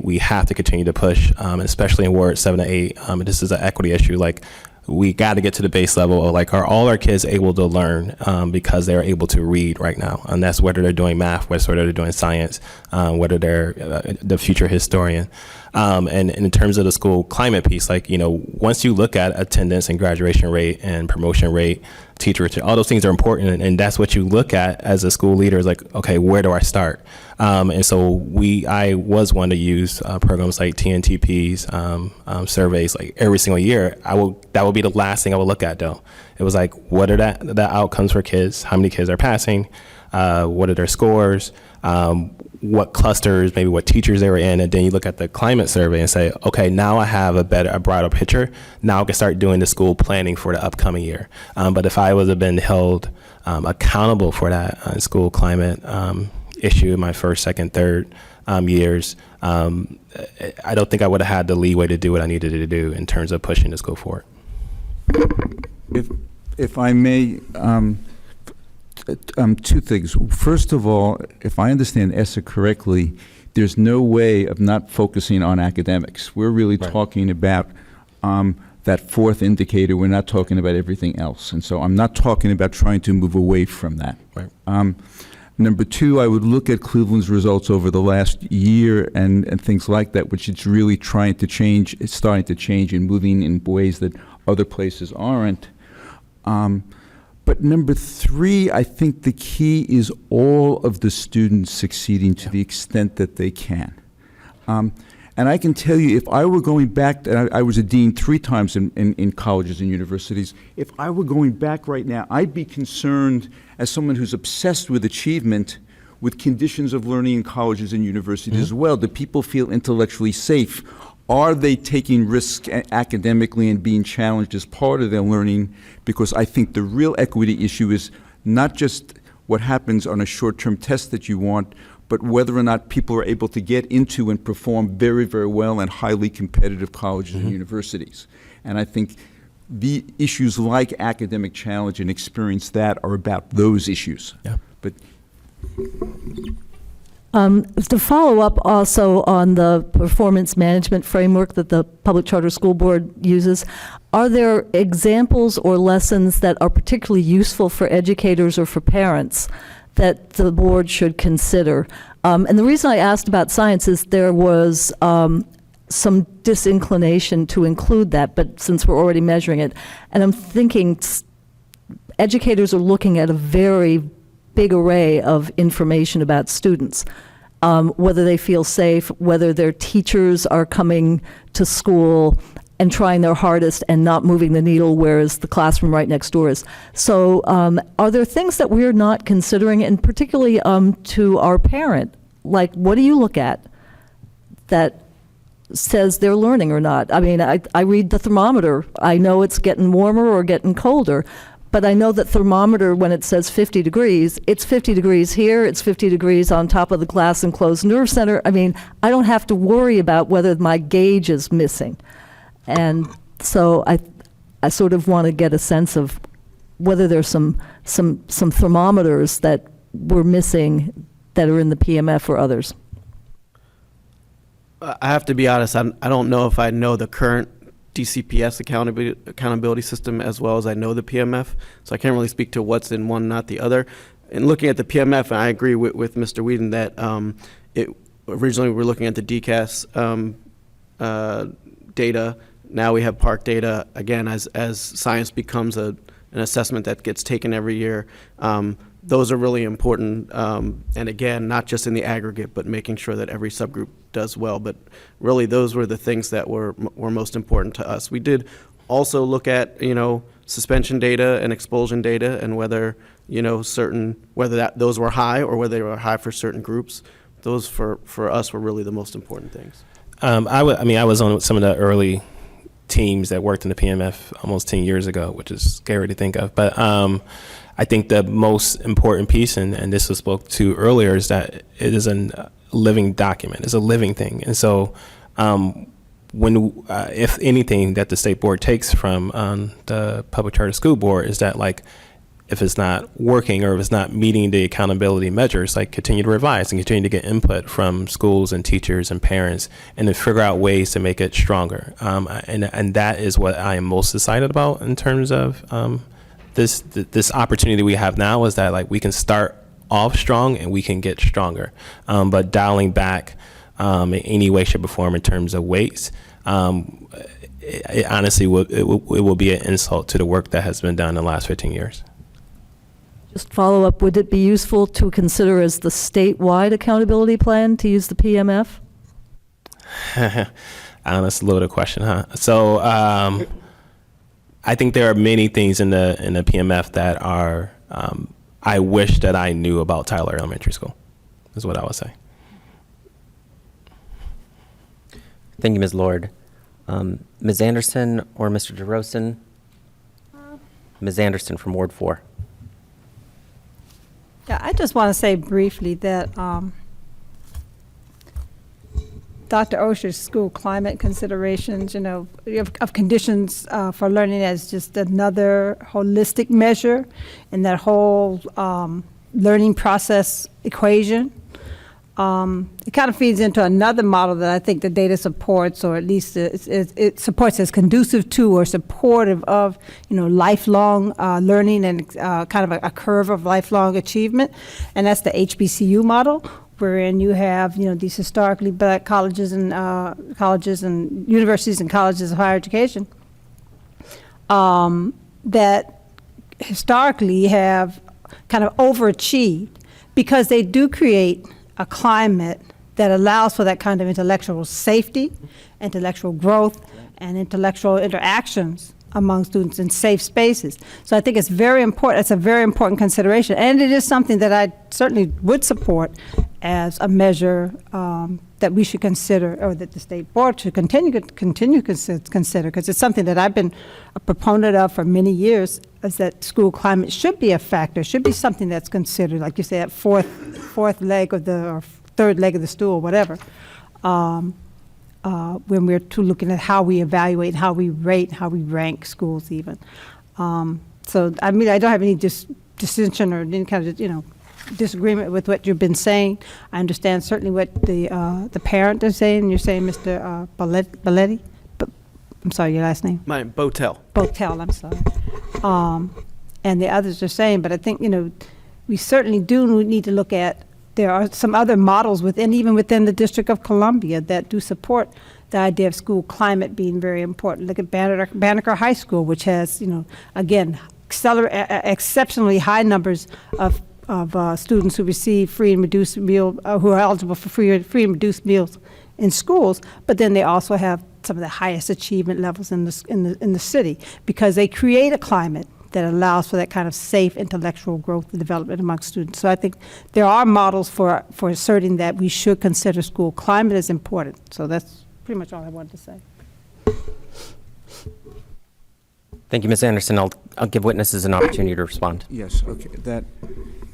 we have to continue to push, especially in Ward 7 to 8. This is an equity issue. Like we got to get to the base level of like, are all our kids able to learn because they're able to read right now? And that's whether they're doing math, whether they're doing science, whether they're the future historian. And in terms of the school climate piece, like, you know, once you look at attendance and graduation rate and promotion rate, teacher retention, all those things are important. And that's what you look at as a school leader is like, okay, where do I start? And so I was one to use programs like TNTPs, surveys like every single year. That would be the last thing I would look at though. It was like, what are the outcomes for kids? How many kids are passing? What are their scores? What clusters, maybe what teachers they were in, and then you look at the climate survey and say, okay, now I have a broader picture. Now I can start doing the school planning for the upcoming year. But if I was have been held accountable for that school climate issue in my first, second, third years, I don't think I would have had the leeway to do what I needed to do in terms of pushing the school forward. If I may, two things. First of all, if I understand ESSA correctly, there's no way of not focusing on academics. We're really talking about that fourth indicator. We're not talking about everything else. And so I'm not talking about trying to move away from that. Right. Number two, I would look at Cleveland's results over the last year and things like that, which it's really trying to change. It's starting to change and moving in ways that other places aren't. But number three, I think the key is all of the students succeeding to the extent that they can. And I can tell you, if I were going back, I was a dean 3 times in colleges and universities. If I were going back right now, I'd be concerned as someone who's obsessed with achievement with conditions of learning in colleges and universities as well. Do people feel intellectually safe? Are they taking risks academically and being challenged as part of their learning? Because I think the real equity issue is not just what happens on a short-term test that you want, but whether or not people are able to get into and perform very, very well in highly competitive colleges and universities. And I think the issues like academic challenge and experience that are about those issues. Yeah. But to follow up also on the performance management framework that the Public Charter School Board uses, are there examples or lessons that are particularly useful for educators or for parents that the board should consider? And the reason I asked about science is there was some disinclination to include that, but since we're already measuring it, and I'm thinking educators are looking at a very big array of information about students, whether they feel safe, whether their teachers are coming to school and trying their hardest and not moving the needle, whereas the classroom right next door is. So are there things that we're not considering, and particularly to our parent, like what do you look at that says they're learning or not? I mean, I read the thermometer. I know it's getting warmer or getting colder, but I know that thermometer, when it says 50 degrees, it's 50 degrees here, it's 50 degrees on top of the glass enclosed nerve center. I mean, I don't have to worry about whether my gauge is missing. And so I sort of want to get a sense of whether there's some thermometers that we're missing that are in the PMF or others. I have to be honest, I don't know if I know the current DCPS accountability system as well as I know the PMF, so I can't really speak to what's in one, not the other. And looking at the PMF, and I agree with Mr. Whedon that originally we were looking at the DCAS data. Now we have PARC data. Again, as science becomes an assessment that gets taken every year, those are really important. And again, not just in the aggregate, but making sure that every subgroup does well. But really, those were the things that were most important to us. We did also look at, suspension data and expulsion data, and whether, those were high or whether they were high for certain groups. Those for us were really the most important things. I was on some of the early teams that worked in the PMF almost 10 years ago, which is scary to think of. But I think the most important piece, and this was spoke to earlier, is that it is living document. It's a living thing. And so when, if anything that the state board takes from the public charter school board is that, like, if it's not working or if it's not meeting the accountability measures, like, continue to revise and continue to get input from schools and teachers and parents and to figure out ways to make it stronger. And that is what I am most excited about in terms of this opportunity we have now, is that, like, we can start off strong and we can get stronger. But dialing back in any way, shape, or form in terms of weights, it honestly will be an insult to the work that has been done in the last 15 years. Just follow up, would it be useful to consider as the statewide accountability plan to use the PMF? That's a loaded question, huh? So I think there are many things in the PMF that are, I wish that I knew about Tyler Elementary School, is what I would say. Thank you, Ms. Lord. Ms. Anderson or Mr. DeRosen? Ms. Anderson from Ward 4. Yeah, I just want to say briefly that Dr. Osher's school climate considerations, of conditions for learning as just another holistic measure in that whole learning process equation. It kind of feeds into another model that I think the data supports, or at least it supports as conducive to or supportive of, lifelong learning and kind of a curve of lifelong achievement, and that's the HBCU model, wherein you have, these historically black colleges and universities and colleges of higher education that historically have kind of overachieved because they do create a climate that allows for that kind of intellectual safety, intellectual growth, and intellectual interactions among students in safe spaces. So I think it's very important. It's a very important consideration, and it is something that I certainly would support as a measure that we should consider, or that the state board should continue to consider, because it's something that I've been a proponent of for many years, is that school climate should be a factor, should be something that's considered, like you say, that fourth leg of or third leg of the stool, whatever, when we're looking at how we evaluate, how we rate, how we rank schools even. So, I mean, I don't have any dissension or any kind of, disagreement with what you've been saying. I understand certainly what the parent is saying. You're saying Mr. Belletti? I'm sorry, your last name? My Botel. Botel, I'm sorry. And the others are saying, but I think, we certainly do need to look at, there are some other models even within the District of Columbia that do support the idea of school climate being very important. Look at Banneker High School, which has, again, exceptionally high numbers of students who receive free and reduced meal, who are eligible for free and reduced meals in schools, but then they also have some of the highest achievement levels in the city, because they create a climate that allows for that kind of safe intellectual growth and development among students. So I think there are models for asserting that we should consider school climate as important. So that's pretty much all I wanted to say. Thank you, Ms. Anderson. I'll give witnesses an opportunity to respond. Yes, okay.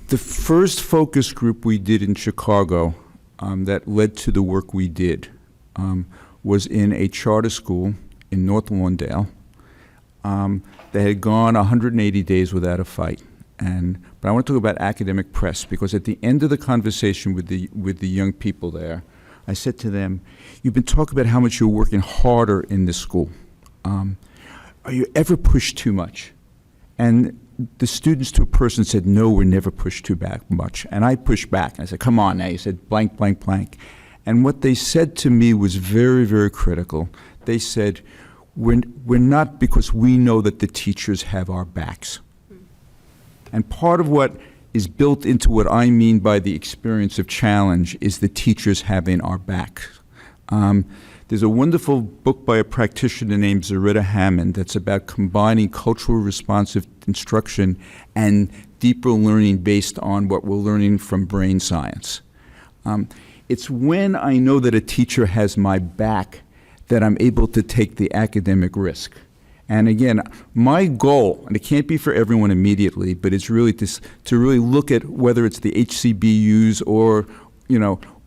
The first focus group we did in Chicago that led to the work we did was in a charter school in North Lawndale that had gone 180 days without a fight. But I want to talk about academic press, because at the end of the conversation with the young people there, I said to them, "You've been talking about how much you're working harder in this school. Are you ever pushed too much?" And the students to a person said, "No, we're never pushed too back much." And I pushed back. I said, "Come on now." He said, "Blank, blank, blank." And what they said to me was very, very critical. They said, we're not, because we know that the teachers have our backs. And part of what is built into what I mean by the experience of challenge is the teachers having our backs. There's a wonderful book by a practitioner named Zaretta Hammond that's about combining culturally responsive instruction and deeper learning based on what we're learning from brain science. It's when I know that a teacher has my back that I'm able to take the academic risk. And again, my goal, and it can't be for everyone immediately, but it's really to really look at whether it's the HCBUs or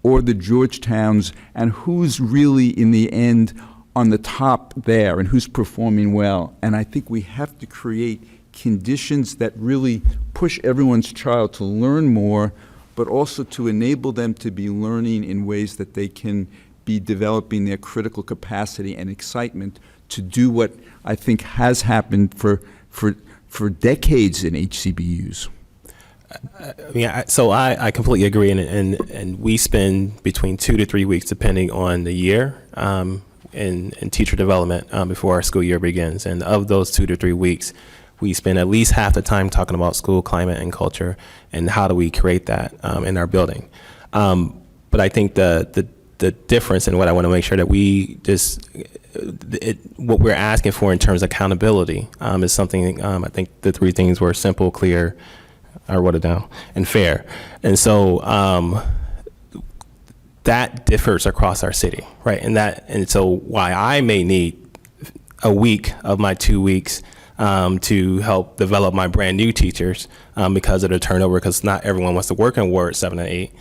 or the Georgetowns, and who's really in the end on the top there and who's performing well. And I think we have to create conditions that really push everyone's child to learn more, but also to enable them to be learning in ways that they can be developing their critical capacity and excitement to do what I think has happened for decades in HCBUs. I completely agree, and we spend between 2 to 3 weeks, depending on the year, in teacher development before our school year begins. And of those 2 to 3 weeks, we spend at least half the time talking about school climate and culture and how do we create that in our building. But I think the difference and what I want to make sure that we just, what we're asking for in terms of accountability is something, I think the 3 things were simple, clear, I wrote it down, and fair. And so that differs across our city, right? And so why I may need a week of my 2 weeks to help develop my brand new teachers because of the turnover, because not everyone wants to work in Ward 7 and 8.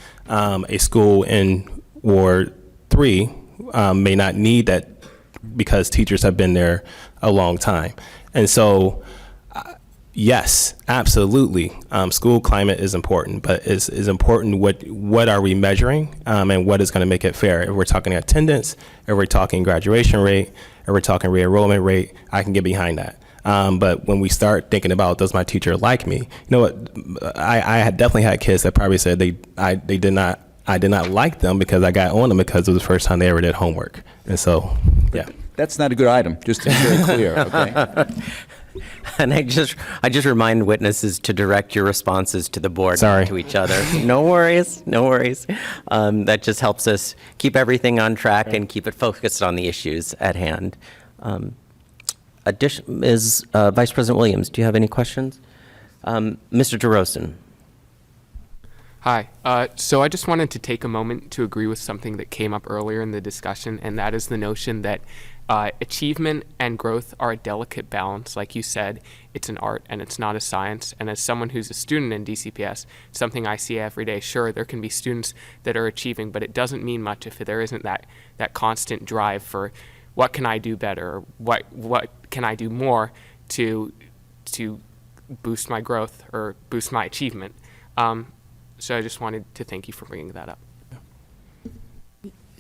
A school in Ward 3 may not need that because teachers have been there a long time. And so, yes, absolutely, school climate is important, but it's important what are we measuring and what is going to make it fair. If we're talking attendance, if we're talking graduation rate, if we're talking re-enrollment rate, I can get behind that. But when we start thinking about, does my teacher like me? You know what? I had definitely had kids that probably said I did not like them because I got on them because it was the first time they ever did homework. And so, yeah. That's not a good item, just to be very clear, okay? And I just remind witnesses to direct your responses to the board, Sorry. not to each other. No worries, no worries. That just helps us keep everything on track and keep it focused on the issues at hand. Vice President Williams, do you have any questions? Mr. DeRosen. Hi. So I just wanted to take a moment to agree with something that came up earlier in the discussion, and that is the notion that achievement and growth are a delicate balance. Like you said, it's an art and it's not a science. And as someone who's a student in DCPS, something I see every day, sure, there can be students that are achieving, but it doesn't mean much if there isn't that constant drive for what can I do better, or what can I do more to boost my growth or boost my achievement. So I just wanted to thank you for bringing that up.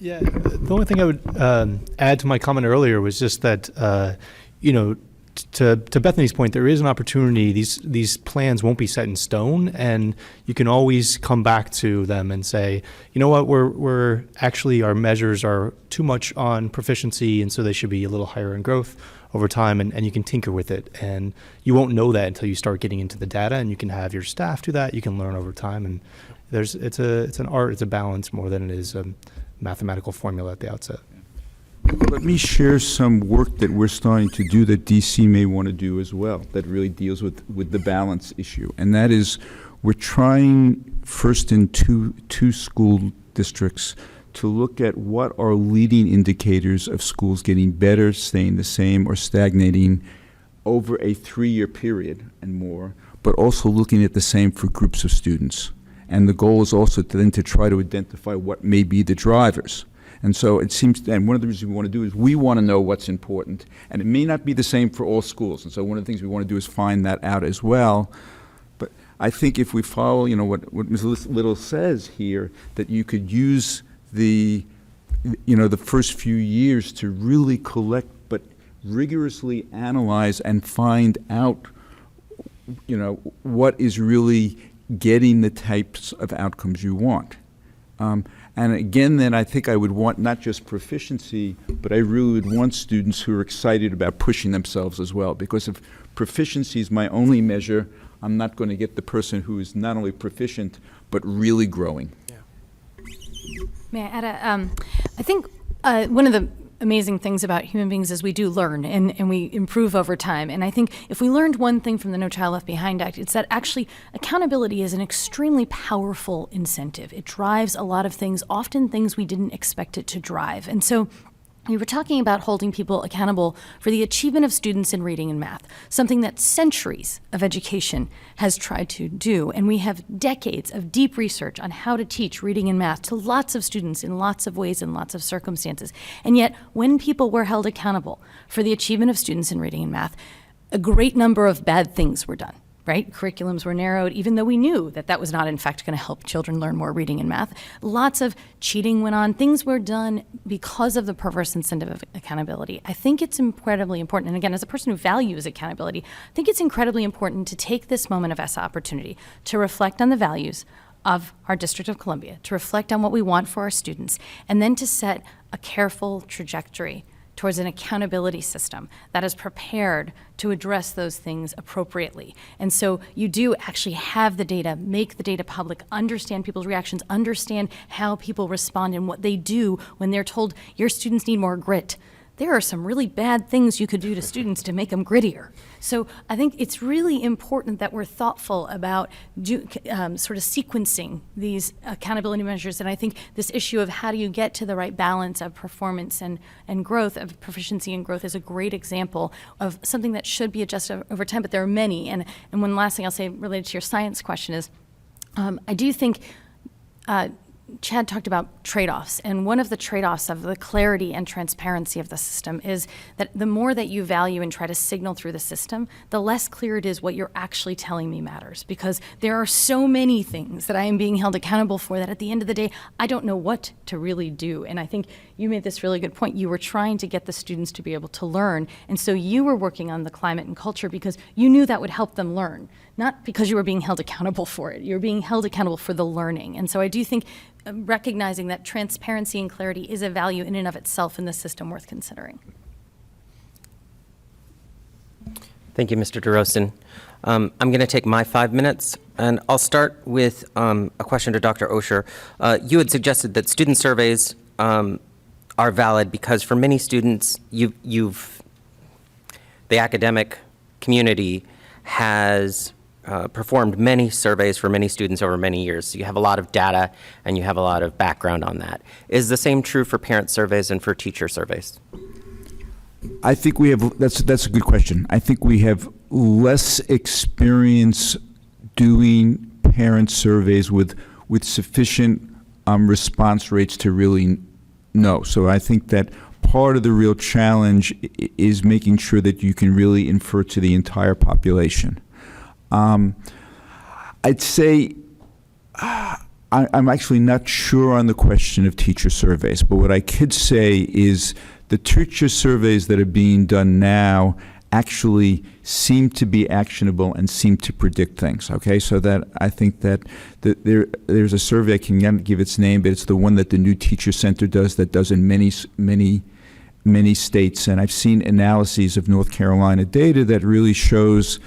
Yeah, the only thing I would add to my comment earlier was just that, to Bethany's point, there is an opportunity. These plans won't be set in stone, and you can always come back to them and say, you know what, we're actually, our measures are too much on proficiency, and so they should be a little higher in growth over time, and you can tinker with it. And you won't know that until you start getting into the data, and you can have your staff do that. You can learn over time, and it's an art, it's a balance more than it is a mathematical formula at the outset. Let me share some work that we're starting to do that DC may want to do as well, that really deals with the balance issue. And that is, we're trying first in two school districts to look at what are leading indicators of schools getting better, staying the same, or stagnating over a 3-year period and more, but also looking at the same for groups of students. And the goal is also to try to identify what may be the drivers. And so it seems, and one of the reasons we want to do is we want to know what's important. And it may not be the same for all schools. And so one of the things we want to do is find that out as well. But I think if we follow, what Ms. Little says here, that you could use the first few years to really collect, but rigorously analyze and find out, what is really getting the types of outcomes you want. And again, then I think I would want not just proficiency, but I really would want students who are excited about pushing themselves as well. Because if proficiency is my only measure, I'm not going to get the person who is not only proficient, but really growing. May I add I think one of the amazing things about human beings is we do learn and we improve over time. And I think if we learned one thing from the No Child Left Behind Act, it's that actually accountability is an extremely powerful incentive. It drives a lot of things, often things we didn't expect it to drive. And so We were talking about holding people accountable for the achievement of students in reading and math, something that centuries of education has tried to do. And we have decades of deep research on how to teach reading and math to lots of students in lots of ways and lots of circumstances. And yet, when people were held accountable for the achievement of students in reading and math, a great number of bad things were done. Right? Curriculums were narrowed, even though we knew that that was not, in fact, going to help children learn more reading and math. Lots of cheating went on. Things were done because of the perverse incentive of accountability. I think it's incredibly important, and again, as a person who values accountability, I think it's incredibly important to take this moment of ESSA opportunity to reflect on the values of our District of Columbia, to reflect on what we want for our students, and then to set a careful trajectory towards an accountability system that is prepared to address those things appropriately. And so you do actually have the data, make the data public, understand people's reactions, understand how people respond and what they do when they're told your students need more grit. There are some really bad things you could do to students to make them grittier. So I think it's really important that we're thoughtful about sort of sequencing these accountability measures. And I think this issue of how do you get to the right balance of performance and growth, of proficiency and growth, is a great example of something that should be adjusted over time, but there are many. And one last thing I'll say related to your science question is, I do think Chad talked about trade-offs, and one of the trade-offs of the clarity and transparency of the system is that the more that you value and try to signal through the system, the less clear it is what you're actually telling me matters, because there are so many things that I am being held accountable for that at the end of the day, I don't know what to really do. And I think you made this really good point. You were trying to get the students to be able to learn, and so you were working on the climate and culture because you knew that would help them learn, not because you were being held accountable for it. You're being held accountable for the learning. And so I do think recognizing that transparency and clarity is a value in and of itself in the system worth considering. Thank you, Mr. DeRosen. I'm going to take my 5 minutes, and I'll start with a question to Dr. Osher. You had suggested that student surveys are valid because for many students, the academic community has performed many surveys for many students over many years. So you have a lot of data and you have a lot of background on that. Is the same true for parent surveys and for teacher surveys? I think we have, that's a good question. I think we have less experience doing parent surveys with sufficient response rates to really know. So I think that part of the real challenge is making sure that you can really infer to the entire population. I'd say I'm actually not sure on the question of teacher surveys, but what I could say is the teacher surveys that are being done now actually seem to be actionable and seem to predict things, okay? So that I think that there's a survey, I can't give its name, but it's the one that the New Teacher Center does that does in many states, and I've seen analyses of North Carolina data that really shows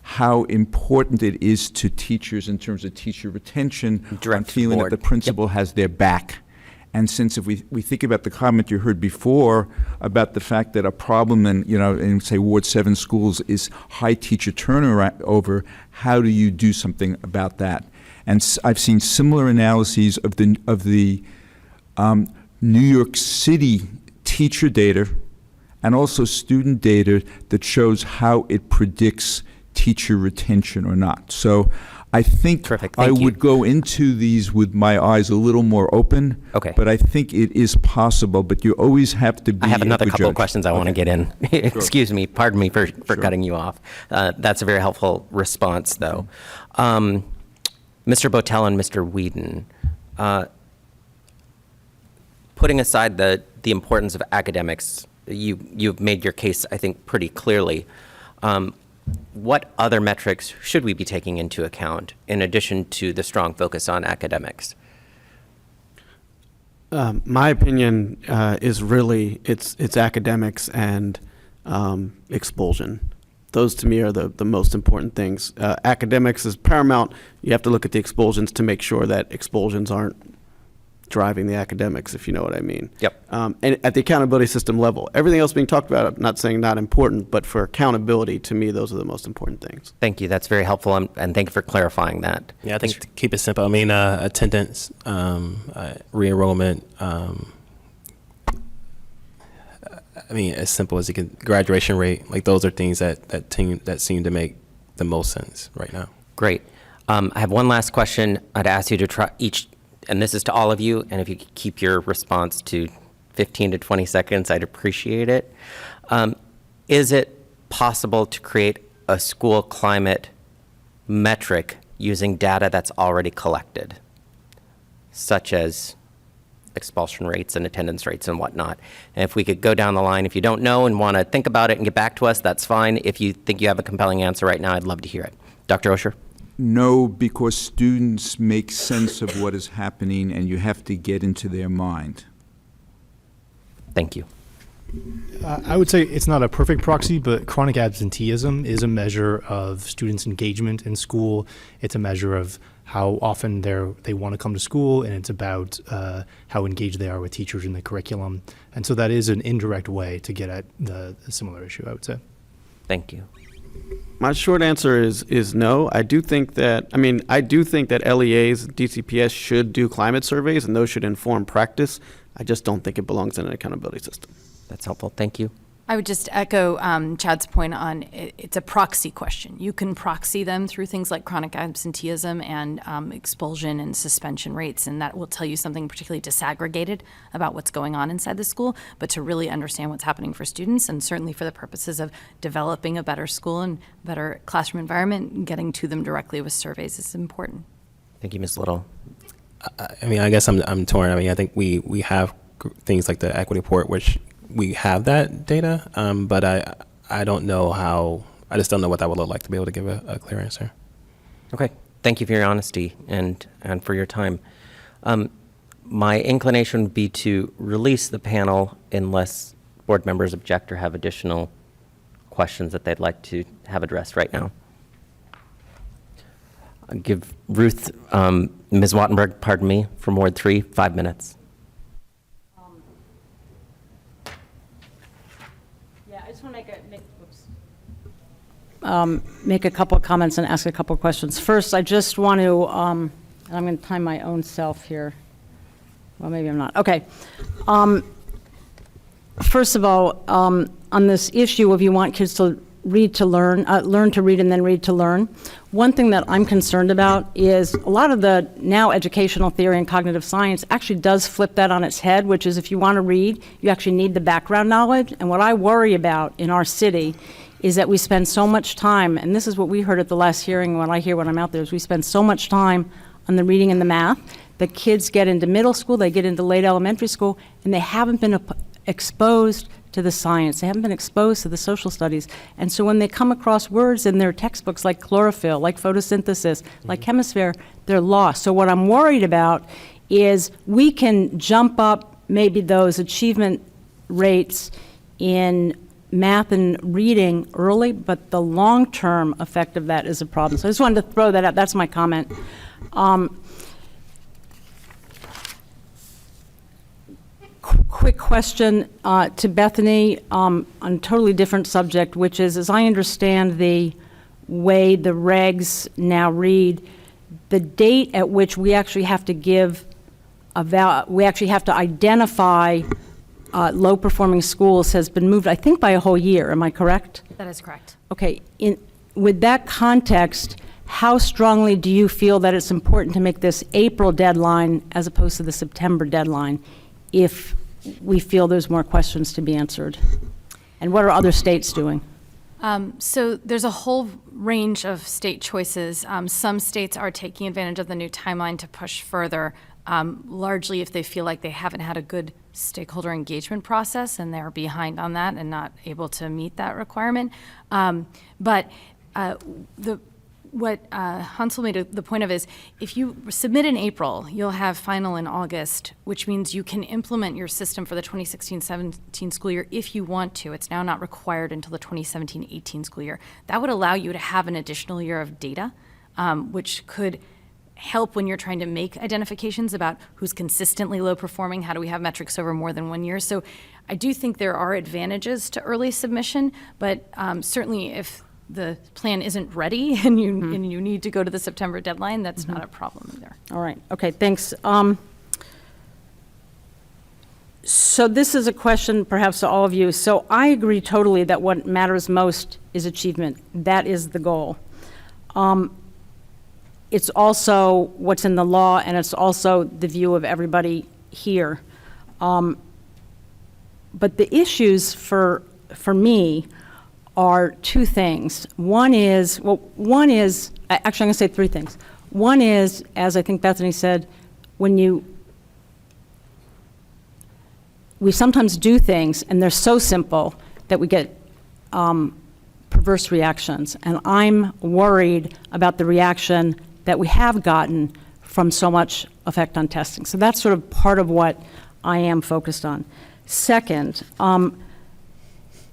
how important it is to teachers in terms of teacher retention, and feeling that the principal has their back. And since if we think about the comment you heard before about the fact that a problem in say Ward 7 schools is high teacher turnover, how do you do something about that? And I've seen similar analyses of the New York City teacher data and also student data that shows how it predicts teacher retention or not. So I think I would go into these with my eyes a little more open. Okay. But I think it is possible, but you always have to be I have another a good couple of judge. questions I want to get in. Excuse me, pardon me for cutting you off. That's a very helpful response, though. Mr. Botel and Mr. Whedon, putting aside the importance of academics, you've made your case, I think, pretty clearly. What other metrics should we be taking into account in addition to the strong focus on academics? My opinion is really it's academics and expulsion. Those to me are the most important things. Academics is paramount. You have to look at the expulsions to make sure that expulsions aren't driving the academics, if you know what I mean. Yep. And at the accountability system level, everything else being talked about, I'm not saying not important, but for accountability, to me, those are the most important things. Thank you. That's very helpful, and thank you for clarifying that. Yeah, I think to keep it simple, I mean, attendance, re-enrollment, I mean, as simple as you can, graduation rate, like those are things that seem to make the most sense right now. Great. I have one last question. I'd ask you to try each, and this is to all of you, and if you could keep your response to 15 to 20 seconds, I'd appreciate it. Is it possible to create a school climate metric using data that's already collected, such as expulsion rates and attendance rates and whatnot? And if we could go down the line, if you don't know and want to think about it and get back to us, that's fine. If you think you have a compelling answer right now, I'd love to hear it. Dr. Osher? No, because students make sense of what is happening, and you have to get into their mind. Thank you. I would say it's not a perfect proxy, but chronic absenteeism is a measure of students' engagement in school. It's a measure of how often they want to come to school, and it's about how engaged they are with teachers in the curriculum. And so that is an indirect way to get at the similar issue, I would say. Thank you. My short answer is no. I do think that LEAs, DCPS should do climate surveys, and those should inform practice. I just don't think it belongs in an accountability system. That's helpful. Thank you. I would just echo Chad's point on it's a proxy question. You can proxy them through things like chronic absenteeism and expulsion and suspension rates, and that will tell you something particularly disaggregated about what's going on inside the school. But to really understand what's happening for students, and certainly for the purposes of developing a better school and better classroom environment, and getting to them directly with surveys is important. Thank you, Ms. Little. I mean, I guess I'm torn. I mean, I think we have things like the equity report, which we have that data, but I don't know how. I just don't know what that would look like to be able to give a clear answer. Okay. Thank you for your honesty and for your time. My inclination would be to release the panel unless board members object or have additional questions that they'd like to have addressed right now. I'll give Ruth, Ms. Wattenberg, pardon me, from Ward 3, 5 minutes. Make a couple of comments and ask a couple of questions. First, I just want to, and I'm going to time my own self here. Well, maybe I'm not. Okay. First of all, on this issue of you want kids to read to learn, learn to read and then read to learn, one thing that I'm concerned about is a lot of the now educational theory and cognitive science actually does flip that on its head, which is if you want to read, you actually need the background knowledge. And what I worry about in our city is that we spend so much time, and this is what we heard at the last hearing, what I hear when I'm out there, is we spend so much time on the reading and the math that kids get into middle school, they get into late elementary school, and they haven't been exposed to the science. They haven't been exposed to the social studies. And so when they come across words in their textbooks like chlorophyll, like photosynthesis, like hemisphere, they're lost. So what I'm worried about is we can jump up maybe those achievement rates in math and reading early, but the long-term effect of that is a problem. So I just wanted to throw that out. That's my comment. Quick question to Bethany on a totally different subject, which is, as I understand the way the regs now read, the date at which we actually have to give we actually have to identify low-performing schools has been moved, I think, by a whole year. Am I correct? That is correct. Okay. With that context, how strongly do you feel that it's important to make this April deadline as opposed to the September deadline if we feel there's more questions to be answered? And what are other states doing? So there's a whole range of state choices. Some states are taking advantage of the new timeline to push further, largely if they feel like they haven't had a good stakeholder engagement process and they're behind on that and not able to meet that requirement. But what Hansel made the point of is if you submit in April, you'll have final in August, which means you can implement your system for the 2016-17 school year if you want to. It's now not required until the 2017-18 school year. That would allow you to have an additional year of data, which could help when you're trying to make identifications about who's consistently low performing, how do we have metrics over more than 1 year. So I do think there are advantages to early submission, but certainly if the plan isn't ready and you need to go to the September deadline, that's not a problem either. All right. Okay, thanks. So this is a question perhaps to all of you. So I agree totally that what matters most is achievement. That is the goal. It's also what's in the law, and it's also the view of everybody here. But the issues for me are two things. One is, actually I'm gonna say three things. One is, as I think Bethany said, we sometimes do things and they're so simple that we get perverse reactions. And I'm worried about the reaction that we have gotten from so much effect on testing. So that's sort of part of what I am focused on. Second,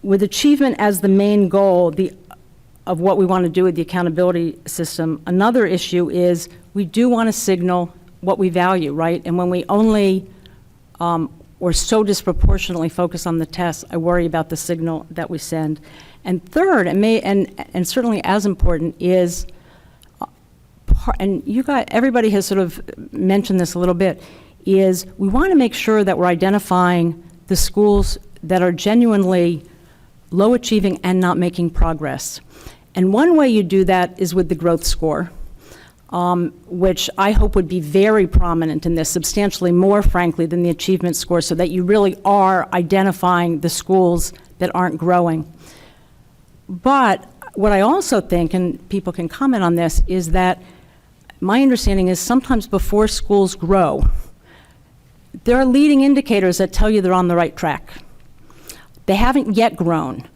with achievement as the main goal of what we want to do with the accountability system, another issue is we do want to signal what we value, right? And when we only or so disproportionately focus on the tests, I worry about the signal that we send. And third, and certainly as important, is, and everybody has sort of mentioned this a little bit, is we want to make sure that we're identifying the schools that are genuinely low achieving and not making progress. And one way you do that is with the growth score, which I hope would be very prominent in this, substantially more, frankly, than the achievement score, so that you really are identifying the schools that aren't growing. But what I also think, and people can comment on this, is that my understanding is sometimes before schools grow, there are leading indicators that tell you they're on the right track. They haven't yet grown,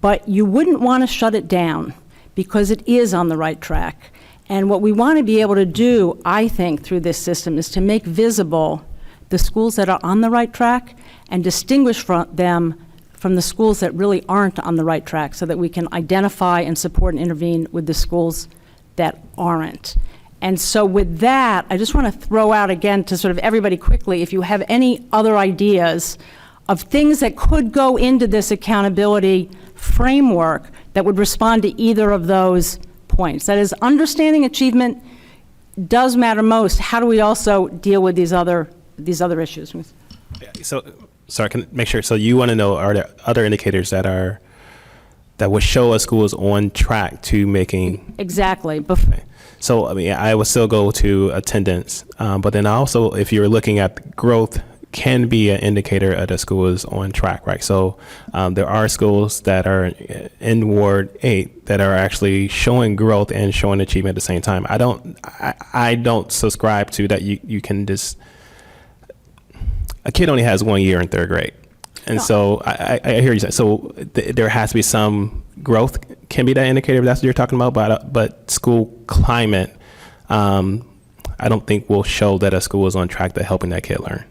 but you wouldn't want to shut it down because it is on the right track. And what we want to be able to do, I think, through this system is to make visible the schools that are on the right track and distinguish them from the schools that really aren't on the right track, so that we can identify and support and intervene with the schools that aren't. And so with that, I just want to throw out again to sort of everybody quickly, if you have any other ideas of things that could go into this accountability framework that would respond to either of those points. That is, understanding achievement does matter most. How do we also deal with these other issues? So I can make sure. So you want to know, are there other indicators that would show a school is on track to making? Exactly. So, I mean, I would still go to attendance, but then also, if you're looking at growth, can be an indicator that a school is on track, right? So there are schools that are in Ward 8 that are actually showing growth and showing achievement at the same time. I don't subscribe to that you can just, a kid only has 1 year in third grade. And so I hear you say, so there has to be some growth can be that indicator if that's what you're talking about, but school climate, I don't think will show that a school is on track to helping that kid learn.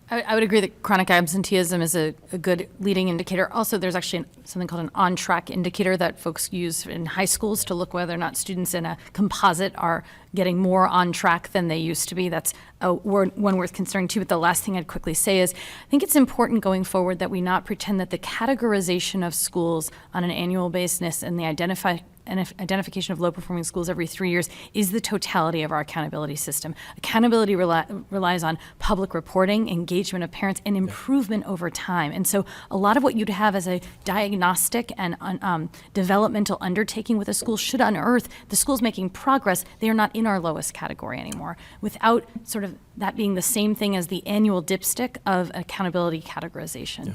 I would agree that chronic absenteeism is a good leading indicator. Also, there's actually something called an on-track indicator that folks use in high schools to look whether or not students in a composite are getting more on track than they used to be. That's one worth considering too. But the last thing I'd quickly say is I think it's important going forward that we not pretend that the categorization of schools on an annual basis and the identification of low-performing schools every 3 years is the totality of our accountability system. Accountability relies on public reporting, engagement of parents, and improvement over time. And so a lot of what you'd have as a diagnostic and developmental undertaking with a school should unearth the school's making progress. They are not in our lowest category anymore, without sort of that being the same thing as the annual dipstick of accountability categorization.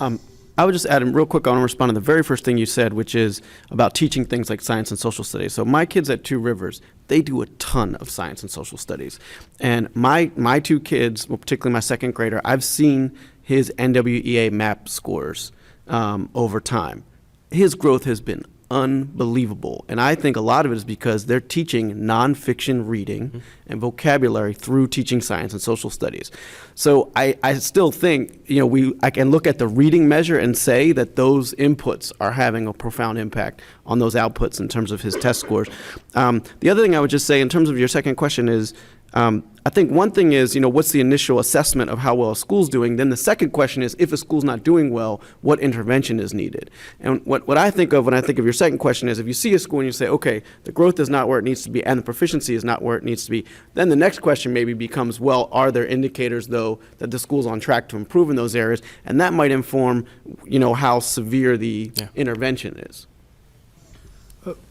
Yeah. I would just add real quick, I want to respond to the very first thing you said, which is about teaching things like science and social studies. So my kids at Two Rivers, they do a ton of science and social studies. And my two kids, well, particularly my second grader, I've seen his NWEA MAP scores over time. His growth has been unbelievable. And I think a lot of it is because they're teaching nonfiction reading and vocabulary through teaching science and social studies. So I still think, I can look at the reading measure and say that those inputs are having a profound impact on those outputs in terms of his test scores. The other thing I would just say in terms of your second question is, I think one thing is, what's the initial assessment of how well a school's doing? Then the second question is, if a school's not doing well, what intervention is needed? And what I think of when I think of your second question is, if you see a school and you say, okay, the growth is not where it needs to be and the proficiency is not where it needs to be, then the next question maybe becomes, well, are there indicators, though, that the school's on track to improve in those areas? And that might inform, how severe the intervention is.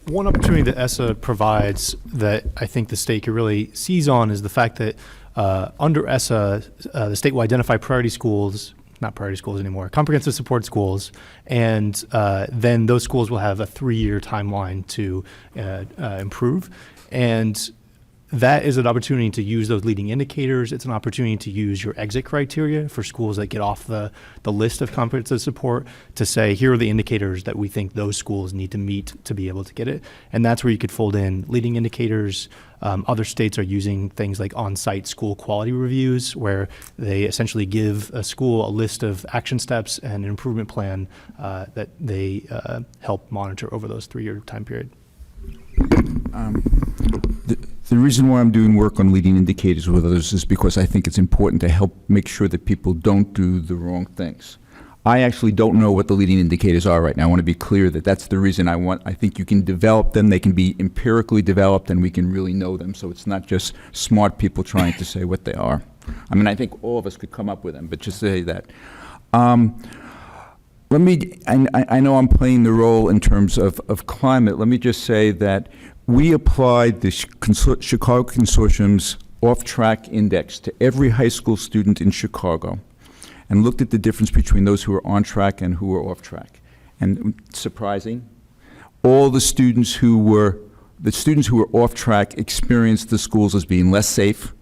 One opportunity that ESSA provides that I think the state could really seize on is the fact that under ESSA, the state will identify priority schools, not priority schools anymore, comprehensive support schools, and then those schools will have a 3-year timeline to improve. And that is an opportunity to use those leading indicators. It's an opportunity to use your exit criteria for schools that get off the list of comprehensive support to say, here are the indicators that we think those schools need to meet to be able to get it. And that's where you could fold in leading indicators. Other states are using things like on-site school quality reviews, where they essentially give a school a list of action steps and an improvement plan that they help monitor over those 3-year time period. The reason why I'm doing work on leading indicators with others is because I think it's important to help make sure that people don't do the wrong things. I actually don't know what the leading indicators are right now. I want to be clear that that's the reason I think you can develop them. They can be empirically developed and we can really know them. So it's not just smart people trying to say what they are. I mean, I think all of us could come up with them, but just say that. I know I'm playing the role in terms of climate. Let me just say that we applied the Chicago Consortium's off-track index to every high school student in Chicago and looked at the difference between those who were on track and who were off track. And surprising, all the students who were off track experienced the schools as being less safe,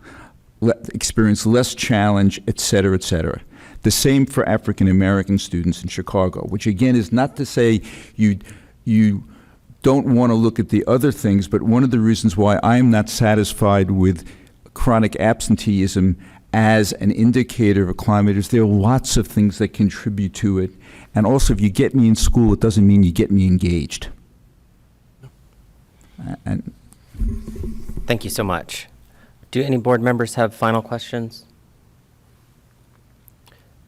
experienced less challenge, et cetera, et cetera. The same for African American students in Chicago, which again is not to say you don't want to look at the other things, but one of the reasons why I'm not satisfied with chronic absenteeism as an indicator of climate is there are lots of things that contribute to it. And also, if you get me in school, it doesn't mean you get me engaged. Thank you so much. Do any board members have final questions?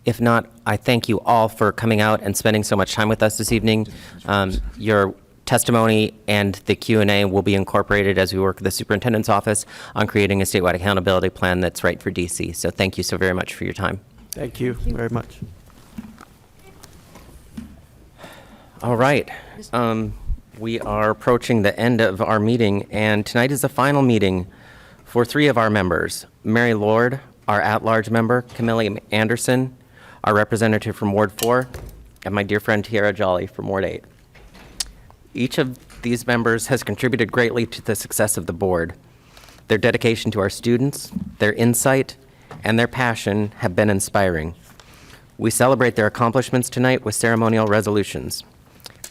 If not, I thank you all for coming out and spending so much time with us this evening. Your testimony and the Q&A will be incorporated as we work with the superintendent's office on creating a statewide accountability plan that's right for DC. So thank you so very much for your time. Thank you very much. All right. We are approaching the end of our meeting, and tonight is the final meeting for 3 of our members. Mary Lord, our at-large member, Camille Anderson, our representative from Ward 4, and my dear friend Tiara Jolly from Ward 8. Each of these members has contributed greatly to the success of the board. Their dedication to our students, their insight, and their passion have been inspiring. We celebrate their accomplishments tonight with ceremonial resolutions.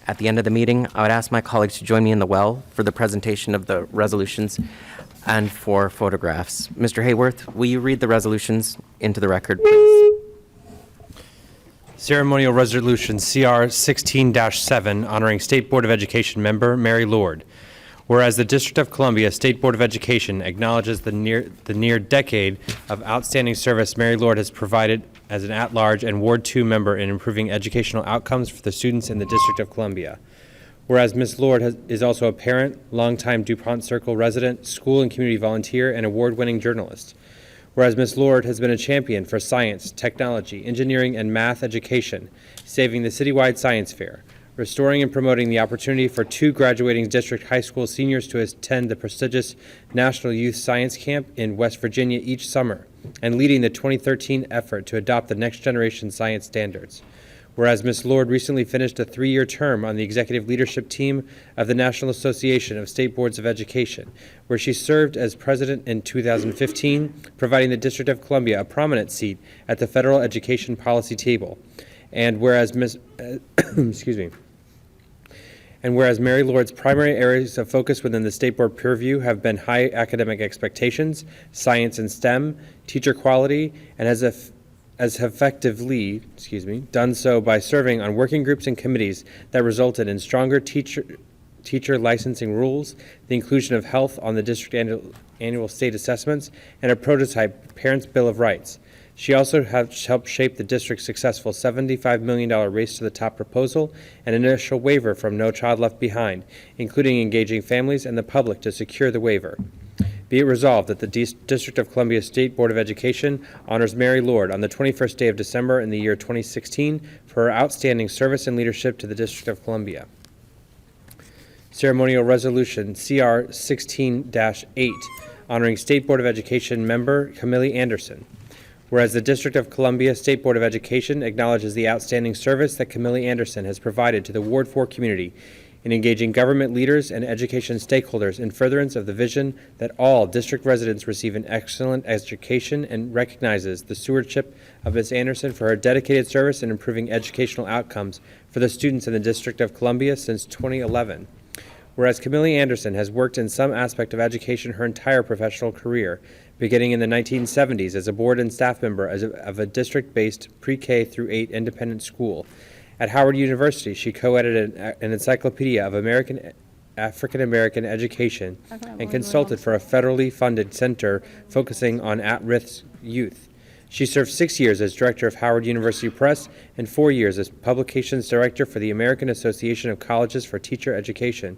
At the end of the meeting, I would ask my colleagues to join me in the well for the presentation of the resolutions and for photographs. Mr. Hayworth, will you read the resolutions into the record, please? Ceremonial Resolution CR 16-7 honoring State Board of Education member Mary Lord. Whereas the District of Columbia State Board of Education acknowledges the near decade of outstanding service Mary Lord has provided as an at-large and Ward 2 member in improving educational outcomes for the students in the District of Columbia. Whereas Ms. Lord is also a parent, longtime DuPont Circle resident, school and community volunteer, and award-winning journalist. Whereas Ms. Lord has been a champion for science, technology, engineering, and math education, saving the citywide science fair, restoring and promoting the opportunity for 2 graduating district high school seniors to attend the prestigious National Youth Science Camp in West Virginia each summer, and leading the 2013 effort to adopt the next generation science standards. Whereas Ms. Lord recently finished a 3-year term on the executive leadership team of the National Association of State Boards of Education, where she served as president in 2015, providing the District of Columbia a prominent seat at the federal education policy table. And whereas And whereas Mary Lord's primary areas of focus within the State Board purview have been high academic expectations, science and STEM, teacher quality, and as effectively done so by serving on working groups and committees that resulted in stronger teacher licensing rules, the inclusion of health on the district annual state assessments, and a prototype Parents' Bill of Rights. She also helped shape the district's successful $75 million Race to the Top proposal and initial waiver from No Child Left Behind, including engaging families and the public to secure the waiver. Be it resolved that the District of Columbia State Board of Education honors Mary Lord on the 21st day of December in the year 2016 for her outstanding service and leadership to the District of Columbia. Ceremonial Resolution CR 16-8, honoring State Board of Education member Camille Anderson. Whereas the District of Columbia State Board of Education acknowledges the outstanding service that Camille Anderson has provided to the Ward 4 community in engaging government leaders and education stakeholders in furtherance of the vision that all district residents receive an excellent education, and recognizes the stewardship of Ms. Anderson for her dedicated service in improving educational outcomes for the students in the District of Columbia since 2011. Whereas Camille Anderson has worked in some aspect of education her entire professional career, beginning in the 1970s as a board and staff member of a district-based pre-K through 8 independent school. At Howard University, she co-edited an encyclopedia of African American education and consulted for a federally funded center focusing on at-risk youth. She served 6 years as director of Howard University Press and 4 years as publications director for the American Association of Colleges for Teacher Education.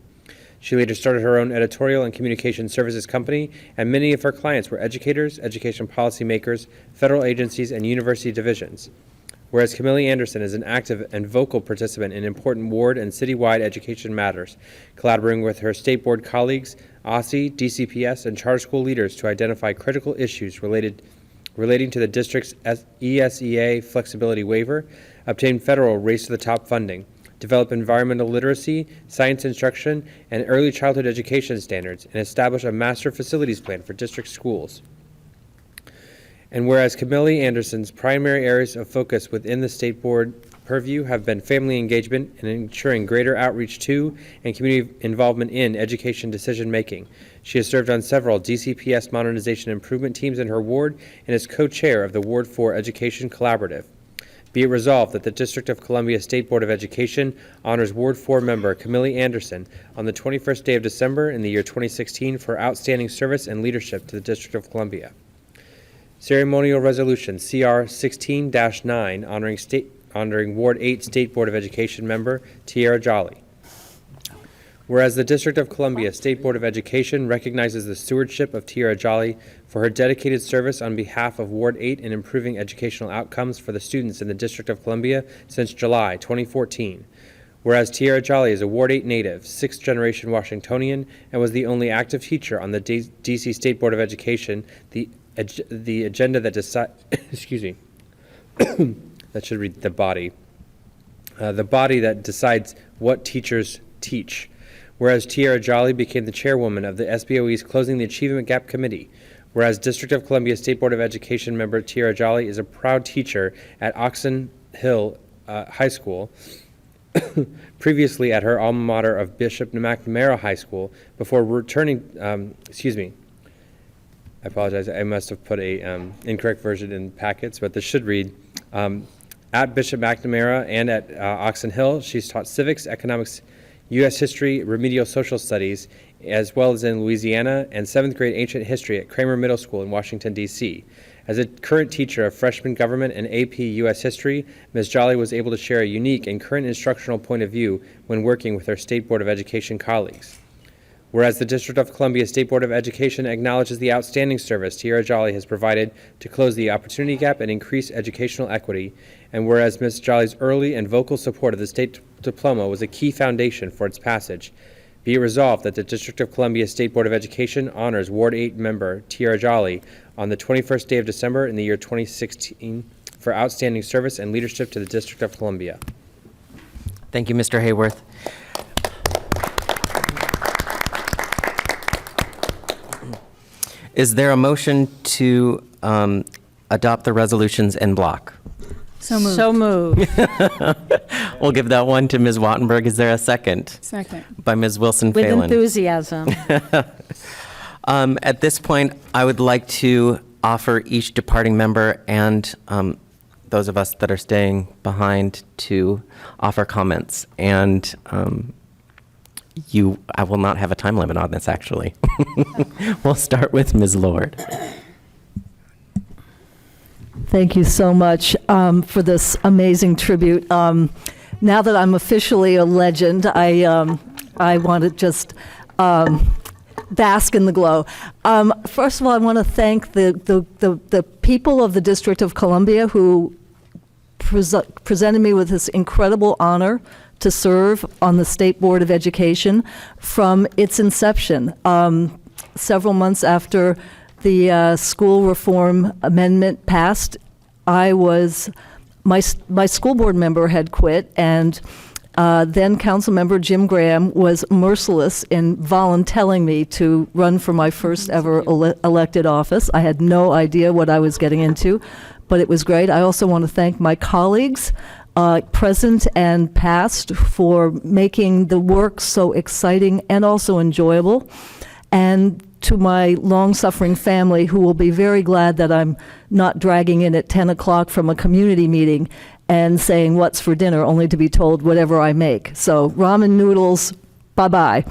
She later started her own editorial and communication services company, and many of her clients were educators, education policymakers, federal agencies, and university divisions. Whereas Camille Anderson is an active and vocal participant in important ward and citywide education matters, collaborating with her state board colleagues, OSSE, DCPS, and charter school leaders to identify critical issues relating to the district's ESEA flexibility waiver, obtain federal Race to the Top funding, develop environmental literacy, science instruction, and early childhood education standards, and establish a master facilities plan for district schools. And whereas Camille Anderson's primary areas of focus within the state board purview have been family engagement and ensuring greater outreach to and community involvement in education decision-making. She has served on several DCPS modernization improvement teams in her ward and is co-chair of the Ward 4 Education Collaborative. Be it resolved that the District of Columbia State Board of Education honors Ward 4 member Camille Anderson on the 21st day of December in the year 2016 for outstanding service and leadership to the District of Columbia. Ceremonial Resolution CR 16-9, honoring Ward 8 State Board of Education member Tierra Jolly. Whereas the District of Columbia State Board of Education recognizes the stewardship of Tierra Jolly for her dedicated service on behalf of Ward 8 in improving educational outcomes for the students in the District of Columbia since July 2014. Whereas Tierra Jolly is a Ward 8 native, 6th-generation Washingtonian, and was the only active teacher on the DC State Board of Education, the agenda that decides, excuse me, that should read the body that decides what teachers teach. Whereas Tierra Jolly became the chairwoman of the SBOE's Closing the Achievement Gap Committee. Whereas District of Columbia State Board of Education member Tierra Jolly is a proud teacher at Oxon Hill High School, previously at her alma mater of Bishop McNamara High School, before returning, I apologize, I must have put a incorrect version in packets, but this should read, at Bishop McNamara and at Oxon Hill, she's taught civics, economics, U.S. history, remedial social studies, as well as in Louisiana, and 7th grade ancient history at Kramer Middle School in Washington, D.C. As a current teacher of freshman government and AP U.S. history, Ms. Jolly was able to share a unique and current instructional point of view when working with her State Board of Education colleagues. Whereas the District of Columbia State Board of Education acknowledges the outstanding service Tierra Jolly has provided to close the opportunity gap and increase educational equity, and whereas Ms. Jolly's early and vocal support of the state diploma was a key foundation for its passage, be it resolved that the District of Columbia State Board of Education honors Ward 8 member Tierra Jolly on the 21st day of December in the year 2016 for outstanding service and leadership to the District of Columbia. Thank you, Mr. Hayworth. Is there a motion to adopt the resolutions en bloc? So moved. So moved. We'll give that one to Ms. Wattenberg. Is there a second? Second. By Ms. Wilson With Phelan. enthusiasm. At this point, I would like to offer each departing member and those of us that are staying behind to offer comments. And I will not have a time limit on this, actually. We'll start with Ms. Lord. Thank you so much for this amazing tribute. Now that I'm officially a legend, I want to just bask in the glow. First of all, I want to thank the people of the District of Columbia who presented me with this incredible honor to serve on the State Board of Education from its inception. Several months after the school reform amendment passed, my school board member had quit, and then council member Jim Graham was merciless in volunteering me to run for my first ever elected office. I had no idea what I was getting into, but it was great. I also want to thank my colleagues, present and past, for making the work so exciting and also enjoyable. And to my long-suffering family, who will be very glad that I'm not dragging in at 10 o'clock from a community meeting and saying what's for dinner, only to be told whatever I make. So ramen noodles, bye-bye.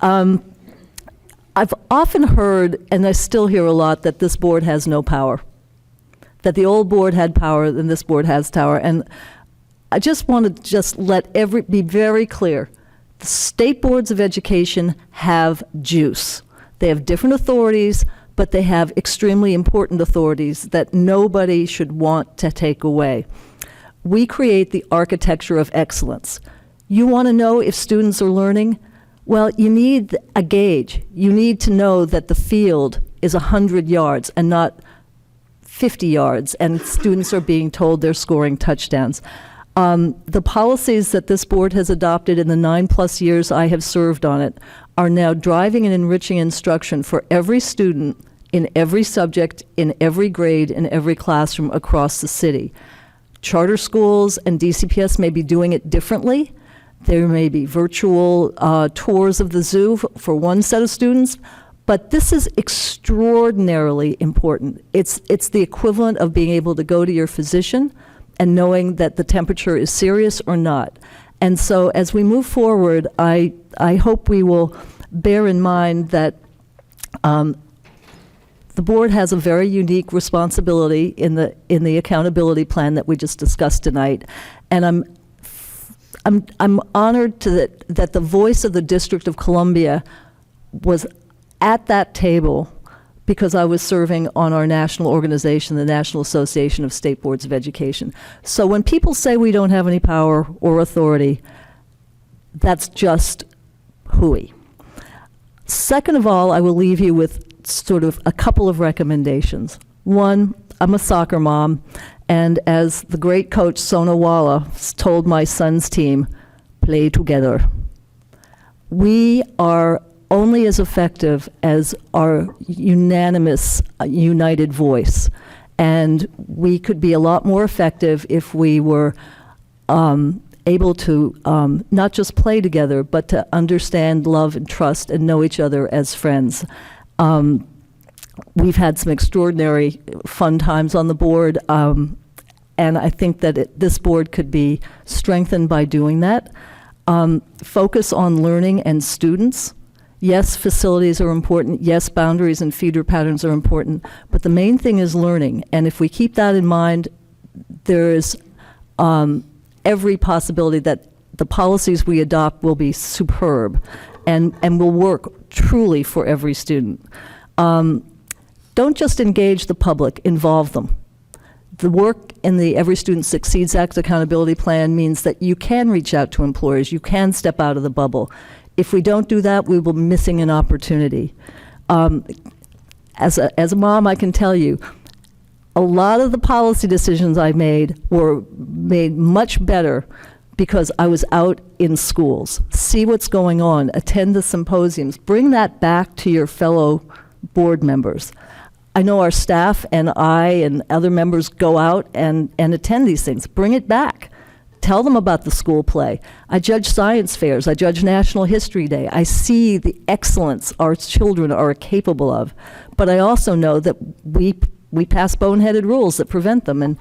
I've often heard, and I still hear a lot, that this board has no power, that the old board had power and this board has power. And I just want to be very clear. The state boards of education have juice. They have different authorities, but they have extremely important authorities that nobody should want to take away. We create the architecture of excellence. You want to know if students are learning? Well, you need a gauge. You need to know that the field is 100 yards and not 50 yards, and students are being told they're scoring touchdowns. The policies that this board has adopted in the 9+ years I have served on it are now driving and enriching instruction for every student in every subject, in every grade, in every classroom across the city. Charter schools and DCPS may be doing it differently. There may be virtual tours of the zoo for one set of students, but this is extraordinarily important. It's the equivalent of being able to go to your physician and knowing that the temperature is serious or not. And so as we move forward, I hope we will bear in mind that the board has a very unique responsibility in the accountability plan that we just discussed tonight. And I'm honored that the voice of the District of Columbia was at that table because I was serving on our national organization, the National Association of State Boards of Education. So when people say we don't have any power or authority, that's just hooey. Second of all, I will leave you with sort of a couple of recommendations. One, I'm a soccer mom, and as the great coach Sona Walla told my son's team, play together. We are only as effective as our unanimous, united voice. And we could be a lot more effective if we were able to not just play together, but to understand, love, and trust, and know each other as friends. We've had some extraordinary fun times on the board, and I think that this board could be strengthened by doing that. Focus on learning and students. Yes, facilities are important. Yes, boundaries and feeder patterns are important. But the main thing is learning. And if we keep that in mind, there is every possibility that the policies we adopt will be superb and will work truly for every student. Don't just engage the public, involve them. The work in the Every Student Succeeds Act accountability plan means that you can reach out to employers, you can step out of the bubble. If we don't do that, we will be missing an opportunity. As a mom, I can tell you, a lot of the policy decisions I made were made much better because I was out in schools. See what's going on, attend the symposiums, bring that back to your fellow board members. I know our staff and I and other members go out and attend these things. Bring it back. Tell them about the school play. I judge science fairs. I judge National History Day. I see the excellence our children are capable of. But I also know that we pass boneheaded rules that prevent them. And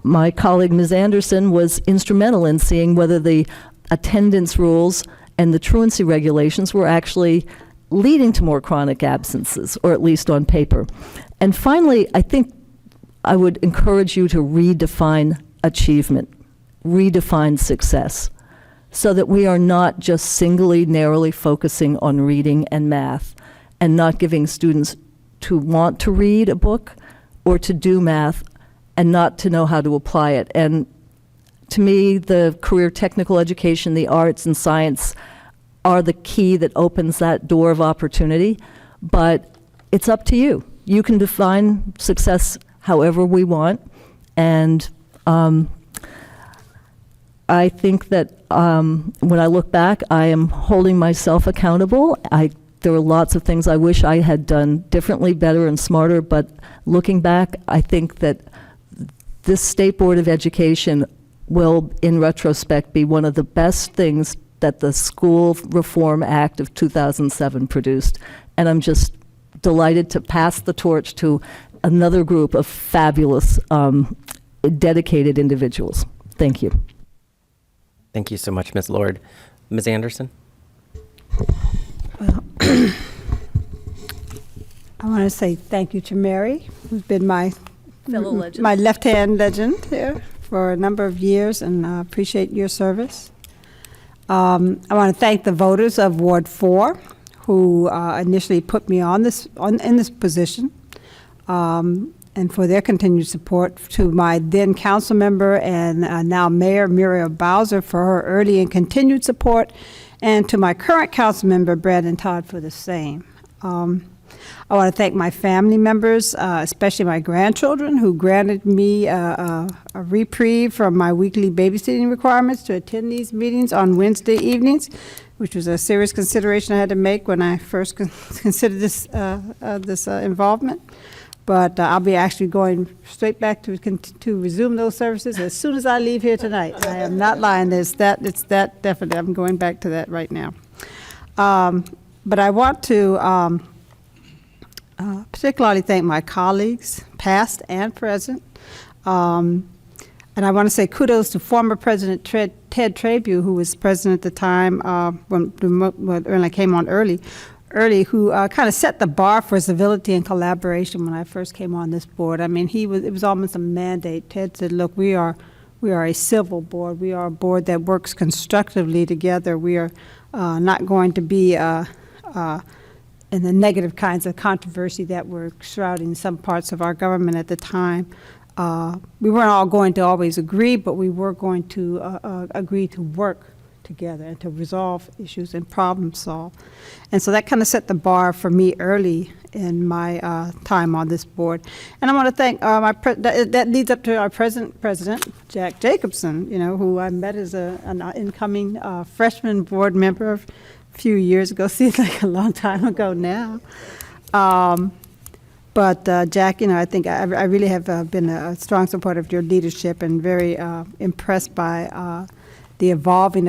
my colleague, Ms. Anderson, was instrumental in seeing whether the attendance rules and the truancy regulations were actually leading to more chronic absences, or at least on paper. And finally, I think I would encourage you to redefine achievement, redefine success, so that we are not just singly, narrowly focusing on reading and math and not giving students to want to read a book or to do math and not to know how to apply it. And to me, the career technical education, the arts and science are the key that opens that door of opportunity, but it's up to you. You can define success however we want, and I think that when I look back, I am holding myself accountable. There are lots of things I wish I had done differently, better, and smarter, but looking back, I think that this State Board of Education will, in retrospect, be one of the best things that the School Reform Act of 2007 produced. And I'm just delighted to pass the torch to another group of fabulous, dedicated individuals. Thank you. Thank you so much, Ms. Lord. Ms. Anderson? Well, I want to say thank you to Mary, who's been my fellow legend, my left-hand legend here for a number of years, and appreciate your service. I want to thank the voters of Ward 4 who initially put me in this position, and for their continued support, to my then council member and now Mayor Muriel Bowser for her early and continued support, and to my current council member Brandon Todd for the same. I want to thank my family members, especially my grandchildren, who granted me a reprieve from my weekly babysitting requirements to attend these meetings on Wednesday evenings, which was a serious consideration I had to make when I first considered this involvement. But I'll be actually going straight back to resume those services as soon as I leave here tonight. I am not lying. It's that definite. I'm going back to that right now. But I want to particularly thank my colleagues, past and present. And I want to say kudos to former President Ted Trabu, who was president at the time when I came on early, who kind of set the bar for civility and collaboration when I first came on this board. I mean, it was almost a mandate. Ted said, look, we are a civil board. We are a board that works constructively together. We are not going to be in the negative kinds of controversy that were shrouding some parts of our government at the time. We weren't all going to always agree, but we were going to agree to work together and to resolve issues and problem solve. And so that kind of set the bar for me early in my time on this board. And I want to thank that leads up to our present president, Jack Jacobson, who I met as an incoming freshman board member a few years ago. Seems like a long time ago now. But Jack, I think I really have been a strong supporter of your leadership and very impressed by the involvement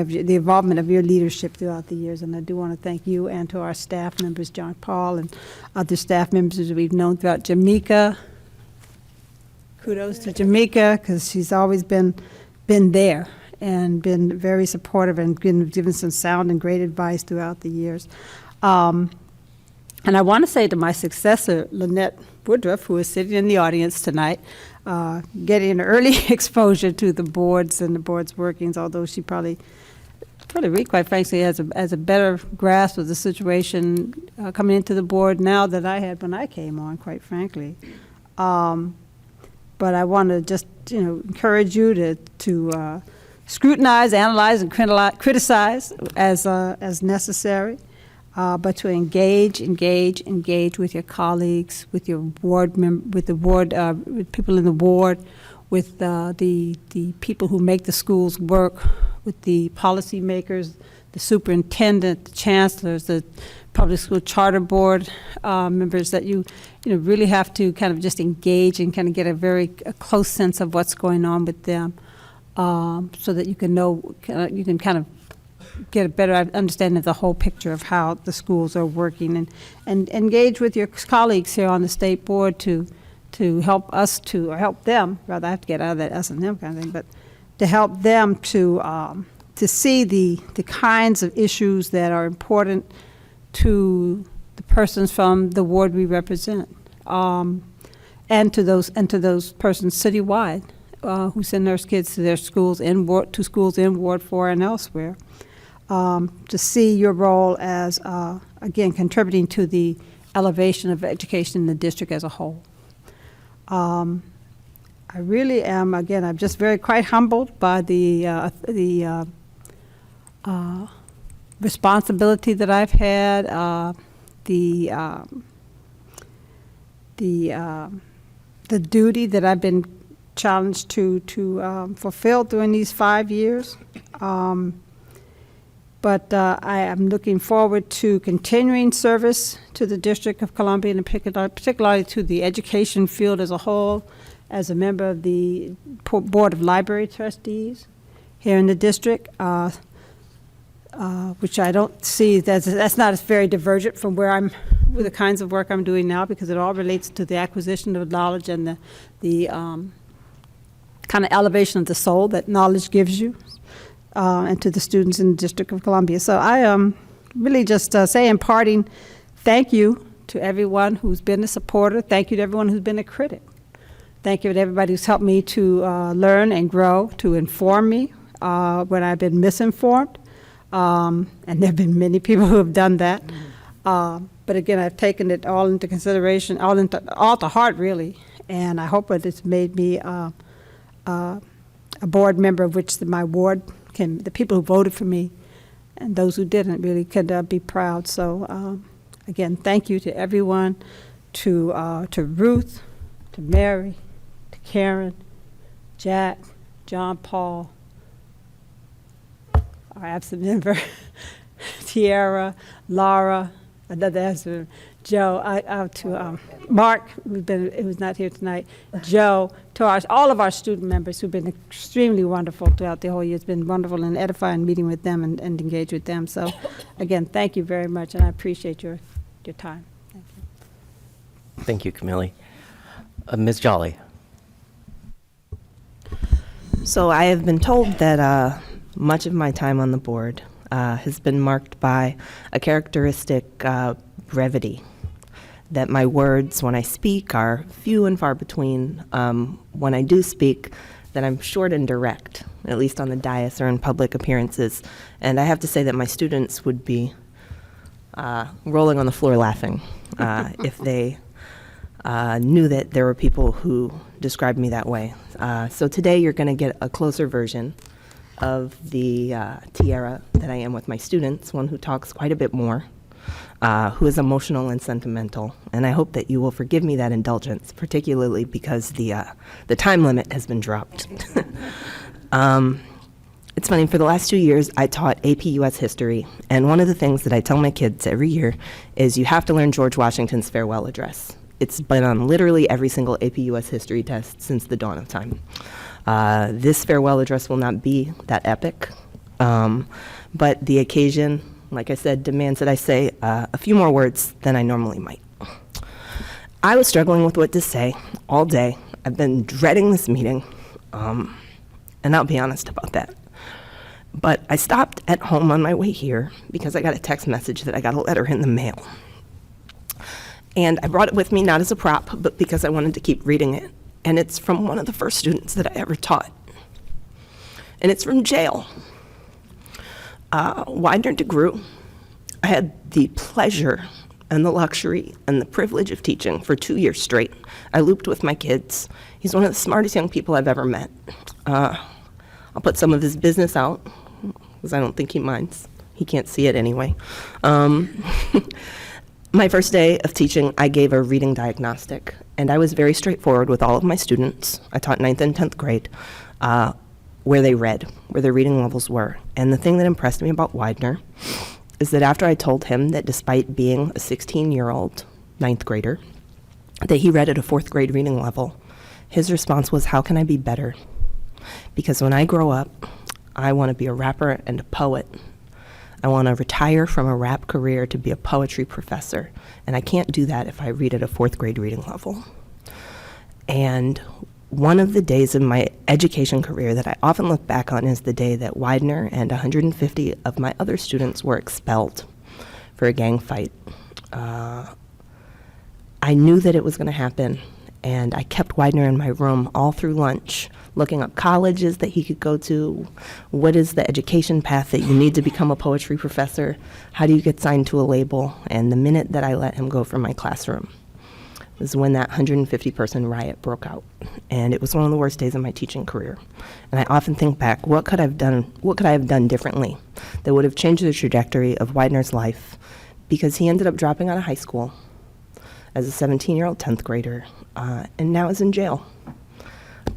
of your leadership throughout the years. And I do want to thank you and to our staff members, John Paul and other staff members that we've known throughout Jamaica. Kudos to Jamaica, because she's always been there and been very supportive and given some sound and great advice throughout the years. And I want to say to my successor, Lynette Woodruff, who is sitting in the audience tonight, getting an early exposure to the boards and the board's workings, although she probably quite frankly has a better grasp of the situation coming into the board now than I had when I came on, quite frankly. But I want to just encourage you to scrutinize, analyze, and criticize as necessary. But to engage with your colleagues, with your ward with people in the ward, with the people who make the schools work, with the policymakers, the superintendent, the chancellors, the public school charter board members, that you really have to kind of just engage and kind of get a close sense of what's going on with them, so that you can kind of get a better understanding of the whole picture of how the schools are working, and engage with your colleagues here on the state board to help them, rather I have to get out of that us and them kind of thing, but to help them to to see the kinds of issues that are important to the persons from the ward we represent, and to those persons citywide who send their kids to their schools in Ward 4 and elsewhere. To see your role as again contributing to the elevation of education in the district as a whole. I really am, again, I'm just quite humbled by the responsibility that I've had, the duty that I've been challenged to fulfill during these 5 years. But I am looking forward to continuing service to the District of Columbia, and particularly to the education field as a whole, as a member of the Board of Library Trustees here in the district, which I don't see, that's not as very divergent from with the kinds of work I'm doing now, because it all relates to the acquisition of knowledge and the kind of elevation of the soul that knowledge gives you, and to the students in the District of Columbia. So I really just say in parting, thank you to everyone who's been a supporter. Thank you to everyone who's been a critic. Thank you to everybody who's helped me to learn and grow, to inform me when I've been misinformed. And there have been many people who have done that. But again, I've taken it all into consideration, all to heart, really. And I hope that it's made me a board member of which my ward the people who voted for me and those who didn't really could be proud. So again, thank you to everyone, to Ruth, to Mary, to Karen, Jack, John Paul, our absent member, Tiara, Laura, another absent, Joe, to Mark, who's not here tonight, Joe, to all of our student members who've been extremely wonderful throughout the whole year. It's been wonderful and edifying meeting with them and engage with them. So again, thank you very much, and I appreciate your time. Thank you. Thank you, Camille. Ms. Jolly. So I have been told that much of my time on the board has been marked by a characteristic brevity, that my words when I speak are few and far between. When I do speak, that I'm short and direct, at least on the dais or in public appearances. And I have to say that my students would be rolling on the floor laughing if they knew that there were people who described me that way. So today you're going to get a closer version of the Tiara that I am with my students, one who talks quite a bit more, who is emotional and sentimental. And I hope that you will forgive me that indulgence, particularly because the time limit has been dropped. It's funny, for the last 2 years, I taught AP US history, and one of the things that I tell my kids every year is you have to learn George Washington's farewell address. It's been on literally every single AP US history test since the dawn of time. This farewell address will not be that epic, but the occasion, like I said, demands that I say a few more words than I normally might. I was struggling with what to say all day. I've been dreading this meeting, and I'll be honest about that. But I stopped at home on my way here because I got a text message that I got a letter in the mail. And I brought it with me not as a prop, but because I wanted to keep reading it. And it's from one of the first students that I ever taught. And it's from jail. Widener DeGrew. I had the pleasure and the luxury and the privilege of teaching for 2 years straight. I looped with my kids. He's one of the smartest young people I've ever met. I'll put some of his business out, because I don't think he minds. He can't see it anyway. My first day of teaching, I gave a reading diagnostic, and I was very straightforward with all of my students. I taught 9th and 10th grade, where they read, where their reading levels were. And the thing that impressed me about Widener is that after I told him that despite being a 16-year-old 9th grader, that he read at a 4th grade reading level, his response was, "How can I be better? Because when I grow up, I want to be a rapper and a poet. I want to retire from a rap career to be a poetry professor, and I can't do that if I read at a 4th grade reading level." And one of the days of my education career that I often look back on is the day that Widener and 150 of my other students were expelled for a gang fight. I knew that it was going to happen, and I kept Widener in my room all through lunch, looking up colleges that he could go to. What is the education path that you need to become a poetry professor? How do you get signed to a label? And the minute that I let him go from my classroom was when that 150-person riot broke out. And it was one of the worst days of my teaching career. And I often think back, what could I have done differently that would have changed the trajectory of Widener's life? Because he ended up dropping out of high school as a 17-year-old 10th grader, and now is in jail.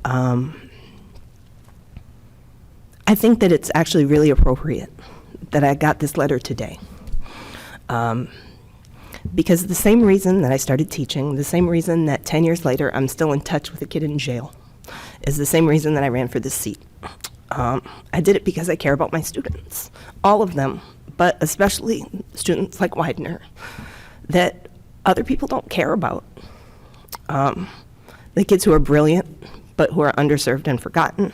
I think that it's actually really appropriate that I got this letter today. Because the same reason that I started teaching, the same reason that 10 years later I'm still in touch with a kid in jail, is the same reason that I ran for this seat. I did it because I care about my students, all of them, but especially students like Widener, that other people don't care about. The kids who are brilliant, but who are underserved and forgotten.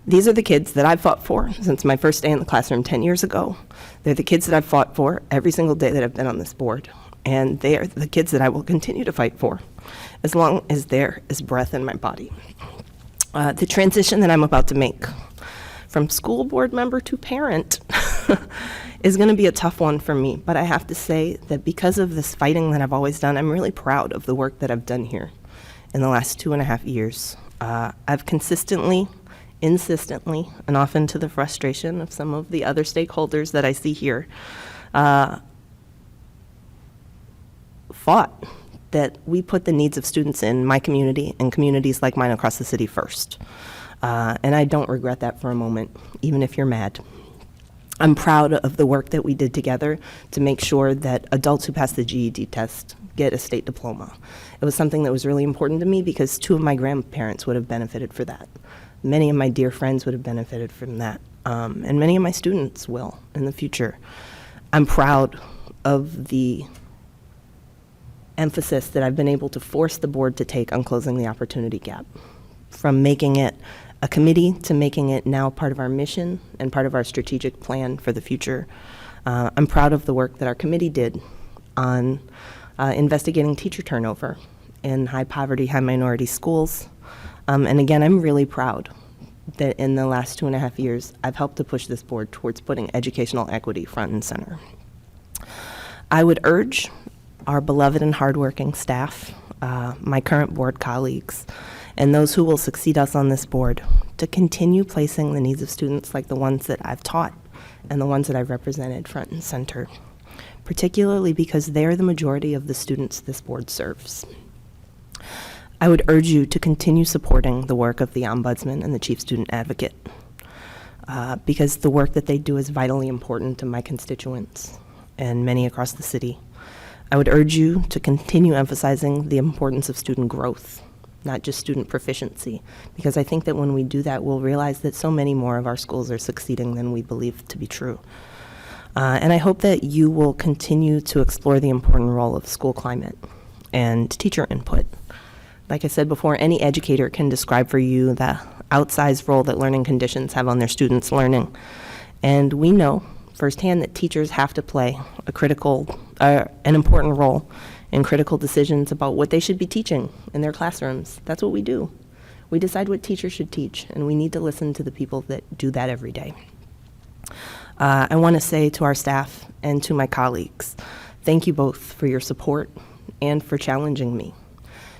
These are the kids that I've fought for since my first day in the classroom 10 years ago. They're the kids that I've fought for every single day that I've been on this board. And they are the kids that I will continue to fight for as long as there is breath in my body. The transition that I'm about to make from school board member to parent is going to be a tough one for me. But I have to say that because of this fighting that I've always done, I'm really proud of the work that I've done here in the last 2.5 years. I've consistently, insistently, and often to the frustration of some of the other stakeholders that I see here, fought that we put the needs of students in my community and communities like mine across the city first. And I don't regret that for a moment, even if you're mad. I'm proud of the work that we did together to make sure that adults who pass the GED test get a state diploma. It was something that was really important to me because 2 of my grandparents would have benefited for that. Many of my dear friends would have benefited from that, and many of my students will in the future. I'm proud of the emphasis that I've been able to force the board to take on closing the opportunity gap, from making it a committee to making it now part of our mission and part of our strategic plan for the future. I'm proud of the work that our committee did on investigating teacher turnover in high poverty, high minority schools. And again, I'm really proud that in the last 2.5 years, I've helped to push this board towards putting educational equity front and center. I would urge our beloved and hardworking staff, my current board colleagues, and those who will succeed us on this board to continue placing the needs of students like the ones that I've taught and the ones that I've represented front and center, particularly because they're the majority of the students this board serves. I would urge you to continue supporting the work of the Ombudsman and the Chief Student Advocate, because the work that they do is vitally important to my constituents and many across the city. I would urge you to continue emphasizing the importance of student growth, not just student proficiency, because I think that when we do that, we'll realize that so many more of our schools are succeeding than we believe to be true. And I hope that you will continue to explore the important role of school climate and teacher input. Like I said before, any educator can describe for you the outsized role that learning conditions have on their students' learning. And we know firsthand that teachers have to play an important role in critical decisions about what they should be teaching in their classrooms. That's what we do. We decide what teachers should teach, and we need to listen to the people that do that every day. I want to say to our staff and to my colleagues, thank you both for your support and for challenging me,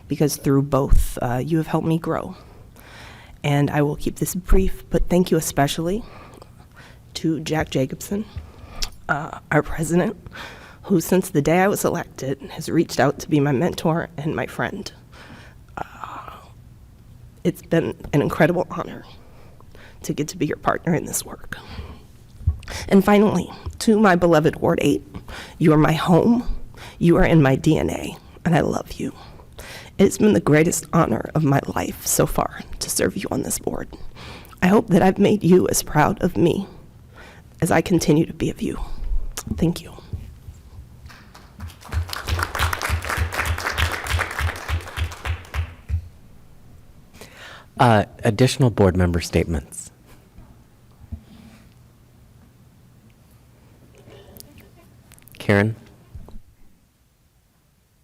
because through both, you have helped me grow. And I will keep this brief, but thank you especially to Jack Jacobson, our president, who since the day I was elected has reached out to be my mentor and my friend. It's been an incredible honor to get to be your partner in this work. And finally, to my beloved Ward 8, you are my home, you are in my DNA, and I love you. It's been the greatest honor of my life so far to serve you on this board. I hope that I've made you as proud of me as I continue to be of you. Thank you. Additional board member statements. Karen?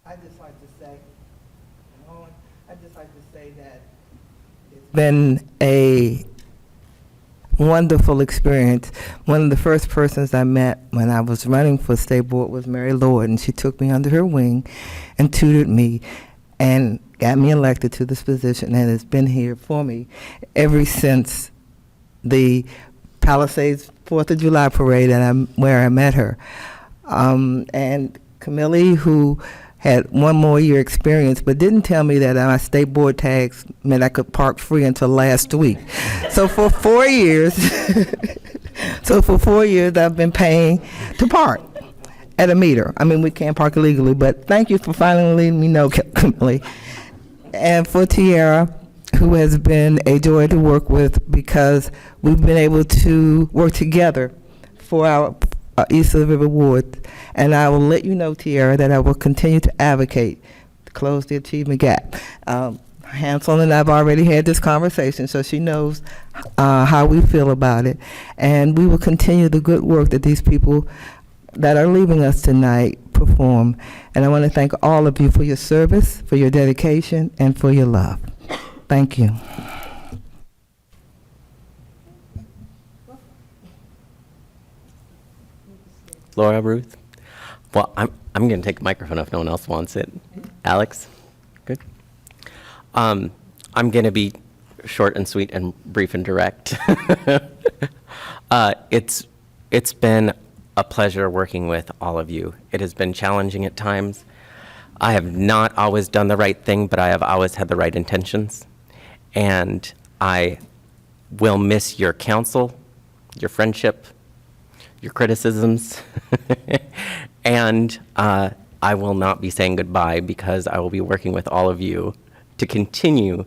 I'd just like to say that it's been a wonderful experience. One of the first persons I met when I was running for state board was Mary Lord, and she took me under her wing and tutored me and got me elected to this position, and has been here for me ever since the Palisades 4th of July parade where I met her. And Camille, who had one more year experience, but didn't tell me that my state board tags meant I could park free until last week. So for 4 years, I've been paying to park at a meter. I mean, we can't park illegally, but thank you for finally letting me know, Camille. And for Tiara, who has been a joy to work with, because we've been able to work together for our East of the River Ward. And I will let you know, Tiara, that I will continue to advocate to close the achievement gap. Hansel and I have already had this conversation, so she knows how we feel about it. And we will continue the good work that these people that are leaving us tonight perform. And I want to thank all of you for your service, for your dedication, and for your love. Thank you. Laura, Ruth? Well, I'm going to take the microphone if no one else wants it. Alex? Good. I'm going to be short and sweet and brief and direct. It's been a pleasure working with all of you. It has been challenging at times. I have not always done the right thing, but I have always had the right intentions. And I will miss your counsel, your friendship, your criticisms, and I will not be saying goodbye, because I will be working with all of you to continue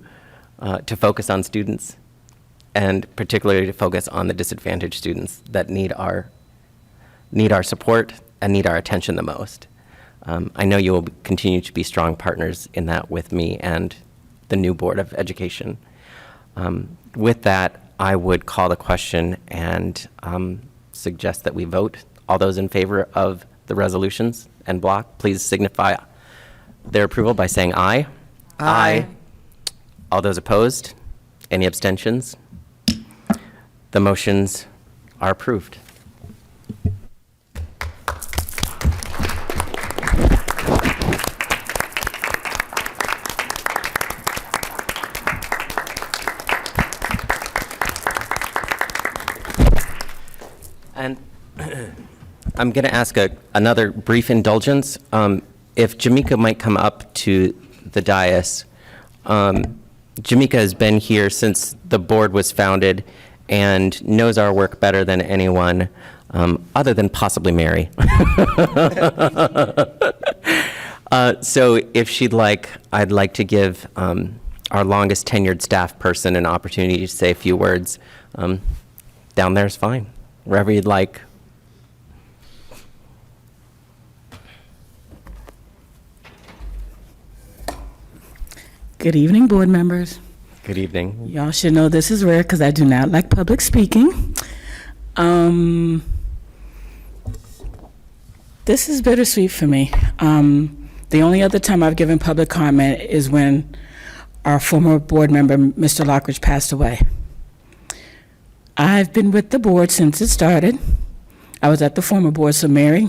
to focus on students, and particularly to focus on the disadvantaged students that need our support and need our attention the most. I know you will continue to be strong partners in that with me and the new Board of Education. With that, I would call the question and suggest that we vote. All those in favor of the resolutions and block, please signify their approval by saying aye. Aye. All those opposed? Any abstentions? The motions are approved. And I'm going to ask another brief indulgence. If Jamika might come up to the dais. Jamika has been here since the board was founded and knows our work better than anyone, other than possibly Mary. So if she'd like, I'd like to give our longest tenured staff person an opportunity to say a few words. Down there's fine, wherever you'd like. Good evening, board members. Good evening. Y'all should know this is rare because I do not like public speaking. This is bittersweet for me. The only other time I've given public comment is when our former board member, Mr. Lockridge, passed away. I've been with the board since it started. I was at the former board, so Mary,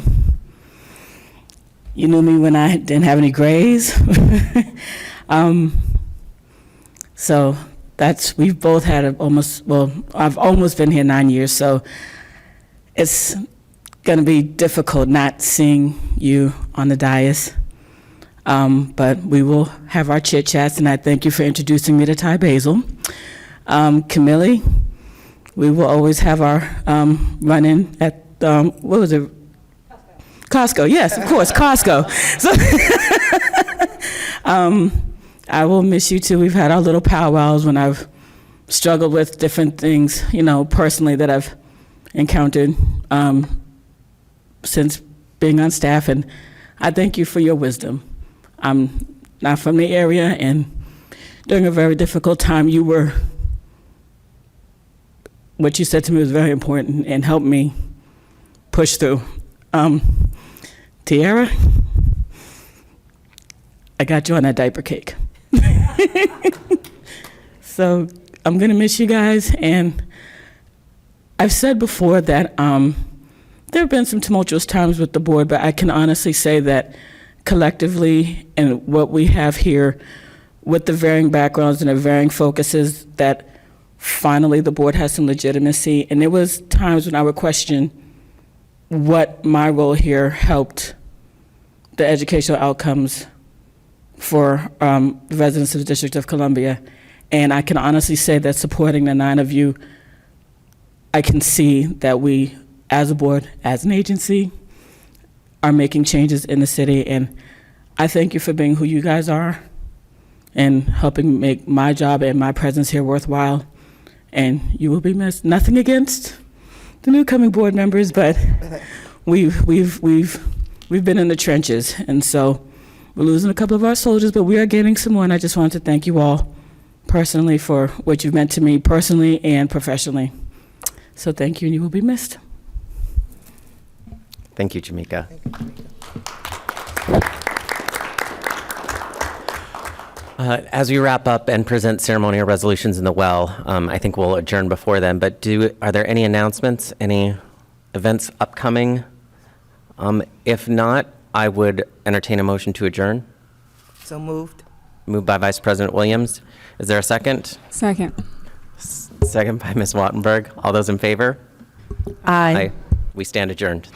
you knew me when I didn't have any grays. So we've both had I've almost been here 9 years, so it's gonna be difficult not seeing you on the dais. But we will have our chit chats, and I thank you for introducing me to Ty Basil. Camille, we will always have our run-in at, what was it? Costco, yes, of course, Costco. So, I will miss you too. We've had our little powwows when I've struggled with different things, personally that I've encountered since being on staff, and I thank you for your wisdom. I'm not from the area, and during a very difficult time. What you said to me was very important and helped me push through. Tiara, I got you on that diaper cake. So I'm gonna miss you guys, and I've said before that there have been some tumultuous times with the board, but I can honestly say that collectively and what we have here with the varying backgrounds and the varying focuses, that finally the board has some legitimacy. And there was times when I would question what my role here helped the educational outcomes for the residents of the District of Columbia. And I can honestly say that supporting the 9 of you, I can see that we, as a board, as an agency, are making changes in the city. And I thank you for being who you guys are and helping make my job and my presence here worthwhile. And you will be missed. Nothing against the new coming board members, but we've been in the trenches, and so we're losing a couple of our soldiers, but we are gaining some more. And I just wanted to thank you all personally for what you've meant to me personally and professionally. So thank you, and you will be missed. Thank you, Jamika. As we wrap up and present ceremonial resolutions in the well, I think we'll adjourn before then, but are there any announcements, any events upcoming? If not, I would entertain a motion to adjourn. So moved. Moved by Vice President Williams. Is there a second? Second. Second by Ms. Wattenberg. All those in favor? Aye. We stand adjourned.